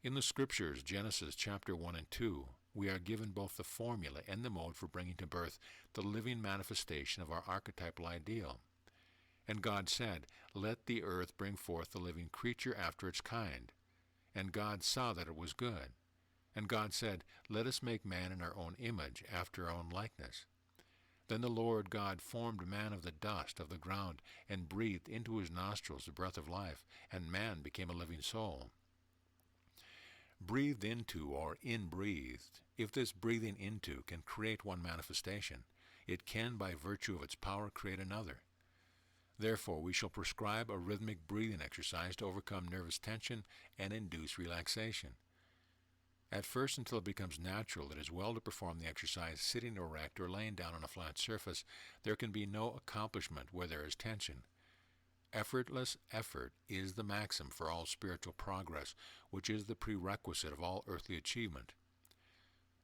In the Scriptures, Genesis chapter 1 and 2, we are given both the formula and the mode for bringing to birth the living manifestation of our archetypal ideal. And God said, Let the earth bring forth the living creature after its kind. And God saw that it was good. And God said, Let us make man in our own image, after our own likeness. Then the Lord God formed man of the dust of the ground, and breathed into his nostrils the breath of life, and man became a living soul. Breathed into or inbreathed, if this breathing into can create one manifestation, it can by virtue of its power create another. Therefore we shall prescribe a rhythmic breathing exercise to overcome nervous tension and induce relaxation. At first, until it becomes natural, it is well to perform the exercise sitting erect or laying down on a flat surface. There can be no accomplishment where there is tension. Effortless effort is the maxim for all spiritual progress, which is the prerequisite of all earthly achievement.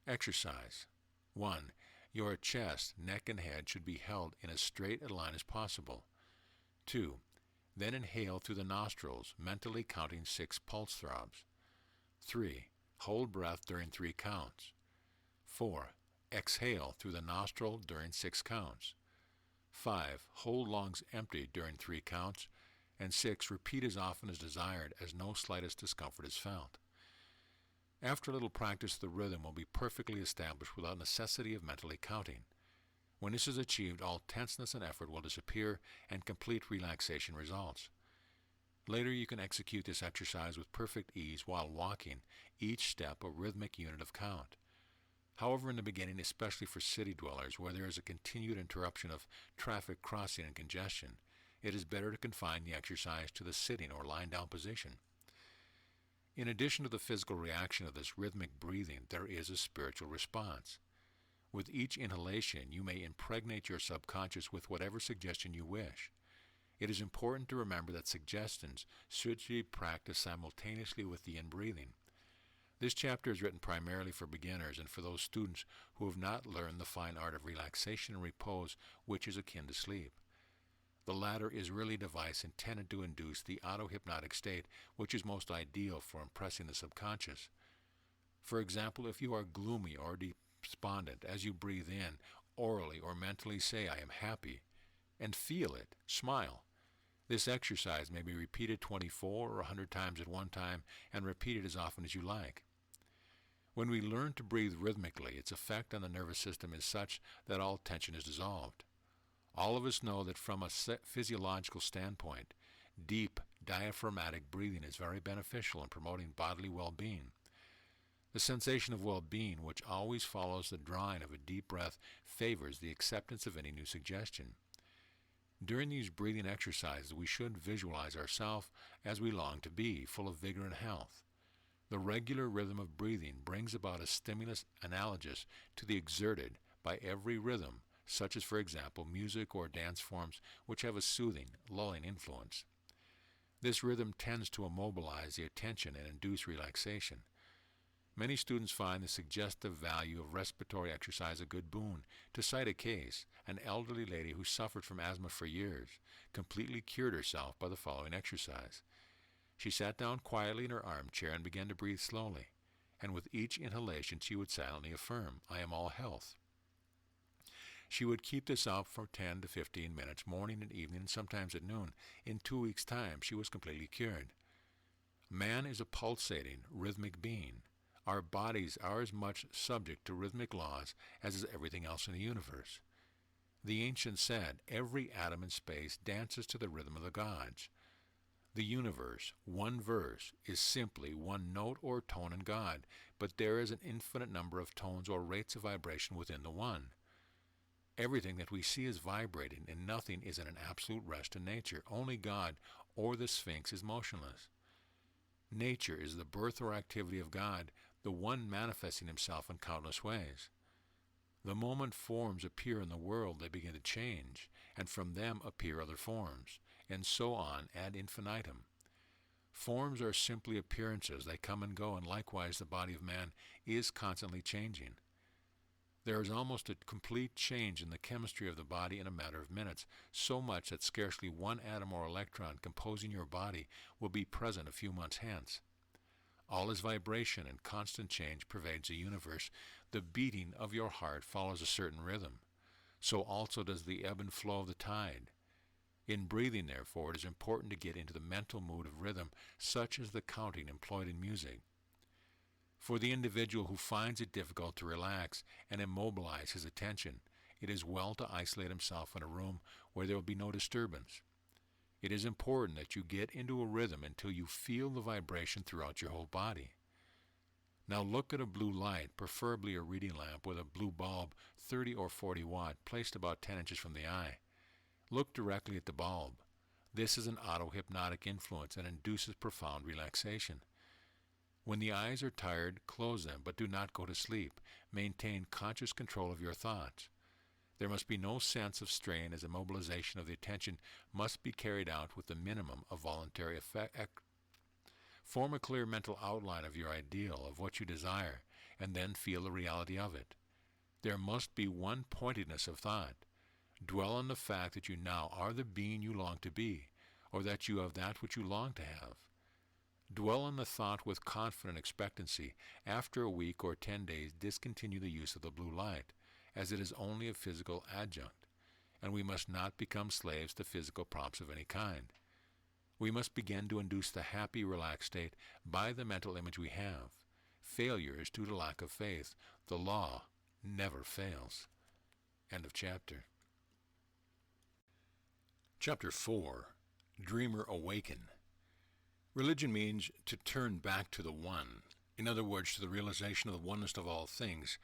Exercise. 1. Your chest, neck, and head should be held in as straight a line as possible. 2. Then inhale through the nostrils, mentally counting 6 pulse throbs. 3. Hold breath during 3 counts. 4. Exhale through the nostril during 6 counts. 5. Hold lungs empty during 3 counts. And 6. Repeat as often as desired, as no slightest discomfort is felt. After a little practice, the rhythm will be perfectly established without necessity of mentally counting. When this is achieved, all tenseness and effort will disappear, and complete relaxation results. Later you can execute this exercise with perfect ease while walking, each step a rhythmic unit of count. However, in the beginning, especially for city dwellers where there is a continued interruption of traffic crossing and congestion, it is better to confine the exercise to the sitting or lying down position. In addition to the physical reaction of this rhythmic breathing, there is a spiritual response. With each inhalation, you may impregnate your subconscious with whatever suggestion you wish. It is important to remember that suggestions should be practiced simultaneously with the in-breathing. This chapter is written primarily for beginners and for those students who have not learned the fine art of relaxation and repose, which is akin to sleep. The latter is really a device intended to induce the auto-hypnotic state, which is most ideal for impressing the subconscious. For example, if you are gloomy or despondent, as you breathe in, orally or mentally say, I am happy, and feel it, smile. This exercise may be repeated 24 or 100 times at one time, and repeated as often as you like. When we learn to breathe rhythmically, its effect on the nervous system is such that all tension is dissolved. All of us know that from a physiological standpoint, deep diaphragmatic breathing is very beneficial in promoting bodily well-being. The sensation of well-being, which always follows the drawing of a deep breath, favors the acceptance of any new suggestion. During these breathing exercises, we should visualize ourselves as we long to be, full of vigor and health. The regular rhythm of breathing brings about a stimulus analogous to the exerted by every rhythm, such as, for example, music or dance forms which have a soothing, lulling influence. This rhythm tends to immobilize the attention and induce relaxation. Many students find the suggestive value of respiratory exercise a good boon. To cite a case, an elderly lady who suffered from asthma for years completely cured herself by the following exercise. She sat down quietly in her armchair and began to breathe slowly, and with each inhalation she would silently affirm, I am all health. She would keep this up for 10 to 15 minutes, morning and evening, and sometimes at noon. In 2 weeks' time, she was completely cured. Man is a pulsating, rhythmic being. Our bodies are as much subject to rhythmic laws as is everything else in the universe. The ancients said, every atom in space dances to the rhythm of the gods. The universe, one verse, is simply one note or tone in God, but there is an infinite number of tones or rates of vibration within the one. Everything that we see is vibrating, and nothing is in an absolute rest in nature. Only God or the Sphinx is motionless. Nature is the birth or activity of God, the one manifesting himself in countless ways. The moment forms appear in the world, they begin to change, and from them appear other forms, and so on ad infinitum. Forms are simply appearances, they come and go, and likewise the body of man is constantly changing. There is almost a complete change in the chemistry of the body in a matter of minutes, so much that scarcely one atom or electron composing your body will be present a few months hence. All is vibration, and constant change pervades the universe. The beating of your heart follows a certain rhythm. So also does the ebb and flow of the tide. In breathing, therefore, it is important to get into the mental mood of rhythm, such as the counting employed in music. For the individual who finds it difficult to relax and immobilize his attention, it is well to isolate himself in a room where there will be no disturbance. It is important that you get into a rhythm until you feel the vibration throughout your whole body. Now look at a blue light, preferably a reading lamp with a blue bulb, 30 or 40 watt, placed about 10 inches from the eye. Look directly at the bulb. This is an auto-hypnotic influence and induces profound relaxation. When the eyes are tired, close them, but do not go to sleep. Maintain conscious control of your thoughts. There must be no sense of strain, as immobilization of the attention must be carried out with the minimum of voluntary effect. Form a clear mental outline of your ideal, of what you desire, and then feel the reality of it. There must be one pointedness of thought. Dwell on the fact that you now are the being you long to be, or that you have that which you long to have. Dwell on the thought with confident expectancy. After a week or 10 days, discontinue the use of the blue light, as it is only a physical adjunct, and we must not become slaves to physical props of any kind. We must begin to induce the happy, relaxed state by the mental image we have. Failure is due to lack of faith. The law never fails. End of chapter. Chapter 4. Dreamer Awaken. Religion means to turn back to the One. In other words, to the realization of the oneness of all things.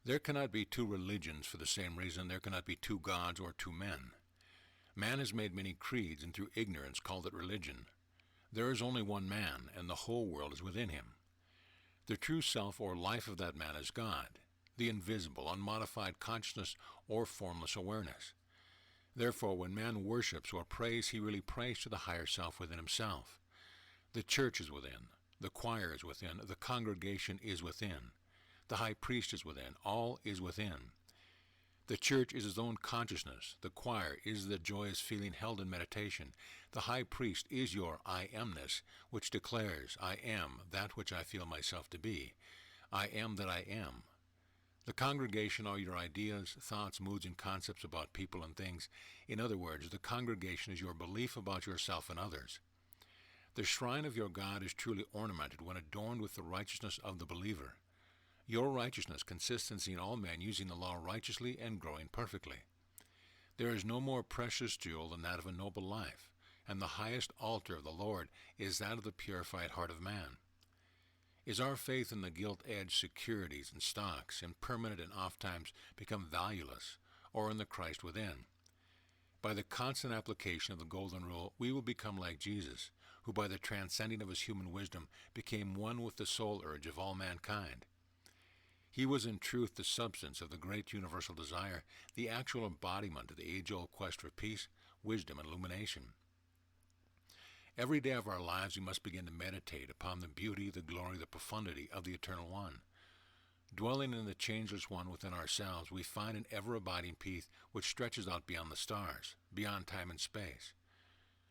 There cannot be two religions for the same reason there cannot be two gods or two men. Man has made many creeds and through ignorance called it religion. There is only one man, and the whole world is within him. The true self or life of that man is God, the invisible, unmodified consciousness or formless awareness. Therefore, when man worships or prays, he really prays to the higher self within himself. The church is within, the choir is within, the congregation is within. The high priest is within. All is within. The church is his own consciousness. The choir is the joyous feeling held in meditation. The high priest is your I amness, which declares, I am that which I feel myself to be. I am that I am. The congregation are your ideas, thoughts, moods, and concepts about people and things. In other words, the congregation is your belief about yourself and others. The shrine of your God is truly ornamented when adorned with the righteousness of the believer. Your righteousness consists in seeing all men using the law righteously and growing perfectly. There is no more precious jewel than that of a noble life, and the highest altar of the Lord is that of the purified heart of man. Is our faith in the gilt-edged securities and stocks, impermanent and ofttimes become valueless, or in the Christ within? By the constant application of the golden rule, we will become like Jesus, who by the transcending of his human wisdom became one with the soul urge of all mankind. He was in truth the substance of the great universal desire, the actual embodiment of the age-old quest for peace, wisdom, and illumination. Every day of our lives we must begin to meditate upon the beauty, the glory, the profundity of the Eternal One. Dwelling in the changeless One within ourselves, we find an ever-abiding peace which stretches out beyond the stars, beyond time and space.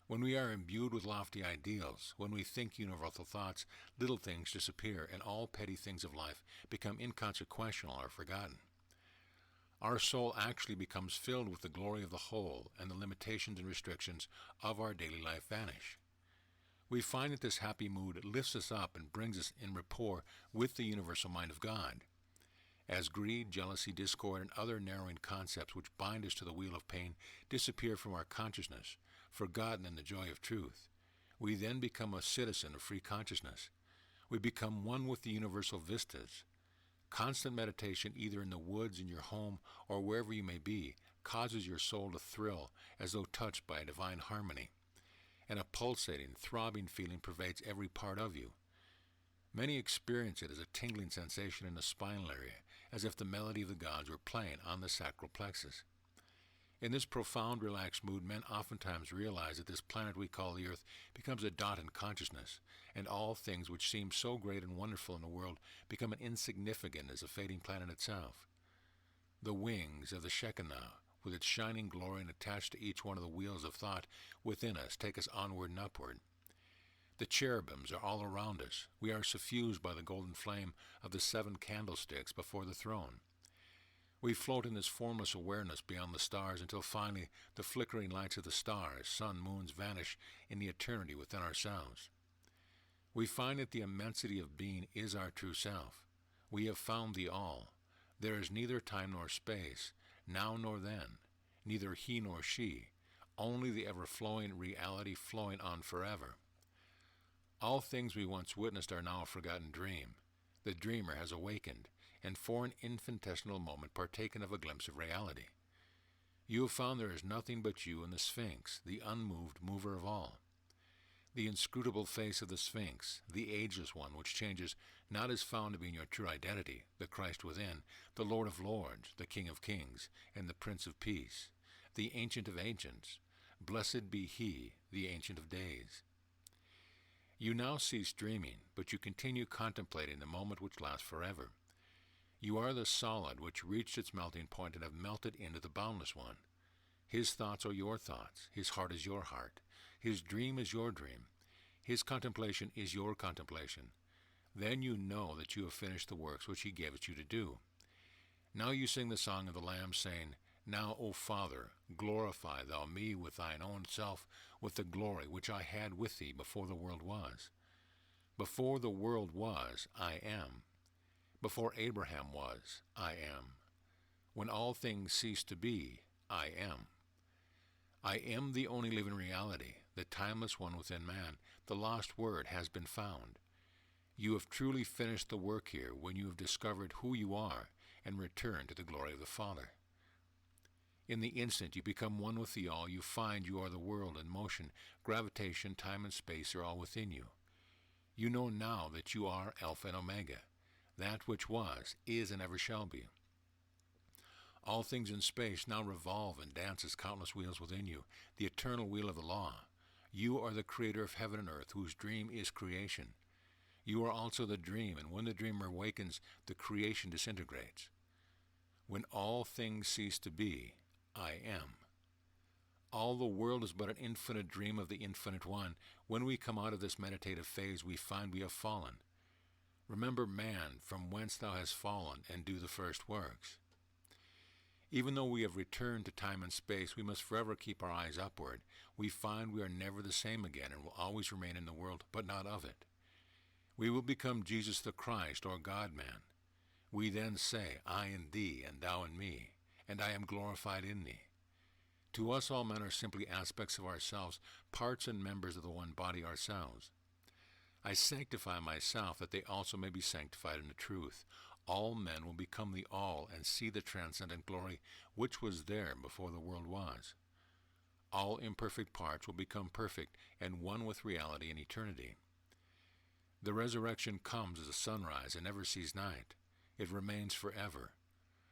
When we are imbued with lofty ideals, when we think universal thoughts, little things disappear, and all petty things of life become inconsequential or forgotten. Our soul actually becomes filled with the glory of the whole, and the limitations and restrictions of our daily life vanish. We find that this happy mood lifts us up and brings us in rapport with the universal mind of God. As greed, jealousy, discord, and other narrowing concepts which bind us to the wheel of pain disappear from our consciousness, forgotten in the joy of truth, we then become a citizen of free consciousness. We become one with the universal vistas. Constant meditation, either in the woods, in your home, or wherever you may be, causes your soul to thrill as though touched by a divine harmony, and a pulsating, throbbing feeling pervades every part of you. Many experience it as a tingling sensation in the spinal area, as if the melody of the gods were playing on the sacral plexus. In this profound, relaxed mood, men oftentimes realize that this planet we call the Earth becomes a dot in consciousness, and all things which seem so great and wonderful in the world become insignificant as a fading planet itself. The wings of the Shekinah, with its shining glory and attached to each one of the wheels of thought within us, take us onward and upward. The cherubims are all around us. We are suffused by the golden flame of the 7 candlesticks before the throne. We float in this formless awareness beyond the stars until finally the flickering lights of the stars, sun, moons vanish in the eternity within ourselves. We find that the immensity of being is our true self. We have found the all. There is neither time nor space, now nor then, neither he nor she, only the ever-flowing reality flowing on forever. All things we once witnessed are now a forgotten dream. The dreamer has awakened, and for an infinitesimal moment partaken of a glimpse of reality. You have found there is nothing but you and the Sphinx, the unmoved mover of all. The inscrutable face of the Sphinx, the ageless one which changes, not is found to be in your true identity, the Christ within, the Lord of Lords, the King of Kings, and the Prince of Peace, the Ancient of Ancients. Blessed be he, the Ancient of Days. You now cease dreaming, but you continue contemplating the moment which lasts forever. You are the solid which reached its melting point and have melted into the boundless one. His thoughts are your thoughts, his heart is your heart, his dream is your dream, his contemplation is your contemplation. Then you know that you have finished the works which he gave it you to do. Now you sing the song of the Lamb, saying, Now, O Father, glorify thou me with thine own self, with the glory which I had with thee before the world was. Before the world was, I am. Before Abraham was, I am. When all things cease to be, I am. I am the only living reality, the timeless one within man. The lost word has been found. You have truly finished the work here when you have discovered who you are and returned to the glory of the Father. In the instant you become one with the all, you find you are the world in motion. Gravitation, time, and space are all within you. You know now that you are Alpha and Omega, that which was, is, and ever shall be. All things in space now revolve and dance as countless wheels within you, the eternal wheel of the law. You are the creator of heaven and earth, whose dream is creation. You are also the dream, and when the dreamer awakens, the creation disintegrates. When all things cease to be, I am. All the world is but an infinite dream of the infinite one. When we come out of this meditative phase, we find we have fallen. Remember, man, from whence thou hast fallen, and do the first works. Even though we have returned to time and space, we must forever keep our eyes upward. We find we are never the same again and will always remain in the world, but not of it. We will become Jesus the Christ, or God-man. We then say, I in thee, and thou in me, and I am glorified in thee. To us all men are simply aspects of ourselves, parts and members of the one body ourselves. I sanctify myself that they also may be sanctified in the truth. All men will become the all and see the transcendent glory which was there before the world was. All imperfect parts will become perfect and one with reality and eternity. The resurrection comes as a sunrise and never sees night. It remains forever.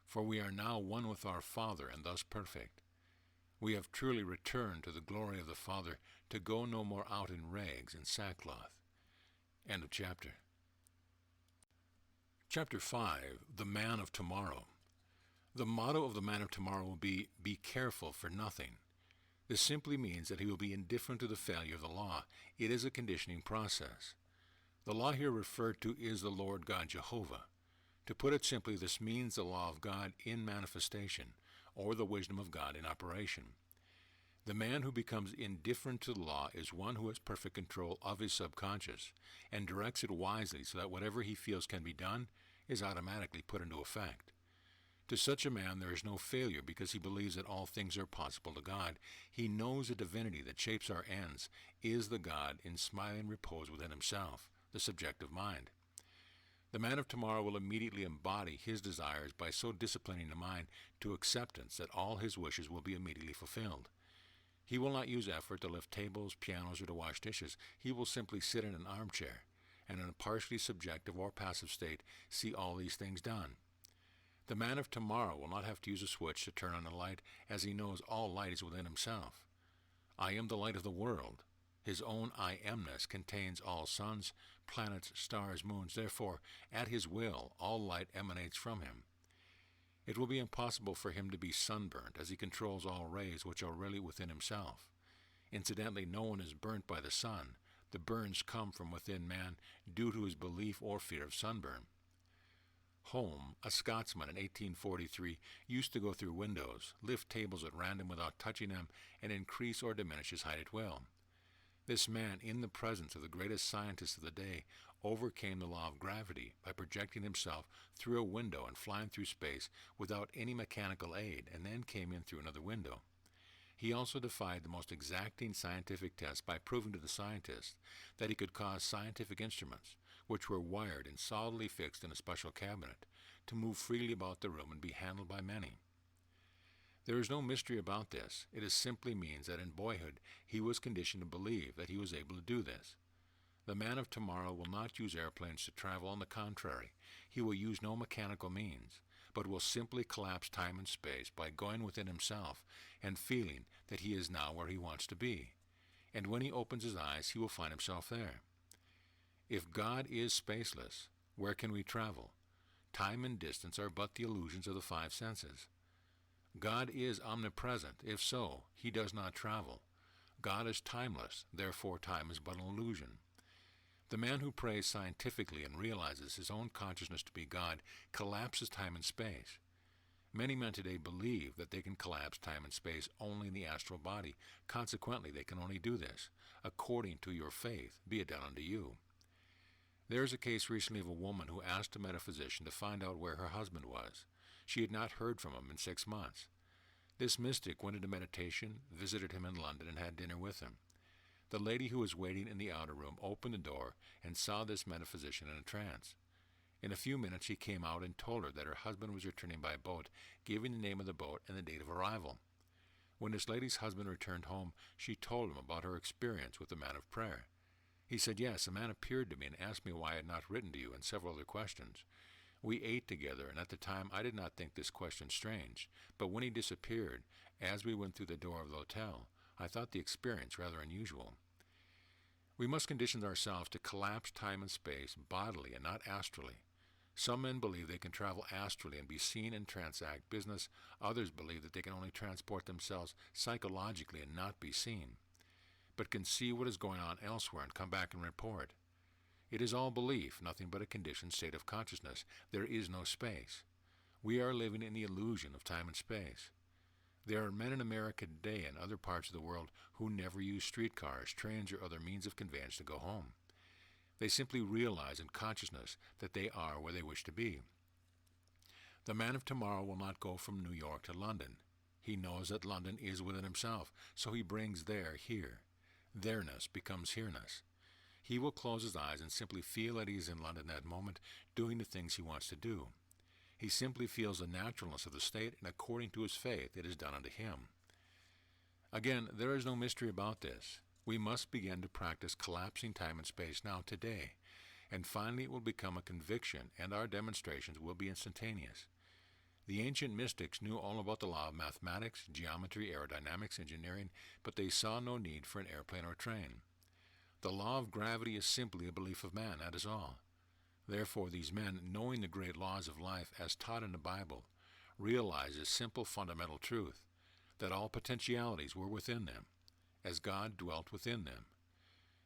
For we are now one with our Father and thus perfect. We have truly returned to the glory of the Father, to go no more out in rags and sackcloth. End of chapter. Chapter 5, The Man of Tomorrow. The motto of the Man of Tomorrow will be careful for nothing. This simply means that he will be indifferent to the failure of the law. It is a conditioning process. The law here referred to is the Lord God Jehovah. To put it simply, this means the law of God in manifestation, or the wisdom of God in operation. The man who becomes indifferent to the law is one who has perfect control of his subconscious and directs it wisely so that whatever he feels can be done is automatically put into effect. To such a man there is no failure because he believes that all things are possible to God. He knows the divinity that shapes our ends is the God in smiling repose within himself, the subjective mind. The man of tomorrow will immediately embody his desires by so disciplining the mind to acceptance that all his wishes will be immediately fulfilled. He will not use effort to lift tables, pianos, or to wash dishes. He will simply sit in an armchair, and in a partially subjective or passive state, see all these things done. The man of tomorrow will not have to use a switch to turn on a light, as he knows all light is within himself. I am the light of the world. His own I amness contains all suns, planets, stars, moons. Therefore, at his will, all light emanates from him. It will be impossible for him to be sunburnt, as he controls all rays which are really within himself. Incidentally, no one is burnt by the sun. The burns come from within man due to his belief or fear of sunburn. Home, a Scotsman in 1843, used to go through windows, lift tables at random without touching them, and increase or diminish his height at will. This man, in the presence of the greatest scientists of the day, overcame the law of gravity by projecting himself through a window and flying through space without any mechanical aid, and then came in through another window. He also defied the most exacting scientific tests by proving to the scientists that he could cause scientific instruments, which were wired and solidly fixed in a special cabinet, to move freely about the room and be handled by many. There is no mystery about this. It simply means that in boyhood he was conditioned to believe that he was able to do this. The man of tomorrow will not use airplanes to travel. On the contrary, he will use no mechanical means, but will simply collapse time and space by going within himself and feeling that he is now where he wants to be. And when he opens his eyes, he will find himself there. If God is spaceless, where can we travel? Time and distance are but the illusions of the five senses. God is omnipresent. If so, he does not travel. God is timeless. Therefore, time is but an illusion. The man who prays scientifically and realizes his own consciousness to be God collapses time and space. Many men today believe that they can collapse time and space only in the astral body. Consequently, they can only do this according to your faith, be it done unto you. There is a case recently of a woman who asked a metaphysician to find out where her husband was. She had not heard from him in 6 months. This mystic went into meditation, visited him in London, and had dinner with him. The lady who was waiting in the outer room opened the door and saw this metaphysician in a trance. In a few minutes he came out and told her that her husband was returning by boat, giving the name of the boat and the date of arrival. When this lady's husband returned home, she told him about her experience with the man of prayer. He said, "Yes, a man appeared to me and asked me why I had not written to you, and several other questions. We ate together, and at the time I did not think this question strange, but when he disappeared, as we went through the door of the hotel, I thought the experience rather unusual." We must condition ourselves to collapse time and space bodily and not astrally. Some men believe they can travel astrally and be seen and transact business. Others believe that they can only transport themselves psychologically and not be seen, but can see what is going on elsewhere and come back and report. It is all belief, nothing but a conditioned state of consciousness. There is no space. We are living in the illusion of time and space. There are men in America today and other parts of the world who never use streetcars, trains, or other means of conveyance to go home. They simply realize in consciousness that they are where they wish to be. The man of tomorrow will not go from New York to London. He knows that London is within himself, so he brings there here. There-ness becomes here-ness. He will close his eyes and simply feel that he is in London that moment, doing the things he wants to do. He simply feels the naturalness of the state, and according to his faith, it is done unto him. Again, there is no mystery about this. We must begin to practice collapsing time and space now, today, and finally it will become a conviction, and our demonstrations will be instantaneous. The ancient mystics knew all about the law of mathematics, geometry, aerodynamics, engineering, but they saw no need for an airplane or train. The law of gravity is simply a belief of man, that is all. Therefore, these men, knowing the great laws of life as taught in the Bible, realized this simple fundamental truth, that all potentialities were within them, as God dwelt within them.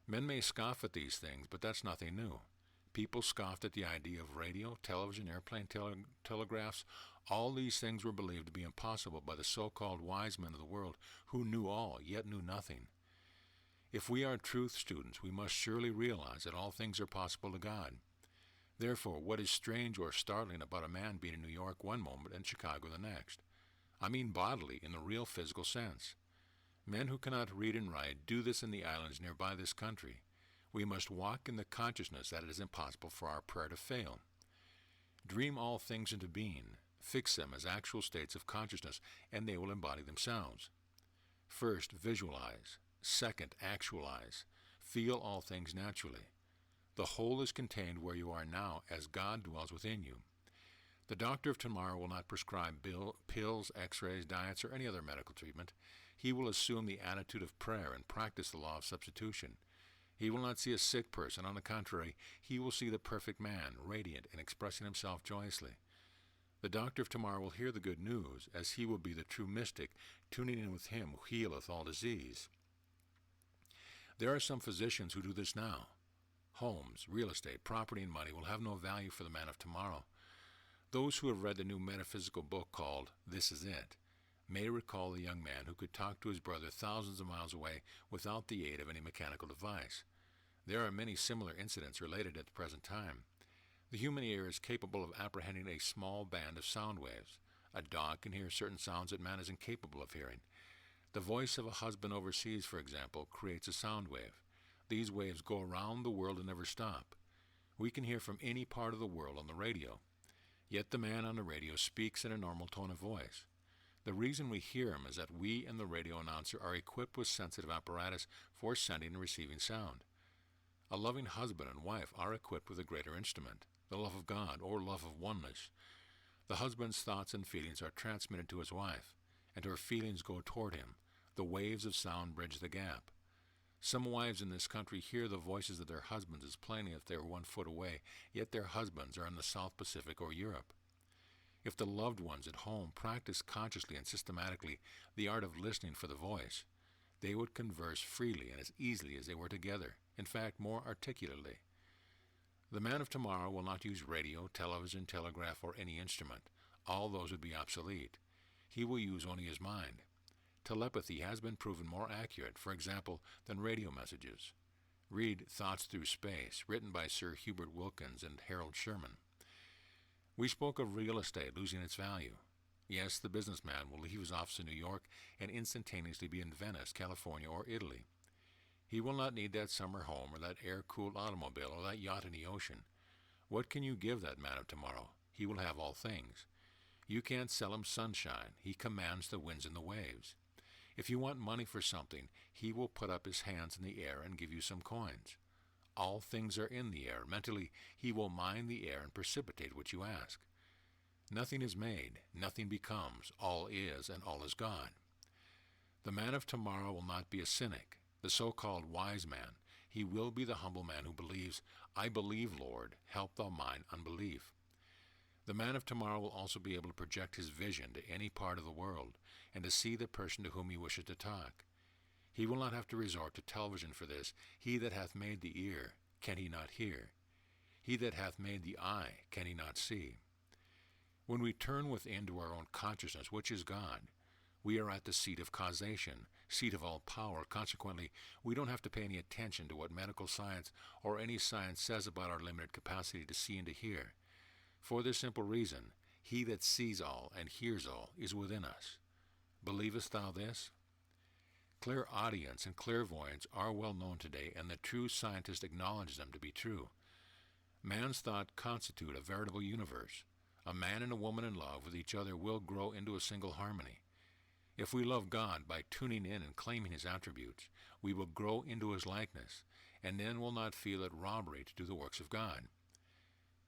Men may scoff at these things, but that's nothing new. People scoffed at the idea of radio, television, airplane, telegraphs. All these things were believed to be impossible by the so-called wise men of the world who knew all, yet knew nothing. If we are truth students, we must surely realize that all things are possible to God. Therefore, what is strange or startling about a man being in New York one moment and Chicago the next? I mean bodily, in the real physical sense. Men who cannot read and write do this in the islands nearby this country. We must walk in the consciousness that it is impossible for our prayer to fail. Dream all things into being. Fix them as actual states of consciousness, and they will embody themselves. First, visualize. Second, actualize. Feel all things naturally. The whole is contained where you are now, as God dwells within you. The doctor of tomorrow will not prescribe pills, x-rays, diets, or any other medical treatment. He will assume the attitude of prayer and practice the law of substitution. He will not see a sick person. On the contrary, he will see the perfect man, radiant and expressing himself joyously. The doctor of tomorrow will hear the good news, as he will be the true mystic, tuning in with him who healeth all disease. There are some physicians who do this now. Homes, real estate, property, and money will have no value for the man of tomorrow. Those who have read the new metaphysical book called This Is It may recall the young man who could talk to his brother thousands of miles away without the aid of any mechanical device. There are many similar incidents related at the present time. The human ear is capable of apprehending a small band of sound waves. A dog can hear certain sounds that man is incapable of hearing. The voice of a husband overseas, for example, creates a sound wave. These waves go around the world and never stop. We can hear from any part of the world on the radio. Yet the man on the radio speaks in a normal tone of voice. The reason we hear him is that we and the radio announcer are equipped with sensitive apparatus for sending and receiving sound. A loving husband and wife are equipped with a greater instrument, the love of God or love of oneness. The husband's thoughts and feelings are transmitted to his wife, and her feelings go toward him. The waves of sound bridge the gap. Some wives in this country hear the voices of their husbands as plainly if they were 1 foot away, yet their husbands are in the South Pacific or Europe. If the loved ones at home practice consciously and systematically the art of listening for the voice, they would converse freely and as easily as they were together, in fact, more articulately. The man of tomorrow will not use radio, television, telegraph, or any instrument. All those would be obsolete. He will use only his mind. Telepathy has been proven more accurate, for example, than radio messages. Read Thoughts Through Space, written by Sir Hubert Wilkins and Harold Sherman. We spoke of real estate losing its value. Yes, the businessman will leave his office in New York and instantaneously be in Venice, California, or Italy. He will not need that summer home or that air-cooled automobile or that yacht in the ocean. What can you give that man of tomorrow? He will have all things. You can't sell him sunshine. He commands the winds and the waves. If you want money for something, he will put up his hands in the air and give you some coins. All things are in the air. Mentally, he will mine the air and precipitate what you ask. Nothing is made, nothing becomes, all is, and all is God. The man of tomorrow will not be a cynic, the so-called wise man. He will be the humble man who believes, I believe, Lord, help thou mine unbelief. The man of tomorrow will also be able to project his vision to any part of the world and to see the person to whom he wishes to talk. He will not have to resort to television for this. He that hath made the ear, can he not hear? He that hath made the eye, can he not see? When we turn within to our own consciousness, which is God, we are at the seat of causation, seat of all power. Consequently, we don't have to pay any attention to what medical science or any science says about our limited capacity to see and to hear. For this simple reason, he that sees all and hears all is within us. Believest thou this? Clairaudience and clairvoyance are well known today, and the true scientist acknowledges them to be true. Man's thought constitute a veritable universe. A man and a woman in love with each other will grow into a single harmony. If we love God by tuning in and claiming his attributes, we will grow into his likeness, and then will not feel it robbery to do the works of God.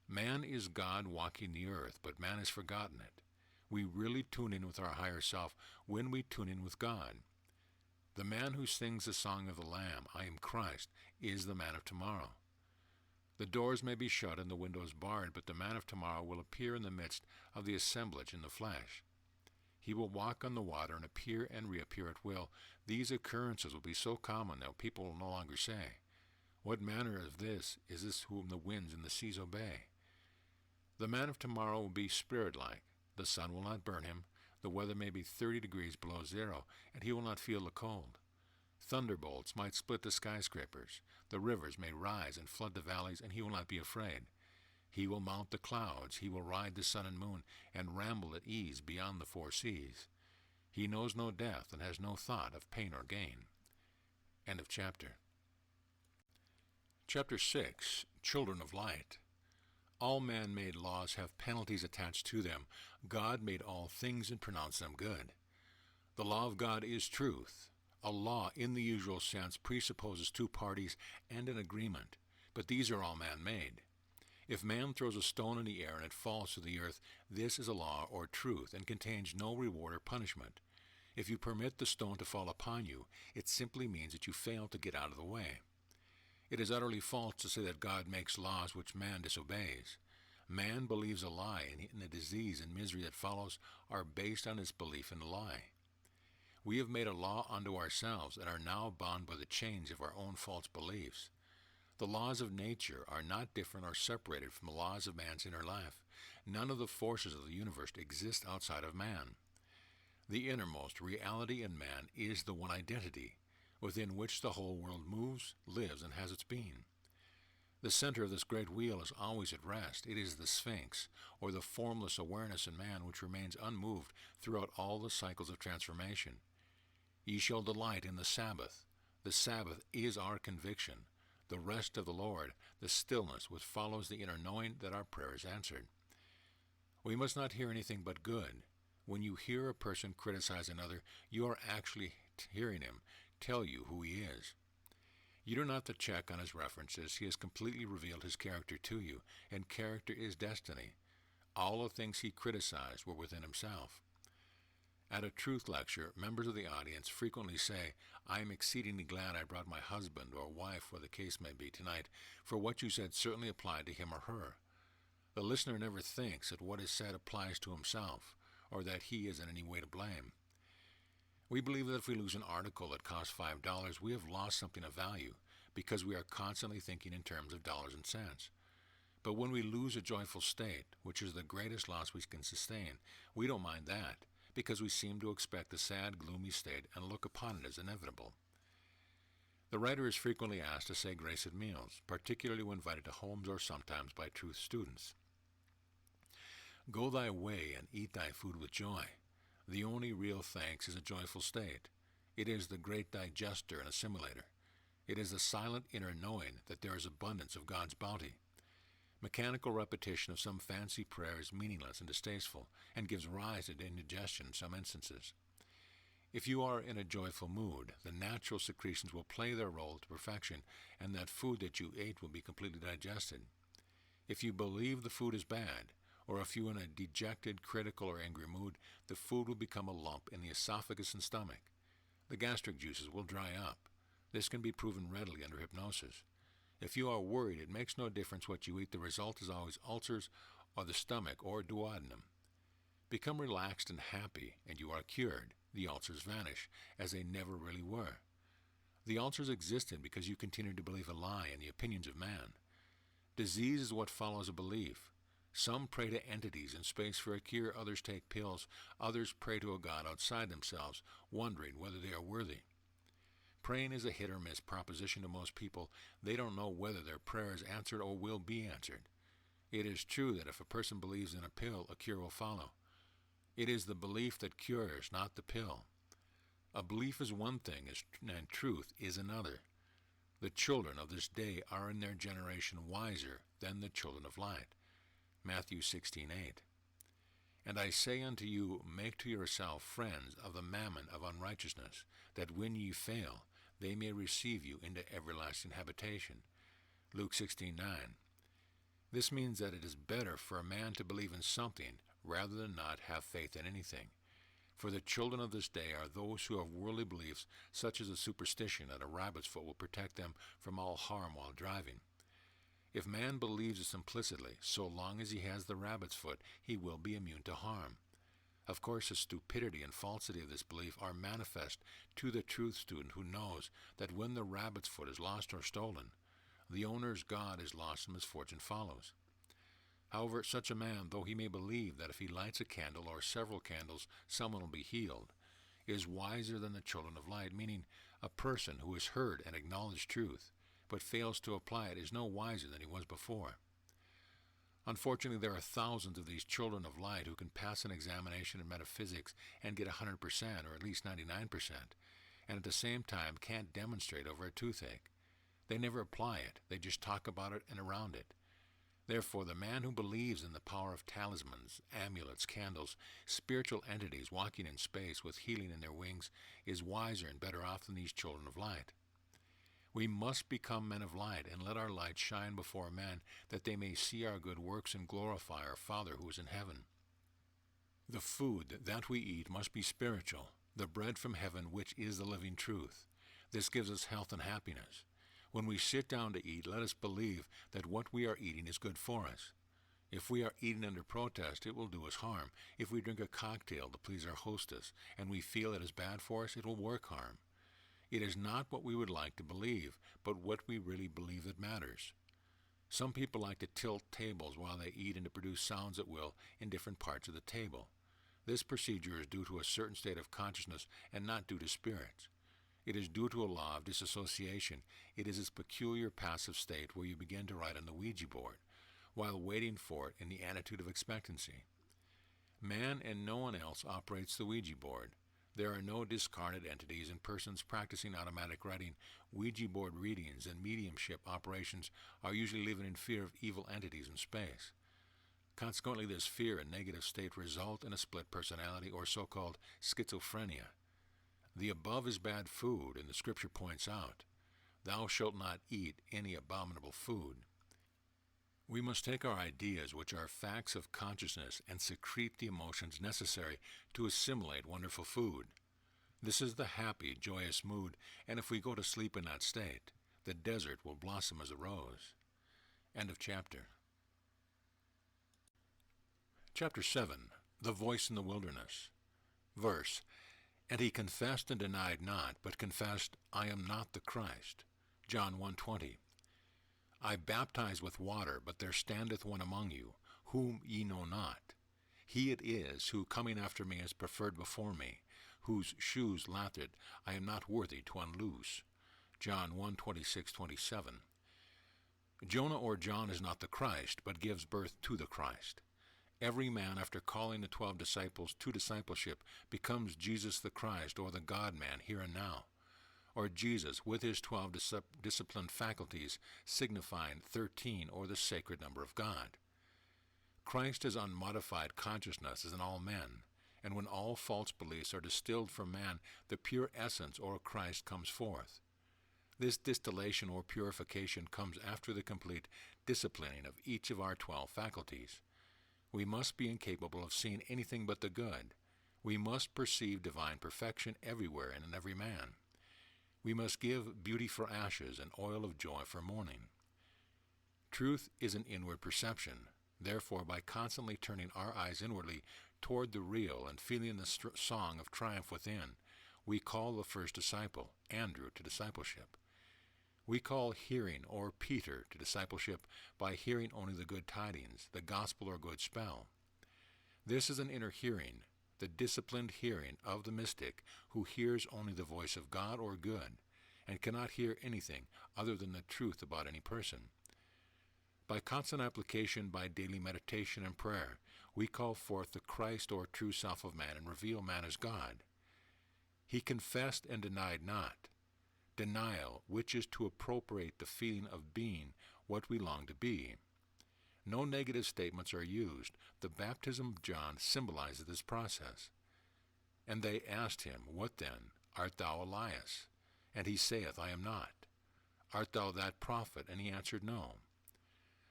Man is God walking the earth, but man has forgotten it. We really tune in with our higher self when we tune in with God. The man who sings the song of the Lamb, I am Christ, is the man of tomorrow. The doors may be shut and the windows barred, but the man of tomorrow will appear in the midst of the assemblage in the flesh. He will walk on the water and appear and reappear at will. These occurrences will be so common that people will no longer say, what manner of this is this whom the winds and the seas obey? The man of tomorrow will be spirit-like. The sun will not burn him. The weather may be 30 degrees below zero, and he will not feel the cold. Thunderbolts might split the skyscrapers. The rivers may rise and flood the valleys, and he will not be afraid. He will mount the clouds. He will ride the sun and moon, and ramble at ease beyond the 4 seas. He knows no death, and has no thought of pain or gain. End of chapter. Chapter 6, Children of Light. All man-made laws have penalties attached to them. God made all things and pronounced them good. The law of God is truth. A law, in the usual sense, presupposes 2 parties and an agreement, but these are all man-made. If man throws a stone in the air and it falls to the earth, this is a law or truth and contains no reward or punishment. If you permit the stone to fall upon you, it simply means that you fail to get out of the way. It is utterly false to say that God makes laws which man disobeys. Man believes a lie, and the disease and misery that follows are based on his belief in the lie. We have made a law unto ourselves and are now bound by the chains of our own false beliefs. The laws of nature are not different or separated from the laws of man's inner life. None of the forces of the universe exist outside of man. The innermost reality in man is the one identity, within which the whole world moves, lives, and has its being. The center of this great wheel is always at rest. It is the Sphinx, or the formless awareness in man which remains unmoved throughout all the cycles of transformation. Ye shall delight in the Sabbath. The Sabbath is our conviction, the rest of the Lord, the stillness which follows the inner knowing that our prayer is answered. We must not hear anything but good. When you hear a person criticize another, you are actually hearing him tell you who he is. You do not have to check on his references. He has completely revealed his character to you, and character is destiny. All the things he criticized were within himself. At a truth lecture, members of the audience frequently say, "I am exceedingly glad I brought my husband or wife, or the case may be, tonight, for what you said certainly applied to him or her." The listener never thinks that what is said applies to himself, or that he is in any way to blame. We believe that if we lose an article that costs $5, we have lost something of value, because we are constantly thinking in terms of dollars and cents. But when we lose a joyful state, which is the greatest loss we can sustain, we don't mind that, because we seem to expect the sad, gloomy state and look upon it as inevitable. The writer is frequently asked to say grace at meals, particularly when invited to homes or sometimes by truth students. Go thy way and eat thy food with joy. The only real thanks is a joyful state. It is the great digester and assimilator. It is the silent inner knowing that there is abundance of God's bounty. Mechanical repetition of some fancy prayer is meaningless and distasteful, and gives rise to indigestion in some instances. If you are in a joyful mood, the natural secretions will play their role to perfection, and that food that you ate will be completely digested. If you believe the food is bad, or if you are in a dejected, critical, or angry mood, the food will become a lump in the esophagus and stomach. The gastric juices will dry up. This can be proven readily under hypnosis. If you are worried, it makes no difference what you eat. The result is always ulcers or the stomach or duodenum. Become relaxed and happy, and you are cured. The ulcers vanish, as they never really were. The ulcers existed because you continued to believe a lie in the opinions of man. Disease is what follows a belief. Some pray to entities in space for a cure, others take pills, others pray to a God outside themselves, wondering whether they are worthy. Praying is a hit-or-miss proposition to most people. They don't know whether their prayer is answered or will be answered. It is true that if a person believes in a pill, a cure will follow. It is the belief that cures, not the pill. A belief is one thing, and truth is another. The children of this day are in their generation wiser than the children of light. Matthew 16:8. And I say unto you, make to yourself friends of the mammon of unrighteousness, that when ye fail, they may receive you into everlasting habitation. Luke 16:9. This means that it is better for a man to believe in something rather than not have faith in anything. For the children of this day are those who have worldly beliefs, such as a superstition that a rabbit's foot will protect them from all harm while driving. If man believes this implicitly, so long as he has the rabbit's foot, he will be immune to harm. Of course, the stupidity and falsity of this belief are manifest to the truth student who knows that when the rabbit's foot is lost or stolen, the owner's God is lost and misfortune follows. However, such a man, though he may believe that if he lights a candle or several candles, someone will be healed, is wiser than the children of light, meaning a person who has heard and acknowledged truth, but fails to apply it is no wiser than he was before. Unfortunately, there are thousands of these children of light who can pass an examination in metaphysics and get 100% or at least 99%, and at the same time can't demonstrate over a toothache. They never apply it, they just talk about it and around it. Therefore, the man who believes in the power of talismans, amulets, candles, spiritual entities walking in space with healing in their wings is wiser and better off than these children of light. We must become men of light and let our light shine before men, that they may see our good works and glorify our Father who is in heaven. The food that we eat must be spiritual, the bread from heaven which is the living truth. This gives us health and happiness. When we sit down to eat, let us believe that what we are eating is good for us. If we are eating under protest, it will do us harm. If we drink a cocktail to please our hostess and we feel it is bad for us, it will work harm. It is not what we would like to believe, but what we really believe that matters. Some people like to tilt tables while they eat and to produce sounds at will in different parts of the table. This procedure is due to a certain state of consciousness and not due to spirits. It is due to a law of disassociation. It is this peculiar passive state where you begin to write on the Ouija board, while waiting for it in the attitude of expectancy. Man and no one else operates the Ouija board. There are no discarnate entities and persons practicing automatic writing. Ouija board readings and mediumship operations are usually living in fear of evil entities in space. Consequently, this fear and negative state result in a split personality or so-called schizophrenia. The above is bad food, and the scripture points out, "Thou shalt not eat any abominable food." We must take our ideas, which are facts of consciousness, and secrete the emotions necessary to assimilate wonderful food. This is the happy, joyous mood, and if we go to sleep in that state, the desert will blossom as a rose. End of chapter. Chapter 7. The Voice in the Wilderness. Verse, "And he confessed and denied not, but confessed, I am not the Christ." John 1:20. "I baptize with water, but there standeth one among you, whom ye know not. He it is, who coming after me is preferred before me, whose shoes latchet I am not worthy to unloose." John 1:26-27. Jonah or John is not the Christ, but gives birth to the Christ. Every man, after calling the 12 disciples to discipleship, becomes Jesus the Christ, or the God-man, here and now, or Jesus with his 12 disciplined faculties, signifying 13, or the sacred number of God. Christ is unmodified consciousness as in all men, and when all false beliefs are distilled from man, the pure essence, or Christ, comes forth. This distillation or purification comes after the complete disciplining of each of our 12 faculties. We must be incapable of seeing anything but the good. We must perceive divine perfection everywhere and in every man. We must give beauty for ashes and oil of joy for mourning. Truth is an inward perception. Therefore, by constantly turning our eyes inwardly toward the real and feeling the song of triumph within, we call the first disciple, Andrew, to discipleship. We call hearing, or Peter, to discipleship by hearing only the good tidings, the gospel or good spell. This is an inner hearing, the disciplined hearing of the mystic who hears only the voice of God or good, and cannot hear anything other than the truth about any person. By constant application, by daily meditation and prayer, we call forth the Christ or true self of man and reveal man as God. He confessed and denied not. Denial, which is to appropriate the feeling of being what we long to be. No negative statements are used. The baptism of John symbolizes this process. "And they asked him, What then? Art thou Elias? And he saith, I am not. Art thou that prophet? And he answered, No."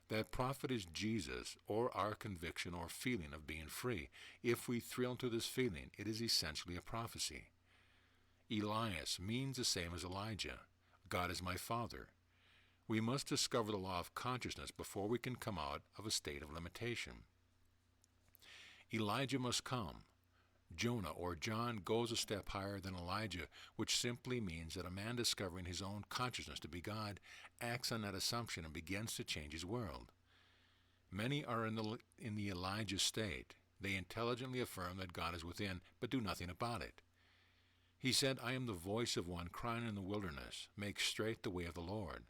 That prophet is Jesus, or our conviction or feeling of being free. If we thrill to this feeling, it is essentially a prophecy. Elias means the same as Elijah. God is my Father. We must discover the law of consciousness before we can come out of a state of limitation. Elijah must come. Jonah or John goes a step higher than Elijah, which simply means that a man discovering his own consciousness to be God acts on that assumption and begins to change his world. Many are in the Elijah state. They intelligently affirm that God is within, but do nothing about it. He said, I am the voice of one crying in the wilderness, make straight the way of the Lord.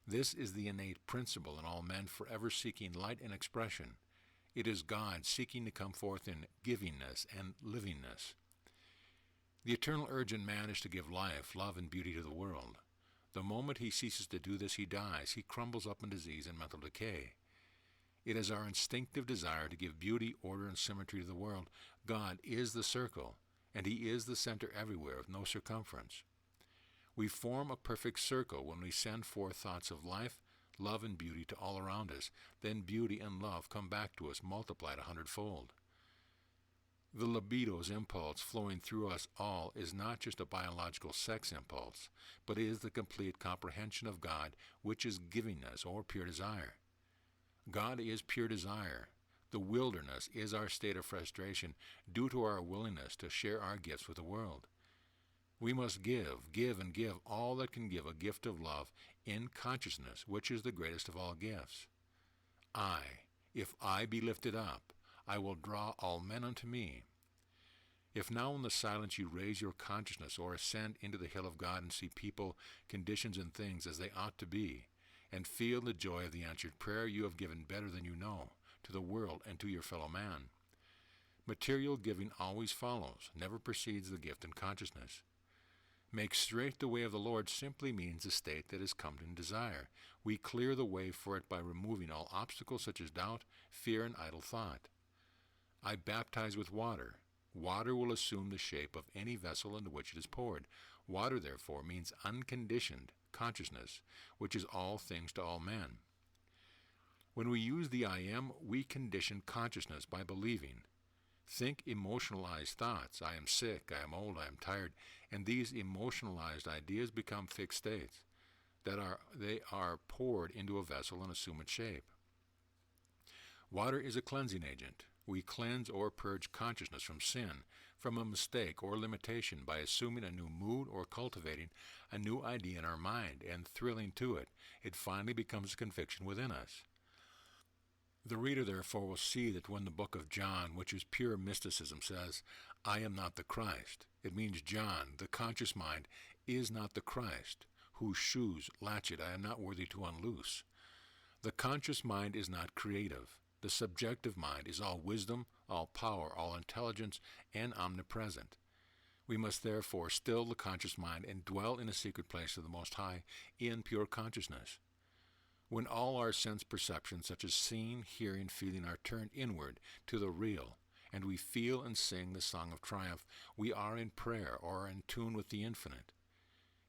This is the innate principle in all men forever seeking light and expression. It is God seeking to come forth in givingness and livingness. The eternal urge in man is to give life, love, and beauty to the world. The moment he ceases to do this, he dies. He crumbles up in disease and mental decay. It is our instinctive desire to give beauty, order, and symmetry to the world. God is the circle, and he is the center everywhere with no circumference. We form a perfect circle when we send forth thoughts of life, love, and beauty to all around us. Then beauty and love come back to us multiplied 100-fold. The libido's impulse flowing through us all is not just a biological sex impulse, but it is the complete comprehension of God, which is givingness or pure desire. God is pure desire. The wilderness is our state of frustration due to our willingness to share our gifts with the world. We must give, and give all that can give a gift of love in consciousness, which is the greatest of all gifts. If I be lifted up, I will draw all men unto me. If now in the silence you raise your consciousness or ascend into the hill of God and see people, conditions, and things as they ought to be, and feel the joy of the answered prayer you have given better than you know, to the world and to your fellow man. Material giving always follows, never precedes the gift in consciousness. Make straight the way of the Lord simply means the state that is come in desire. We clear the way for it by removing all obstacles such as doubt, fear, and idle thought. I baptize with water. Water will assume the shape of any vessel into which it is poured. Water, therefore, means unconditioned consciousness, which is all things to all men. When we use the I am, we condition consciousness by believing. Think emotionalized thoughts. I am sick, I am old, I am tired, and these emotionalized ideas become fixed states. They are poured into a vessel and assume its shape. Water is a cleansing agent. We cleanse or purge consciousness from sin, from a mistake or limitation by assuming a new mood or cultivating a new idea in our mind and thrilling to it. It finally becomes a conviction within us. The reader, therefore, will see that when the book of John, which is pure mysticism, says, I am not the Christ, it means John, the conscious mind, is not the Christ, whose shoes latchet I am not worthy to unloose. The conscious mind is not creative. The subjective mind is all wisdom, all power, all intelligence, and omnipresent. We must therefore still the conscious mind and dwell in a secret place of the Most High in pure consciousness. When all our sense perceptions, such as seeing, hearing, feeling, are turned inward to the real, and we feel and sing the song of triumph, we are in prayer or in tune with the infinite.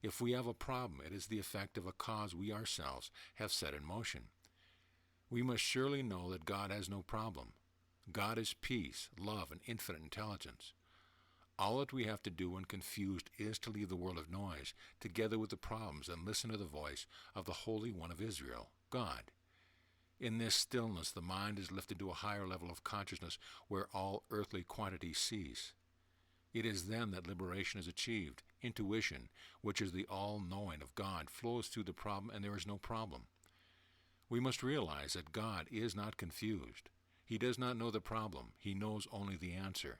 If we have a problem, it is the effect of a cause we ourselves have set in motion. We must surely know that God has no problem. God is peace, love, and infinite intelligence. All that we have to do when confused is to leave the world of noise, together with the problems, and listen to the voice of the Holy One of Israel, God. In this stillness, the mind is lifted to a higher level of consciousness where all earthly quantities cease. It is then that liberation is achieved. Intuition, which is the all-knowing of God, flows through the problem, and there is no problem. We must realize that God is not confused. He does not know the problem. He knows only the answer.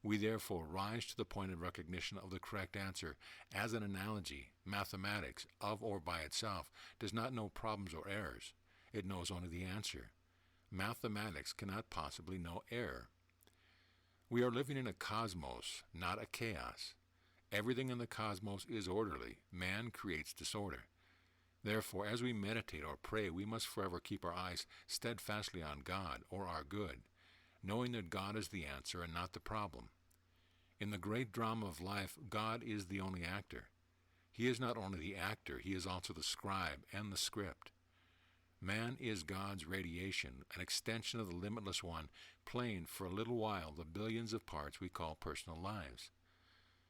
We therefore rise to the point of recognition of the correct answer. As an analogy, mathematics, of or by itself, does not know problems or errors. It knows only the answer. Mathematics cannot possibly know error. We are living in a cosmos, not a chaos. Everything in the cosmos is orderly. Man creates disorder. Therefore, as we meditate or pray, we must forever keep our eyes steadfastly on God or our good, knowing that God is the answer and not the problem. In the great drama of life, God is the only actor. He is not only the actor, he is also the scribe and the script. Man is God's radiation, an extension of the limitless one, playing for a little while the billions of parts we call personal lives.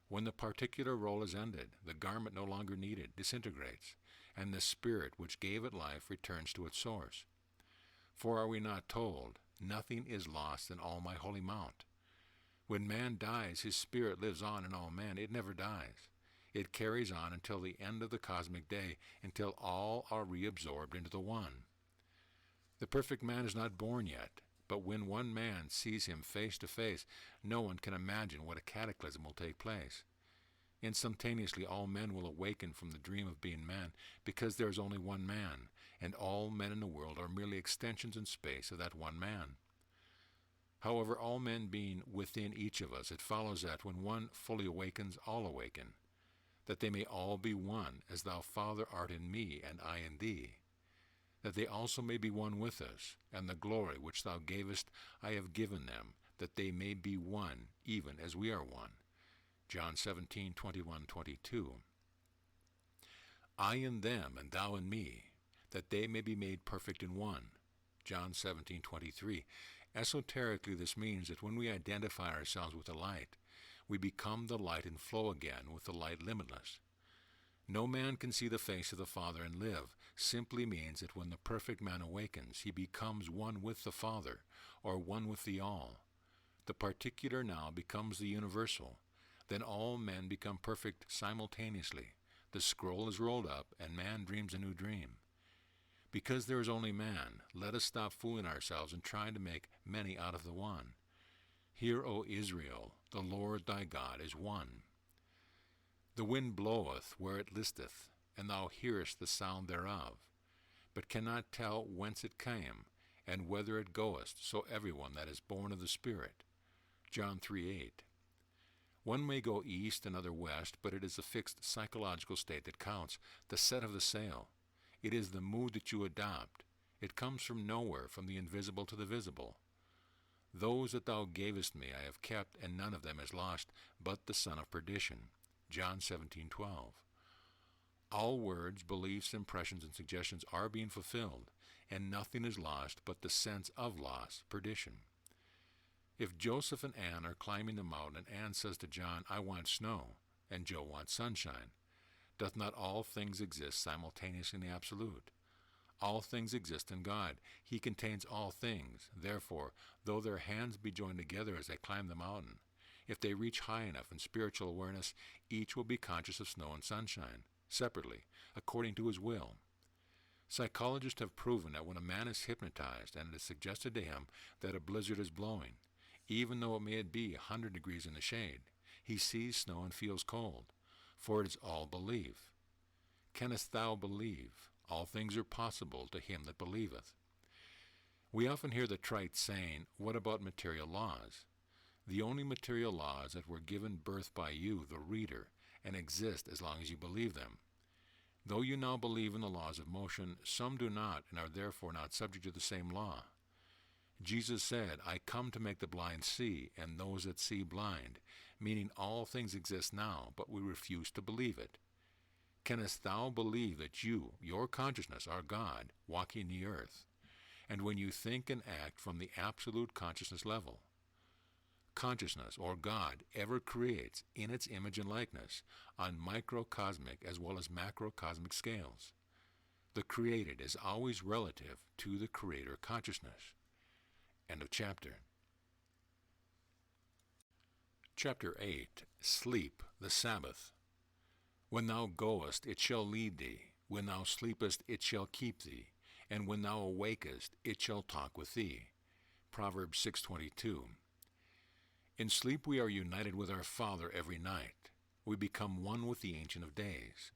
When the particular role is ended, the garment no longer needed disintegrates, and the spirit which gave it life returns to its source. For are we not told, nothing is lost in all my holy mount? When man dies, his spirit lives on in all men. It never dies. It carries on until the end of the cosmic day, until all are reabsorbed into the one. The perfect man is not born yet, but when one man sees him face to face, no one can imagine what a cataclysm will take place. Instantaneously all men will awaken from the dream of being man, because there is only one man, and all men in the world are merely extensions in space of that one man. However, all men being within each of us, it follows that when one fully awakens, all awaken, that they may all be one, as thou, Father, art in me, and I in thee, that they also may be one with us, and the glory which thou gavest I have given them, that they may be one, even as we are one. John 17:21-22. I in them, and thou in me, that they may be made perfect in one. John 17:23. Esoterically, this means that when we identify ourselves with the light, we become the light and flow again with the light limitless. No man can see the face of the Father and live simply means that when the perfect man awakens, he becomes one with the Father, or one with the all. The particular now becomes the universal. Then all men become perfect simultaneously. The scroll is rolled up, and man dreams a new dream. Because there is only man, let us stop fooling ourselves and trying to make many out of the one. Hear, O Israel, the Lord thy God is one. The wind bloweth where it listeth, and thou hearest the sound thereof, but cannot tell whence it came, and whither it goeth, so every one that is born of the Spirit. John 3:8. One may go east, another west, but it is the fixed psychological state that counts, the set of the sail. It is the mood that you adopt. It comes from nowhere, from the invisible to the visible. Those that thou gavest me I have kept, and none of them is lost, but the son of perdition. John 17:12. All words, beliefs, impressions, and suggestions are being fulfilled, and nothing is lost but the sense of loss, perdition. If Joseph and Anne are climbing the mountain, and Anne says to John, I want snow, and Joe wants sunshine, doth not all things exist simultaneously in the absolute? All things exist in God. He contains all things. Therefore, though their hands be joined together as they climb the mountain, if they reach high enough in spiritual awareness, each will be conscious of snow and sunshine, separately, according to his will. Psychologists have proven that when a man is hypnotized and it is suggested to him that a blizzard is blowing, even though it may be 100 degrees in the shade, he sees snow and feels cold, for it is all belief. Canst thou believe? All things are possible to him that believeth. We often hear the trite saying, what about material laws? The only material laws that were given birth by you, the reader, and exist as long as you believe them. Though you now believe in the laws of motion, some do not, and are therefore not subject to the same law. Jesus said, I come to make the blind see, and those that see blind, meaning all things exist now, but we refuse to believe it. Canst thou believe that you, your consciousness, are God, walking the earth, and when you think and act from the absolute consciousness level? Consciousness, or God, ever creates in its image and likeness on microcosmic as well as macrocosmic scales. The created is always relative to the creator consciousness. End of chapter. Chapter 8. Sleep, the Sabbath. When thou goest, it shall lead thee. When thou sleepest, it shall keep thee. And when thou awakest, it shall talk with thee. Proverbs 6:22. In sleep we are united with our Father every night. We become one with the Ancient of Days.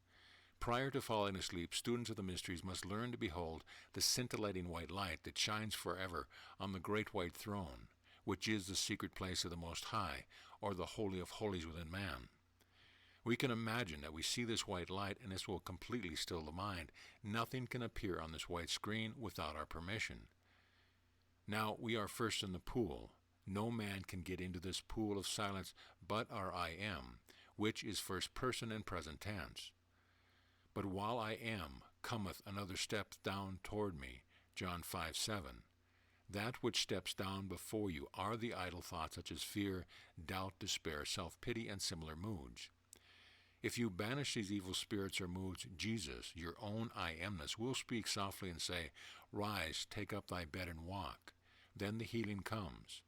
Prior to falling asleep, students of the mysteries must learn to behold the scintillating white light that shines forever on the great white throne, which is the secret place of the Most High, or the Holy of Holies within man. We can imagine that we see this white light, and this will completely still the mind. Nothing can appear on this white screen without our permission. Now we are first in the pool. No man can get into this pool of silence but our I am, which is first person and present tense. But while I am, cometh another step down toward me, John 5:7. That which steps down before you are the idle thoughts such as fear, doubt, despair, self-pity, and similar moods. If you banish these evil spirits or moods, Jesus, your own I amness, will speak softly and say, Rise, take up thy bed and walk. Then the healing comes.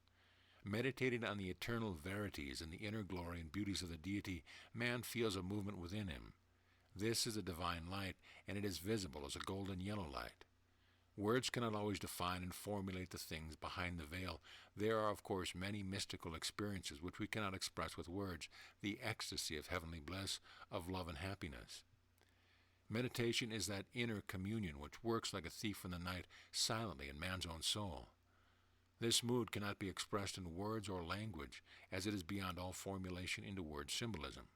Meditating on the eternal verities and the inner glory and beauties of the deity, man feels a movement within him. This is a divine light, and it is visible as a golden yellow light. Words cannot always define and formulate the things behind the veil. There are, of course, many mystical experiences which we cannot express with words, the ecstasy of heavenly bliss, of love and happiness. Meditation is that inner communion which works like a thief in the night, silently in man's own soul. This mood cannot be expressed in words or language, as it is beyond all formulation into word symbolism.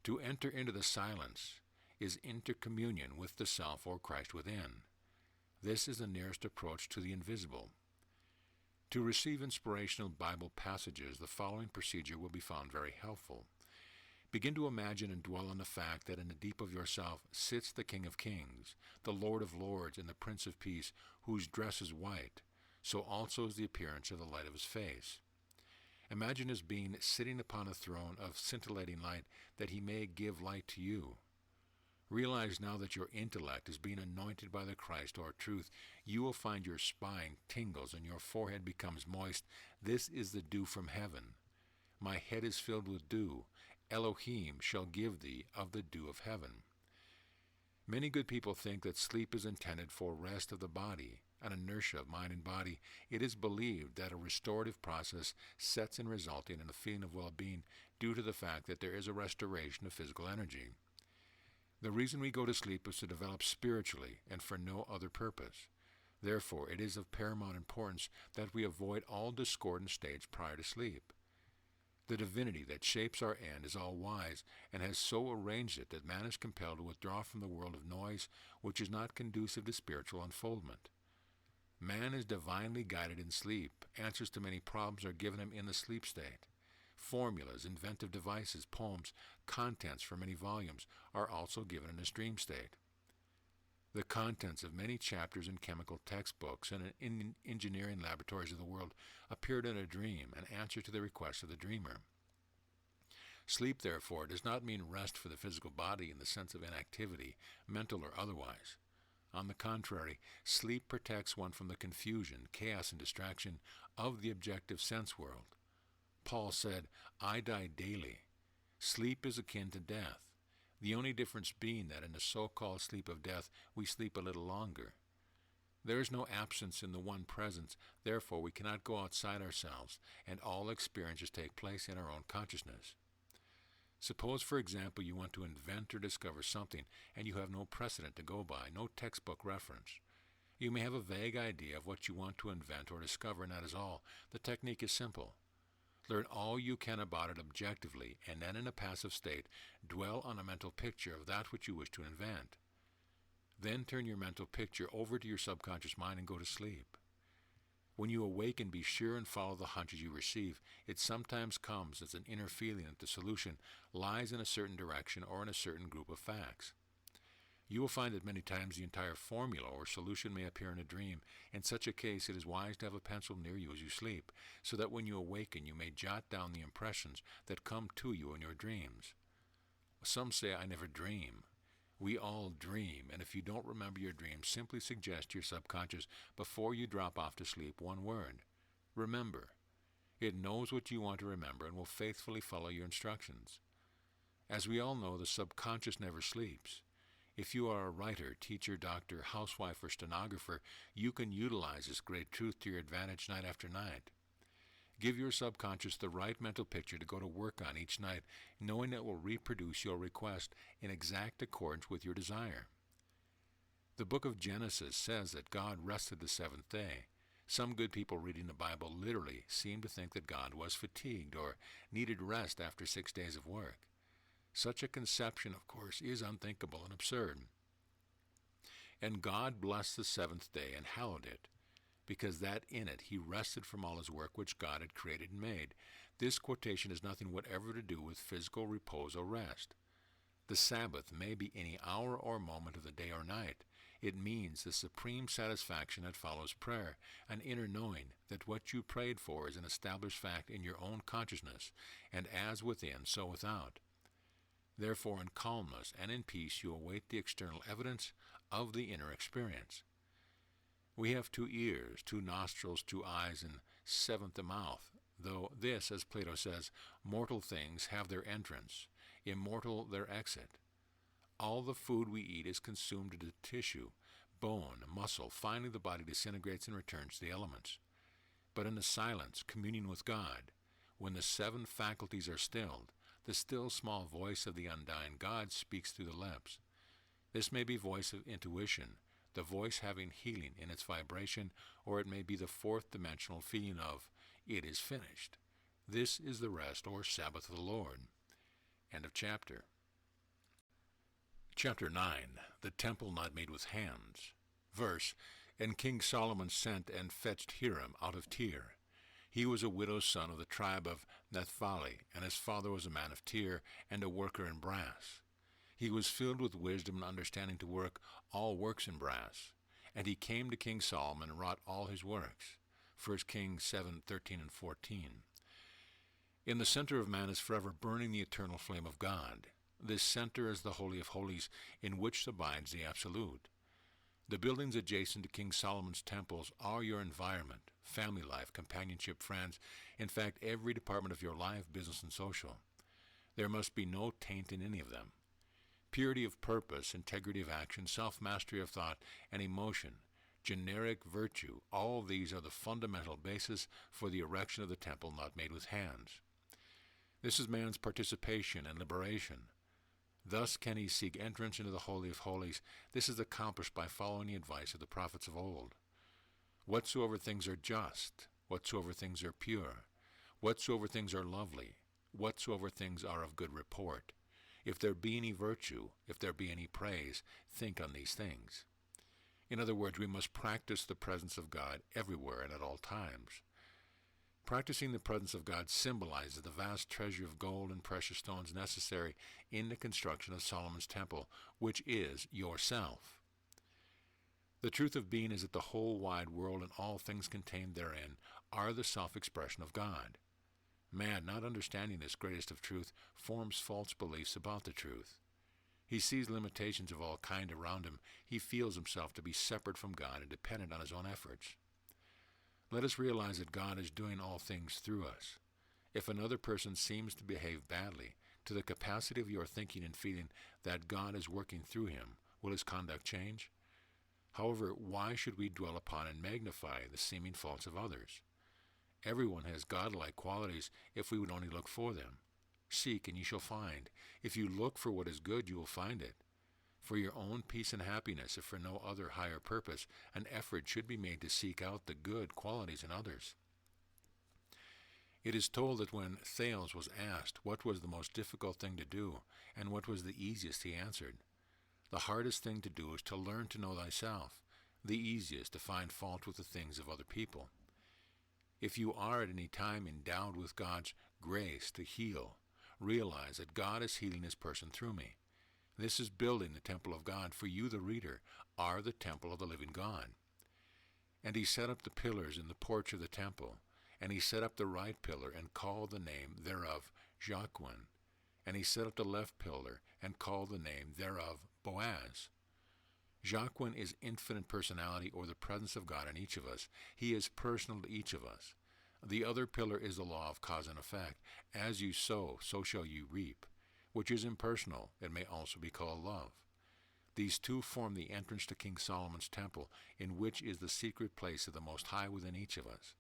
To enter into the silence is intercommunion with the self or Christ within. This is the nearest approach to the invisible. To receive inspirational Bible passages, the following procedure will be found very helpful. Begin to imagine and dwell on the fact that in the deep of yourself sits the King of Kings, the Lord of Lords, and the Prince of Peace, whose dress is white. So also is the appearance of the light of his face. Imagine his being sitting upon a throne of scintillating light, that he may give light to you. Realize now that your intellect is being anointed by the Christ or truth. You will find your spine tingles and your forehead becomes moist. This is the dew from heaven. My head is filled with dew. Elohim shall give thee of the dew of heaven. Many good people think that sleep is intended for rest of the body, an inertia of mind and body. It is believed that a restorative process sets in, resulting in a feeling of well-being due to the fact that there is a restoration of physical energy. The reason we go to sleep is to develop spiritually and for no other purpose. Therefore, it is of paramount importance that we avoid all discordant states prior to sleep. The divinity that shapes our end is all-wise and has so arranged it that man is compelled to withdraw from the world of noise, which is not conducive to spiritual unfoldment. Man is divinely guided in sleep. Answers to many problems are given him in the sleep state. Formulas, inventive devices, poems, contents for many volumes are also given in this dream state. The contents of many chapters in chemical textbooks and in engineering laboratories of the world appeared in a dream, an answer to the request of the dreamer. Sleep, therefore, does not mean rest for the physical body in the sense of inactivity, mental or otherwise. On the contrary, sleep protects one from the confusion, chaos, and distraction of the objective sense world. Paul said, I die daily. Sleep is akin to death. The only difference being that in the so-called sleep of death, we sleep a little longer. There is no absence in the one presence, therefore we cannot go outside ourselves, and all experiences take place in our own consciousness. Suppose, for example, you want to invent or discover something, and you have no precedent to go by, no textbook reference. You may have a vague idea of what you want to invent or discover, and that is all. The technique is simple. Learn all you can about it objectively, and then in a passive state, dwell on a mental picture of that which you wish to invent. Then turn your mental picture over to your subconscious mind and go to sleep. When you awaken, be sure and follow the hunches you receive. It sometimes comes as an inner feeling that the solution lies in a certain direction or in a certain group of facts. You will find that many times the entire formula or solution may appear in a dream. In such a case, it is wise to have a pencil near you as you sleep, so that when you awaken you may jot down the impressions that come to you in your dreams. Some say, I never dream. We all dream, and if you don't remember your dreams, simply suggest to your subconscious before you drop off to sleep one word: remember. It knows what you want to remember and will faithfully follow your instructions. As we all know, the subconscious never sleeps. If you are a writer, teacher, doctor, housewife, or stenographer, you can utilize this great truth to your advantage night after night. Give your subconscious the right mental picture to go to work on each night, knowing it will reproduce your request in exact accordance with your desire. The book of Genesis says that God rested the seventh day. Some good people reading the Bible literally seem to think that God was fatigued or needed rest after 6 days of work. Such a conception, of course, is unthinkable and absurd. And God blessed the seventh day and hallowed it, because that in it he rested from all his work which God had created and made. This quotation has nothing whatever to do with physical repose or rest. The Sabbath may be any hour or moment of the day or night. It means the supreme satisfaction that follows prayer, an inner knowing that what you prayed for is an established fact in your own consciousness, and as within, so without. Therefore, in calmness and in peace, you await the external evidence of the inner experience. We have 2 ears, 2 nostrils, 2 eyes, and 7th a mouth, though this, as Plato says, mortal things have their entrance, immortal their exit. All the food we eat is consumed into tissue, bone, muscle. Finally, the body disintegrates and returns to the elements. But in the silence, communion with God, when the 7 faculties are stilled, the still small voice of the undying God speaks through the lips. This may be voice of intuition, the voice having healing in its vibration, or it may be the 4th dimensional feeling of, it is finished. This is the rest or Sabbath of the Lord. End of chapter. Chapter 9. The Temple Not Made with Hands. Verse, And King Solomon sent and fetched Hiram out of Tyre. He was a widow's son of the tribe of Naphtali, and his father was a man of Tyre, and a worker in brass. He was filled with wisdom and understanding to work all works in brass. And he came to King Solomon and wrought all his works. 1 Kings 7:13 and 14. In the center of man is forever burning the eternal flame of God. This center is the Holy of Holies in which abides the Absolute. The buildings adjacent to King Solomon's temples are your environment, family life, companionship, friends, in fact, every department of your life, business, and social. There must be no taint in any of them. Purity of purpose, integrity of action, self-mastery of thought, and emotion, generic virtue, all these are the fundamental basis for the erection of the temple not made with hands. This is man's participation and liberation. Thus can he seek entrance into the Holy of Holies. This is accomplished by following the advice of the prophets of old. Whatsoever things are just, whatsoever things are pure, whatsoever things are lovely, whatsoever things are of good report, if there be any virtue, if there be any praise, think on these things. In other words, we must practice the presence of God everywhere and at all times. Practicing the presence of God symbolizes the vast treasure of gold and precious stones necessary in the construction of Solomon's temple, which is yourself. The truth of being is that the whole wide world and all things contained therein are the self-expression of God. Man, not understanding this greatest of truth, forms false beliefs about the truth. He sees limitations of all kind around him. He feels himself to be separate from God and dependent on his own efforts. Let us realize that God is doing all things through us. If another person seems to behave badly, to the capacity of your thinking and feeling that God is working through him, will his conduct change? However, why should we dwell upon and magnify the seeming faults of others? Everyone has godlike qualities if we would only look for them. Seek and ye shall find. If you look for what is good, you will find it. For your own peace and happiness, if for no other higher purpose, an effort should be made to seek out the good qualities in others. It is told that when Thales was asked what was the most difficult thing to do, and what was the easiest, he answered, "The hardest thing to do is to learn to know thyself, the easiest to find fault with the things of other people." If you are at any time endowed with God's grace to heal, realize that God is healing his person through me. This is building the temple of God, for you, the reader, are the temple of the living God. And he set up the pillars in the porch of the temple, and he set up the right pillar, and called the name thereof Jachin, and he set up the left pillar, and called the name thereof Boaz. Jachin is infinite personality, or the presence of God in each of us. He is personal to each of us. The other pillar is the law of cause and effect. As you sow, so shall you reap, which is impersonal. It may also be called love. These two form the entrance to King Solomon's temple, in which is the secret place of the Most High within each of us.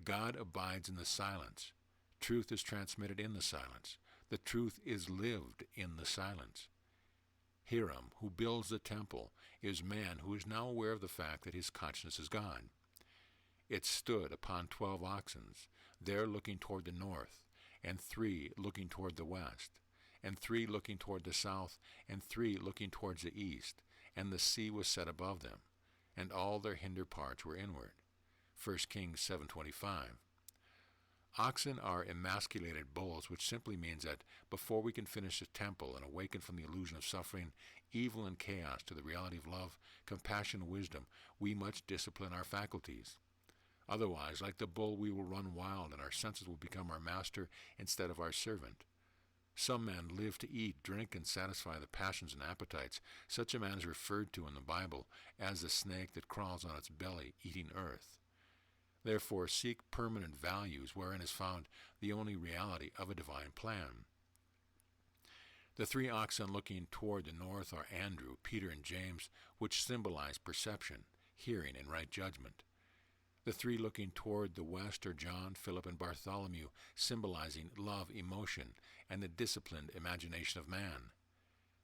God abides in the silence. Truth is transmitted in the silence. The truth is lived in the silence. Hiram, who builds the temple, is man who is now aware of the fact that his conscience is God. It stood upon 12 oxen, there looking toward the north, and 3 looking toward the west, and 3 looking toward the south, and 3 looking towards the east, and the sea was set above them, and all their hinder parts were inward. 1 Kings 7:25. Oxen are emasculated bulls, which simply means that before we can finish the temple and awaken from the illusion of suffering, evil, and chaos to the reality of love, compassion, and wisdom, we must discipline our faculties. Otherwise, like the bull, we will run wild, and our senses will become our master instead of our servant. Some men live to eat, drink, and satisfy the passions and appetites. Such a man is referred to in the Bible as the snake that crawls on its belly, eating earth. Therefore, seek permanent values wherein is found the only reality of a divine plan. The 3 oxen looking toward the north are Andrew, Peter, and James, which symbolize perception, hearing, and right judgment. The 3 looking toward the west are John, Philip, and Bartholomew, symbolizing love, emotion, and the disciplined imagination of man.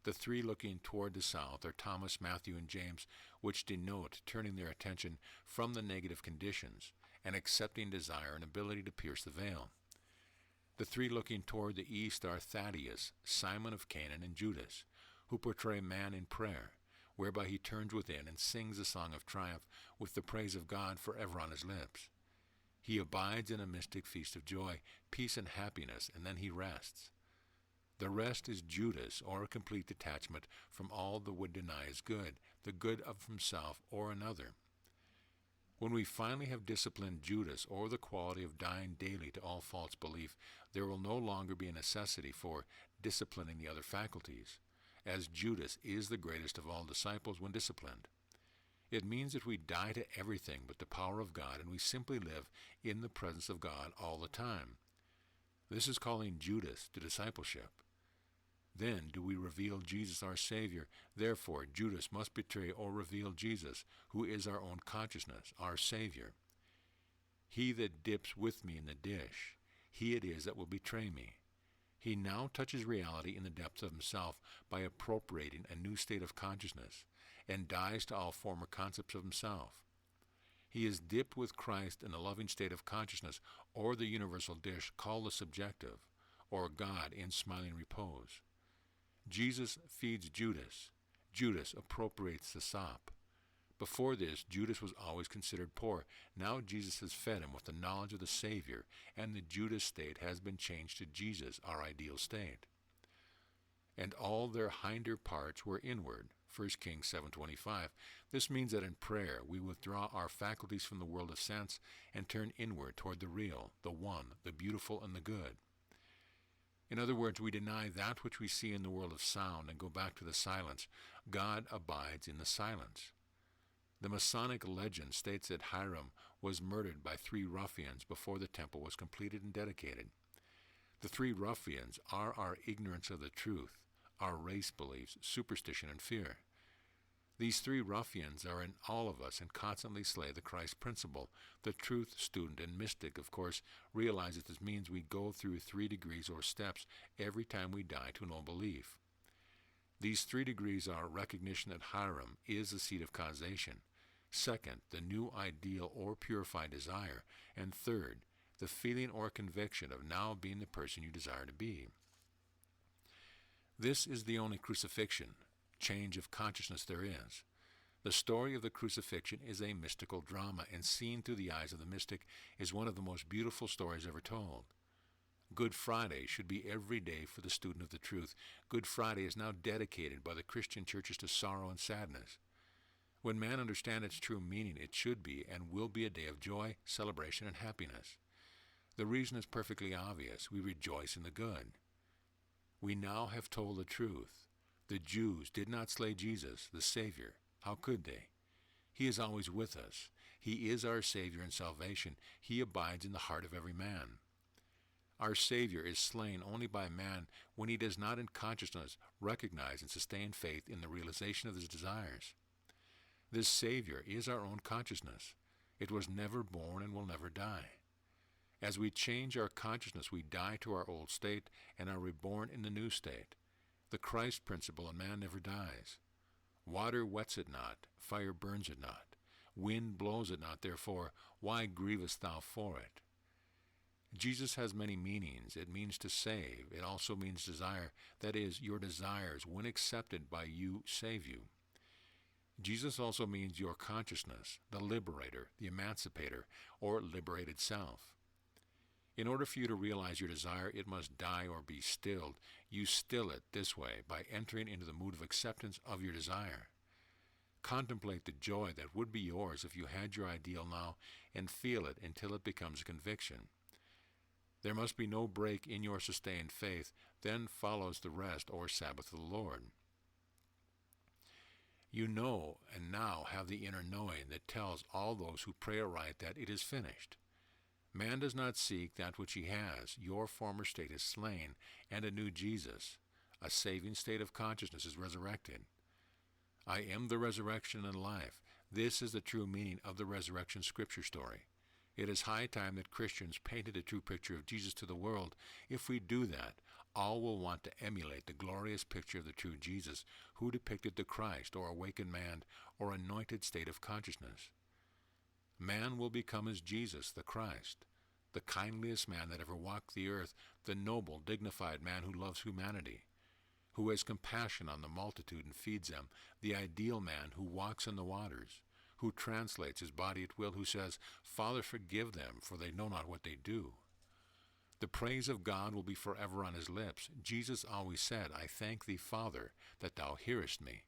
The 3 looking toward the south are Thomas, Matthew, and James, which denote turning their attention from the negative conditions and accepting desire and ability to pierce the veil. The 3 looking toward the east are Thaddeus, Simon of Canaan, and Judas, who portray man in prayer, whereby he turns within and sings a song of triumph with the praise of God forever on his lips. He abides in a mystic feast of joy, peace, and happiness, and then he rests. The rest is Judas, or a complete detachment from all that would deny his good, the good of himself or another. When we finally have disciplined Judas, or the quality of dying daily to all false belief, there will no longer be a necessity for disciplining the other faculties, as Judas is the greatest of all disciples when disciplined. It means that we die to everything but the power of God, and we simply live in the presence of God all the time. This is calling Judas to discipleship. Then do we reveal Jesus our Savior. Therefore, Judas must betray or reveal Jesus, who is our own consciousness, our Savior. He that dips with me in the dish, he it is that will betray me. He now touches reality in the depths of himself by appropriating a new state of consciousness, and dies to all former concepts of himself. He is dipped with Christ in the loving state of consciousness, or the universal dish called the subjective, or God in smiling repose. Jesus feeds Judas. Judas appropriates the sop. Before this, Judas was always considered poor. Now Jesus has fed him with the knowledge of the Savior, and the Judas state has been changed to Jesus, our ideal state. And all their hinder parts were inward. 1 Kings 7:25. This means that in prayer we withdraw our faculties from the world of sense and turn inward toward the real, the one, the beautiful, and the good. In other words, we deny that which we see in the world of sound and go back to the silence. God abides in the silence. The Masonic legend states that Hiram was murdered by 3 ruffians before the temple was completed and dedicated. The 3 ruffians are our ignorance of the truth, our race beliefs, superstition, and fear. These 3 ruffians are in all of us and constantly slay the Christ principle. The truth student and mystic, of course, realizes this means we go through 3 degrees or steps every time we die to an old belief. These 3 degrees are recognition that Hiram is the seat of causation. Second, the new ideal or purified desire. And third, the feeling or conviction of now being the person you desire to be. This is the only crucifixion, change of consciousness there is. The story of the crucifixion is a mystical drama, and seen through the eyes of the mystic is one of the most beautiful stories ever told. Good Friday should be every day for the student of the truth. Good Friday is now dedicated by the Christian churches to sorrow and sadness. When man understands its true meaning, it should be and will be a day of joy, celebration, and happiness. The reason is perfectly obvious. We rejoice in the good. We now have told the truth. The Jews did not slay Jesus, the Savior. How could they? He is always with us. He is our Savior and salvation. He abides in the heart of every man. Our Savior is slain only by man when he does not in consciousness recognize and sustain faith in the realization of his desires. This Savior is our own consciousness. It was never born and will never die. As we change our consciousness, we die to our old state and are reborn in the new state. The Christ principle in man never dies. Water wets it not, fire burns it not. Wind blows it not, therefore, why grievest thou for it? Jesus has many meanings. It means to save. It also means desire. That is, your desires, when accepted by you, save you. Jesus also means your consciousness, the liberator, the emancipator, or liberated self. In order for you to realize your desire, it must die or be stilled. You still it this way, by entering into the mood of acceptance of your desire. Contemplate the joy that would be yours if you had your ideal now, and feel it until it becomes a conviction. There must be no break in your sustained faith. Then follows the rest, or Sabbath of the Lord. You know and now have the inner knowing that tells all those who pray aright that it is finished. Man does not seek that which he has. Your former state is slain, and a new Jesus, a saving state of consciousness, is resurrected. I am the resurrection and life. This is the true meaning of the resurrection scripture story. It is high time that Christians painted a true picture of Jesus to the world. If we do that, all will want to emulate the glorious picture of the true Jesus, who depicted the Christ, or awakened man, or anointed state of consciousness. Man will become as Jesus, the Christ, the kindliest man that ever walked the earth, the noble, dignified man who loves humanity, who has compassion on the multitude and feeds them, the ideal man who walks on the waters, who translates his body at will, who says, Father, forgive them, for they know not what they do. The praise of God will be forever on his lips. Jesus always said, I thank thee, Father, that thou hearest me.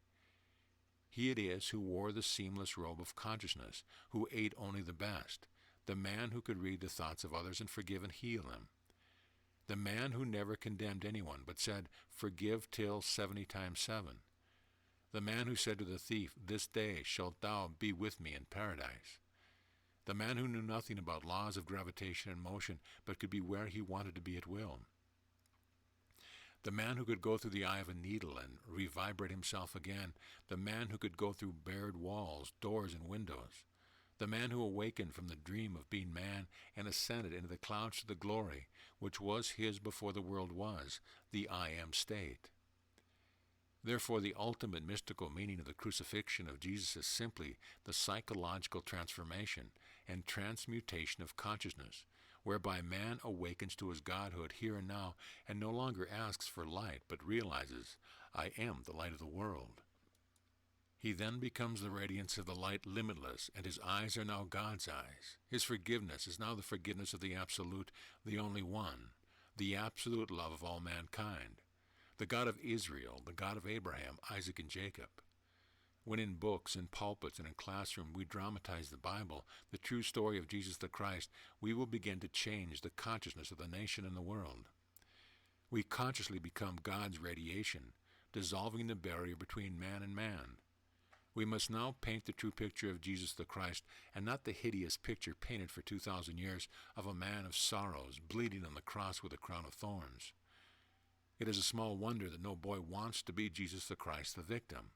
He it is who wore the seamless robe of consciousness, who ate only the best, the man who could read the thoughts of others and forgive and heal them, the man who never condemned anyone but said, "Forgive till 70 times 7," the man who said to the thief, "This day shalt thou be with me in paradise," the man who knew nothing about laws of gravitation and motion but could be where he wanted to be at will, the man who could go through the eye of a needle and revibrate himself again, the man who could go through bared walls, doors, and windows, the man who awakened from the dream of being man and ascended into the clouds to the glory which was his before the world was, the I Am state. Therefore, the ultimate mystical meaning of the crucifixion of Jesus is simply the psychological transformation and transmutation of consciousness, whereby man awakens to his godhood here and now and no longer asks for light, but realizes, "I am the light of the world." He then becomes the radiance of the light limitless, and his eyes are now God's eyes. His forgiveness is now the forgiveness of the Absolute, the only one, the absolute love of all mankind, the God of Israel, the God of Abraham, Isaac, and Jacob. When in books, in pulpits, and in classrooms we dramatize the Bible, the true story of Jesus the Christ, we will begin to change the consciousness of the nation and the world. We consciously become God's radiation, dissolving the barrier between man and man. We must now paint the true picture of Jesus the Christ, and not the hideous picture painted for 2,000 years of a man of sorrows, bleeding on the cross with a crown of thorns. It is a small wonder that no boy wants to be Jesus the Christ, the victim.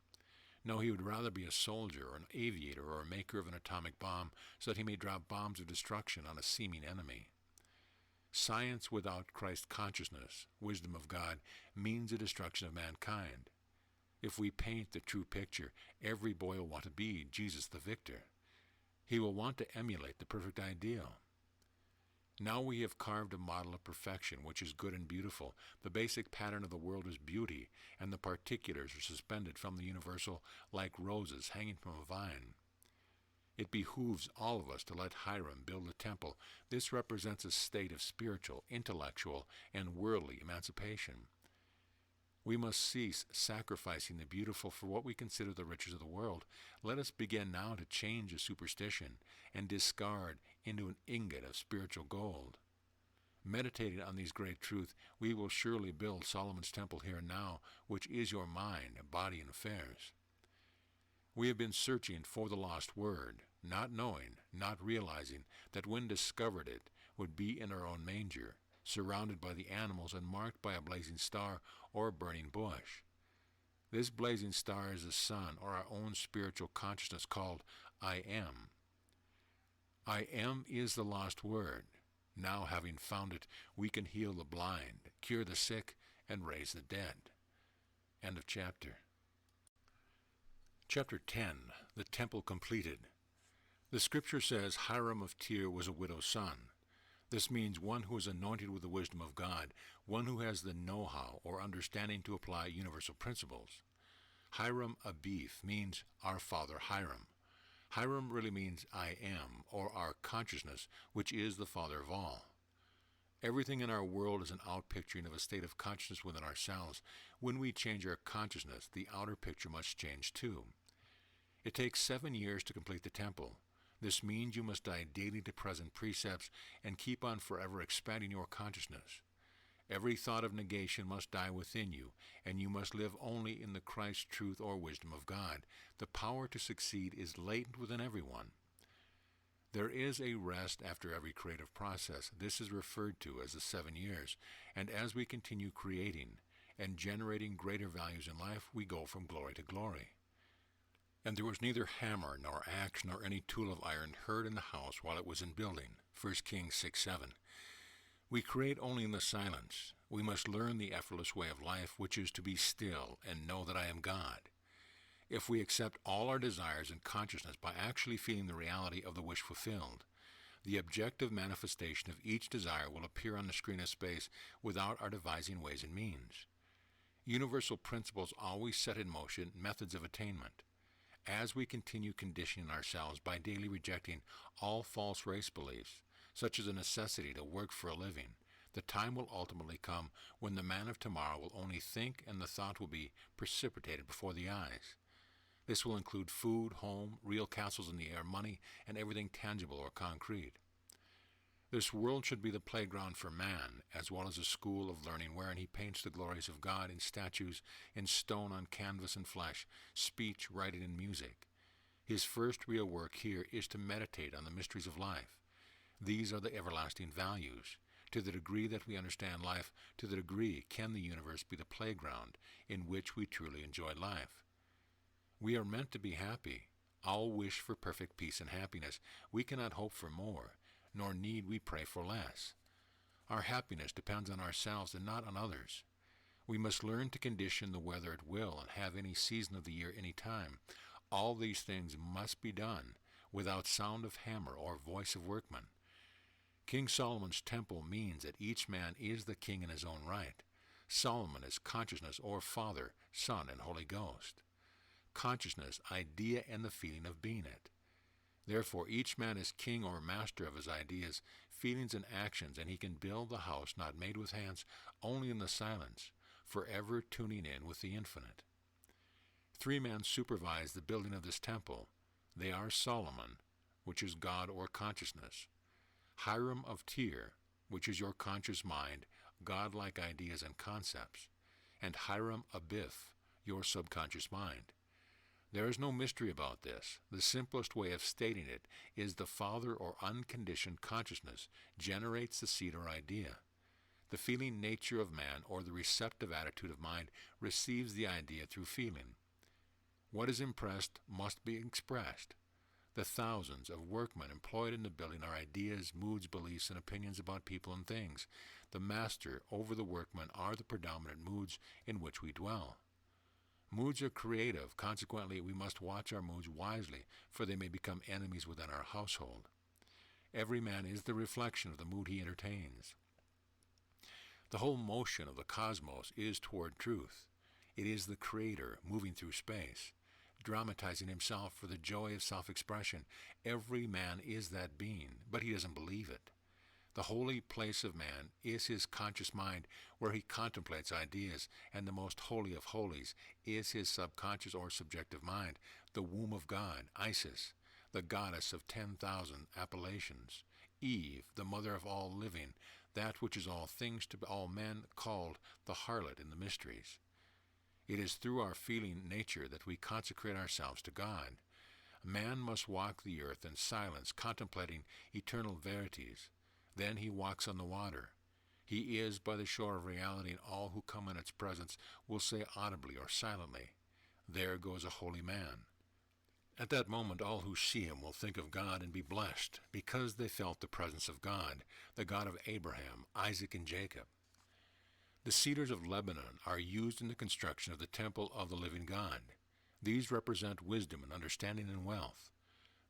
No, he would rather be a soldier or an aviator or a maker of an atomic bomb so that he may drop bombs of destruction on a seeming enemy. Science without Christ consciousness, wisdom of God, means the destruction of mankind. If we paint the true picture, every boy will want to be Jesus the victor. He will want to emulate the perfect ideal. Now we have carved a model of perfection which is good and beautiful. The basic pattern of the world is beauty, and the particulars are suspended from the universal like roses hanging from a vine. It behooves all of us to let Hiram build a temple. This represents a state of spiritual, intellectual, and worldly emancipation. We must cease sacrificing the beautiful for what we consider the riches of the world. Let us begin now to change a superstition and discard into an ingot of spiritual gold. Meditating on these great truths, we will surely build Solomon's temple here and now, which is your mind, body, and affairs. We have been searching for the lost word, not knowing, not realizing that when discovered it would be in our own manger, surrounded by the animals and marked by a blazing star or a burning bush. This blazing star is the sun, or our own spiritual consciousness called I Am. I Am is the lost word. Now, having found it, we can heal the blind, cure the sick, and raise the dead. End of chapter. Chapter 10, The Temple Completed. The scripture says Hiram of Tyre was a widow's son. This means one who is anointed with the wisdom of God, one who has the know-how or understanding to apply universal principles. Hiram Abif means our father Hiram. Hiram really means I am, or our consciousness, which is the father of all. Everything in our world is an outpicturing of a state of consciousness within ourselves. When we change our consciousness, the outer picture must change too. It takes 7 years to complete the temple. This means you must die daily to present precepts and keep on forever expanding your consciousness. Every thought of negation must die within you, and you must live only in the Christ truth or wisdom of God. The power to succeed is latent within everyone. There is a rest after every creative process. This is referred to as the 7 years, and as we continue creating and generating greater values in life, we go from glory to glory. And there was neither hammer nor axe nor any tool of iron heard in the house while it was in building. 1 Kings 6:7. We create only in the silence. We must learn the effortless way of life, which is to be still and know that I am God. If we accept all our desires and consciousness by actually feeling the reality of the wish fulfilled, the objective manifestation of each desire will appear on the screen of space without our devising ways and means. Universal principles always set in motion methods of attainment. As we continue conditioning ourselves by daily rejecting all false race beliefs, such as the necessity to work for a living, the time will ultimately come when the man of tomorrow will only think and the thought will be precipitated before the eyes. This will include food, home, real castles in the air, money, and everything tangible or concrete. This world should be the playground for man, as well as a school of learning wherein he paints the glories of God in statues, in stone, on canvas and flesh, speech, writing, and music. His first real work here is to meditate on the mysteries of life. These are the everlasting values. To the degree that we understand life, to the degree can the universe be the playground in which we truly enjoy life. We are meant to be happy. All wish for perfect peace and happiness. We cannot hope for more, nor need we pray for less. Our happiness depends on ourselves and not on others. We must learn to condition the weather at will and have any season of the year any time. All these things must be done without sound of hammer or voice of workman. King Solomon's temple means that each man is the king in his own right. Solomon is consciousness, or Father, Son, and Holy Ghost. Consciousness, idea, and the feeling of being it. Therefore, each man is king or master of his ideas, feelings, and actions, and he can build the house not made with hands, only in the silence, forever tuning in with the infinite. 3 men supervise the building of this temple. They are Solomon, which is God or consciousness; Hiram of Tyre, which is your conscious mind, God-like ideas and concepts; and Hiram Abith, your subconscious mind. There is no mystery about this. The simplest way of stating it is the Father or unconditioned consciousness generates the seed or idea. The feeling nature of man, or the receptive attitude of mind, receives the idea through feeling. What is impressed must be expressed. The thousands of workmen employed in the building are ideas, moods, beliefs, and opinions about people and things. The master over the workmen are the predominant moods in which we dwell. Moods are creative. Consequently, we must watch our moods wisely, for they may become enemies within our household. Every man is the reflection of the mood he entertains. The whole motion of the cosmos is toward truth. It is the Creator moving through space, dramatizing himself for the joy of self-expression. Every man is that being, but he doesn't believe it. The holy place of man is his conscious mind, where he contemplates ideas, and the most holy of holies is his subconscious or subjective mind, the womb of God, Isis, the goddess of 10,000 appellations, Eve, the mother of all living, that which is all things to all men, called the harlot in the mysteries. It is through our feeling nature that we consecrate ourselves to God. Man must walk the earth in silence, contemplating eternal verities. Then he walks on the water. He is by the shore of reality, and all who come in its presence will say audibly or silently, "There goes a holy man." At that moment, all who see him will think of God and be blessed, because they felt the presence of God, the God of Abraham, Isaac, and Jacob. The cedars of Lebanon are used in the construction of the temple of the living God. These represent wisdom and understanding and wealth.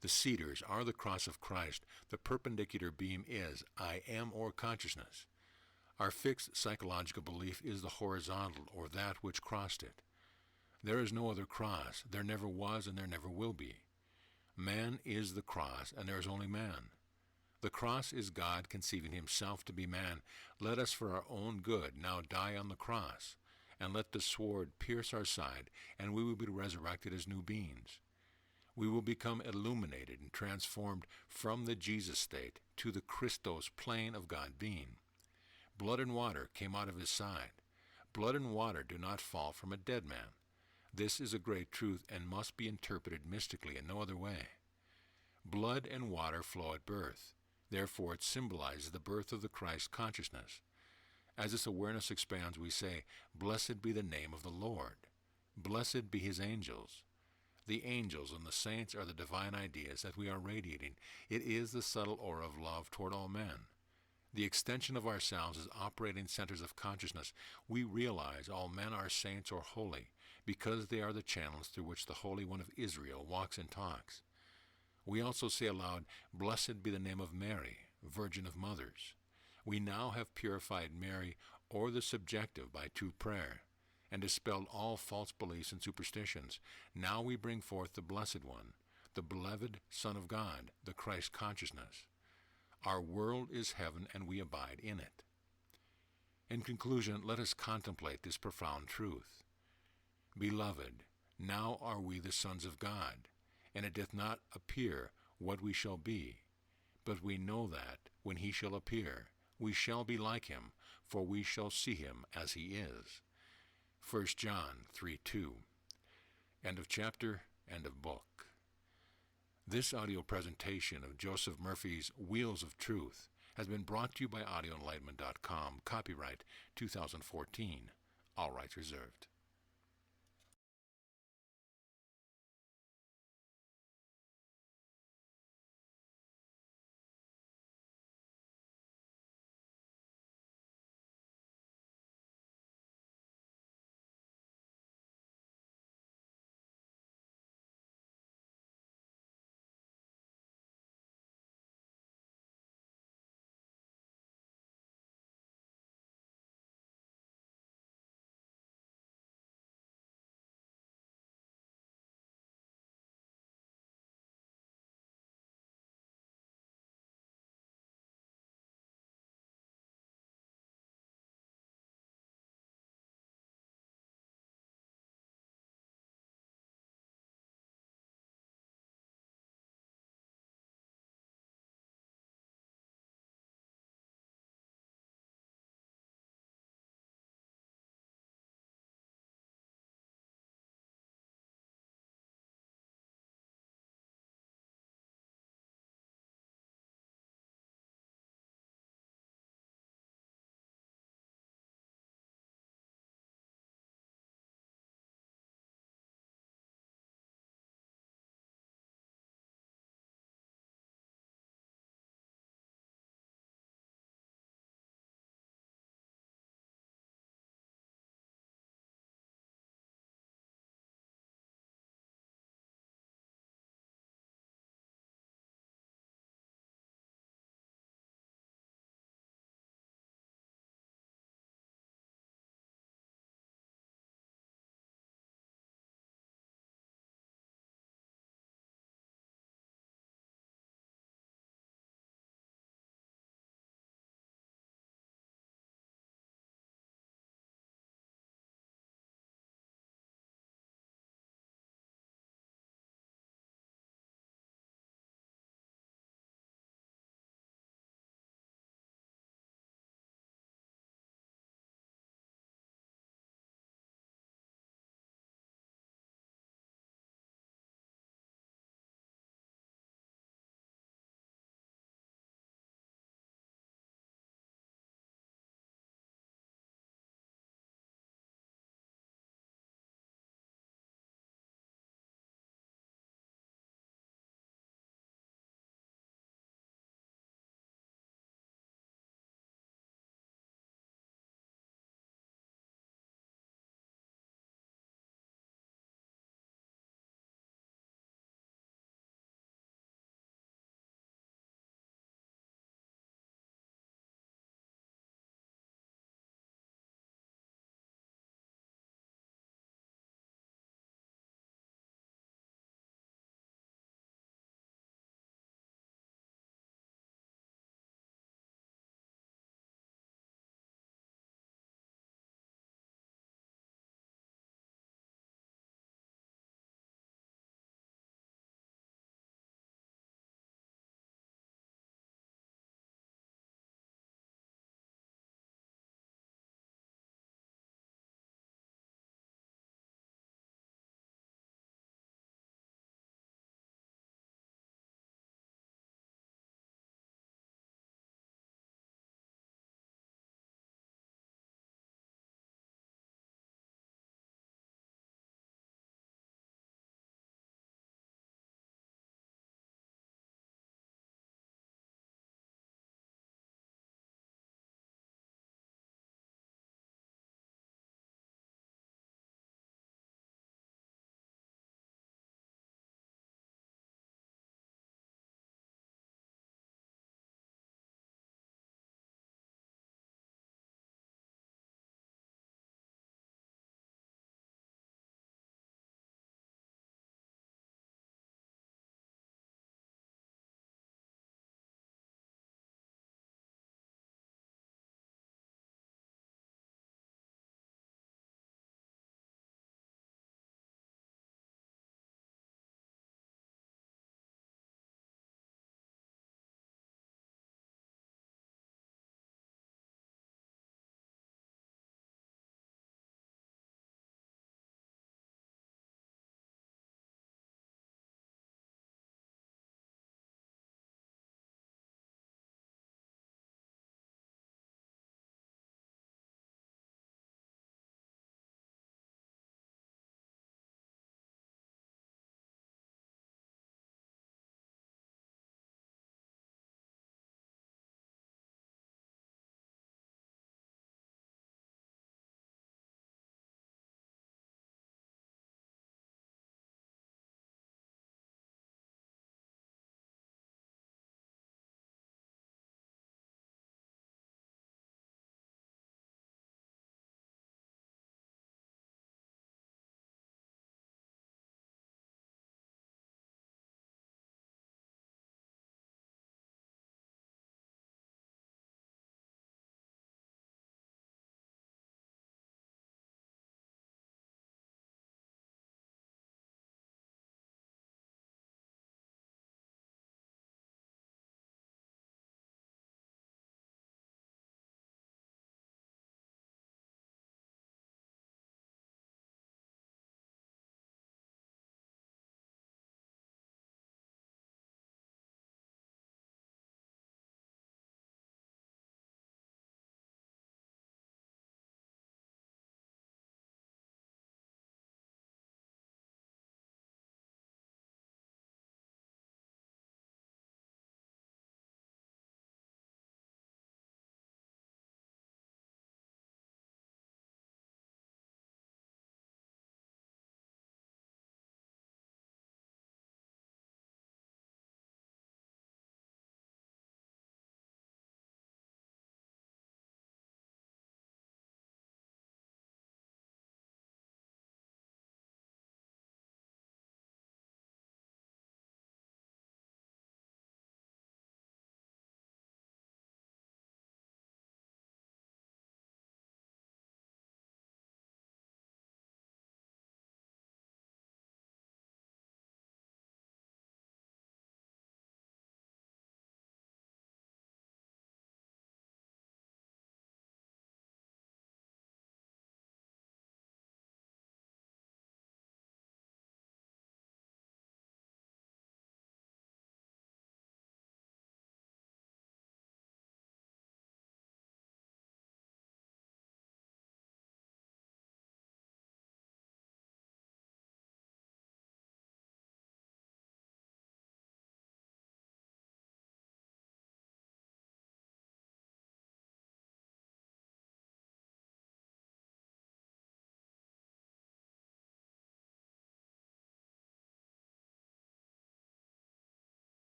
The cedars are the cross of Christ. The perpendicular beam is I am, or consciousness. Our fixed psychological belief is the horizontal, or that which crossed it. There is no other cross. There never was, and there never will be. Man is the cross, and there is only man. The cross is God conceiving himself to be man. Let us for our own good now die on the cross, and let the sword pierce our side, and we will be resurrected as new beings. We will become illuminated and transformed from the Jesus state to the Christos plane of God being. Blood and water came out of his side. Blood and water do not fall from a dead man. This is a great truth and must be interpreted mystically in no other way. Blood and water flow at birth. Therefore it symbolizes the birth of the Christ consciousness. As this awareness expands, we say, "Blessed be the name of the Lord. Blessed be his angels." The angels and the saints are the divine ideas that we are radiating. It is the subtle aura of love toward all men. The extension of ourselves as operating centers of consciousness. We realize all men are saints or holy, because they are the channels through which the Holy One of Israel walks and talks. We also say aloud, "Blessed be the name of Mary, Virgin of Mothers." We now have purified Mary, or the subjective, by true prayer, and dispelled all false beliefs and superstitions. Now we bring forth the Blessed One, the beloved Son of God, the Christ consciousness. Our world is heaven, and we abide in it. In conclusion, let us contemplate this profound truth. Beloved, Now are we the sons of God, and it doth not appear what we shall be. But we know that, when he shall appear, we shall be like him, for we shall see him as he is. 1 John 3:2. End of chapter, end of book. This audio presentation of Joseph Murphy's Wheels of Truth has been brought to you by AudioEnlightenment.com, copyright 2014, all rights reserved.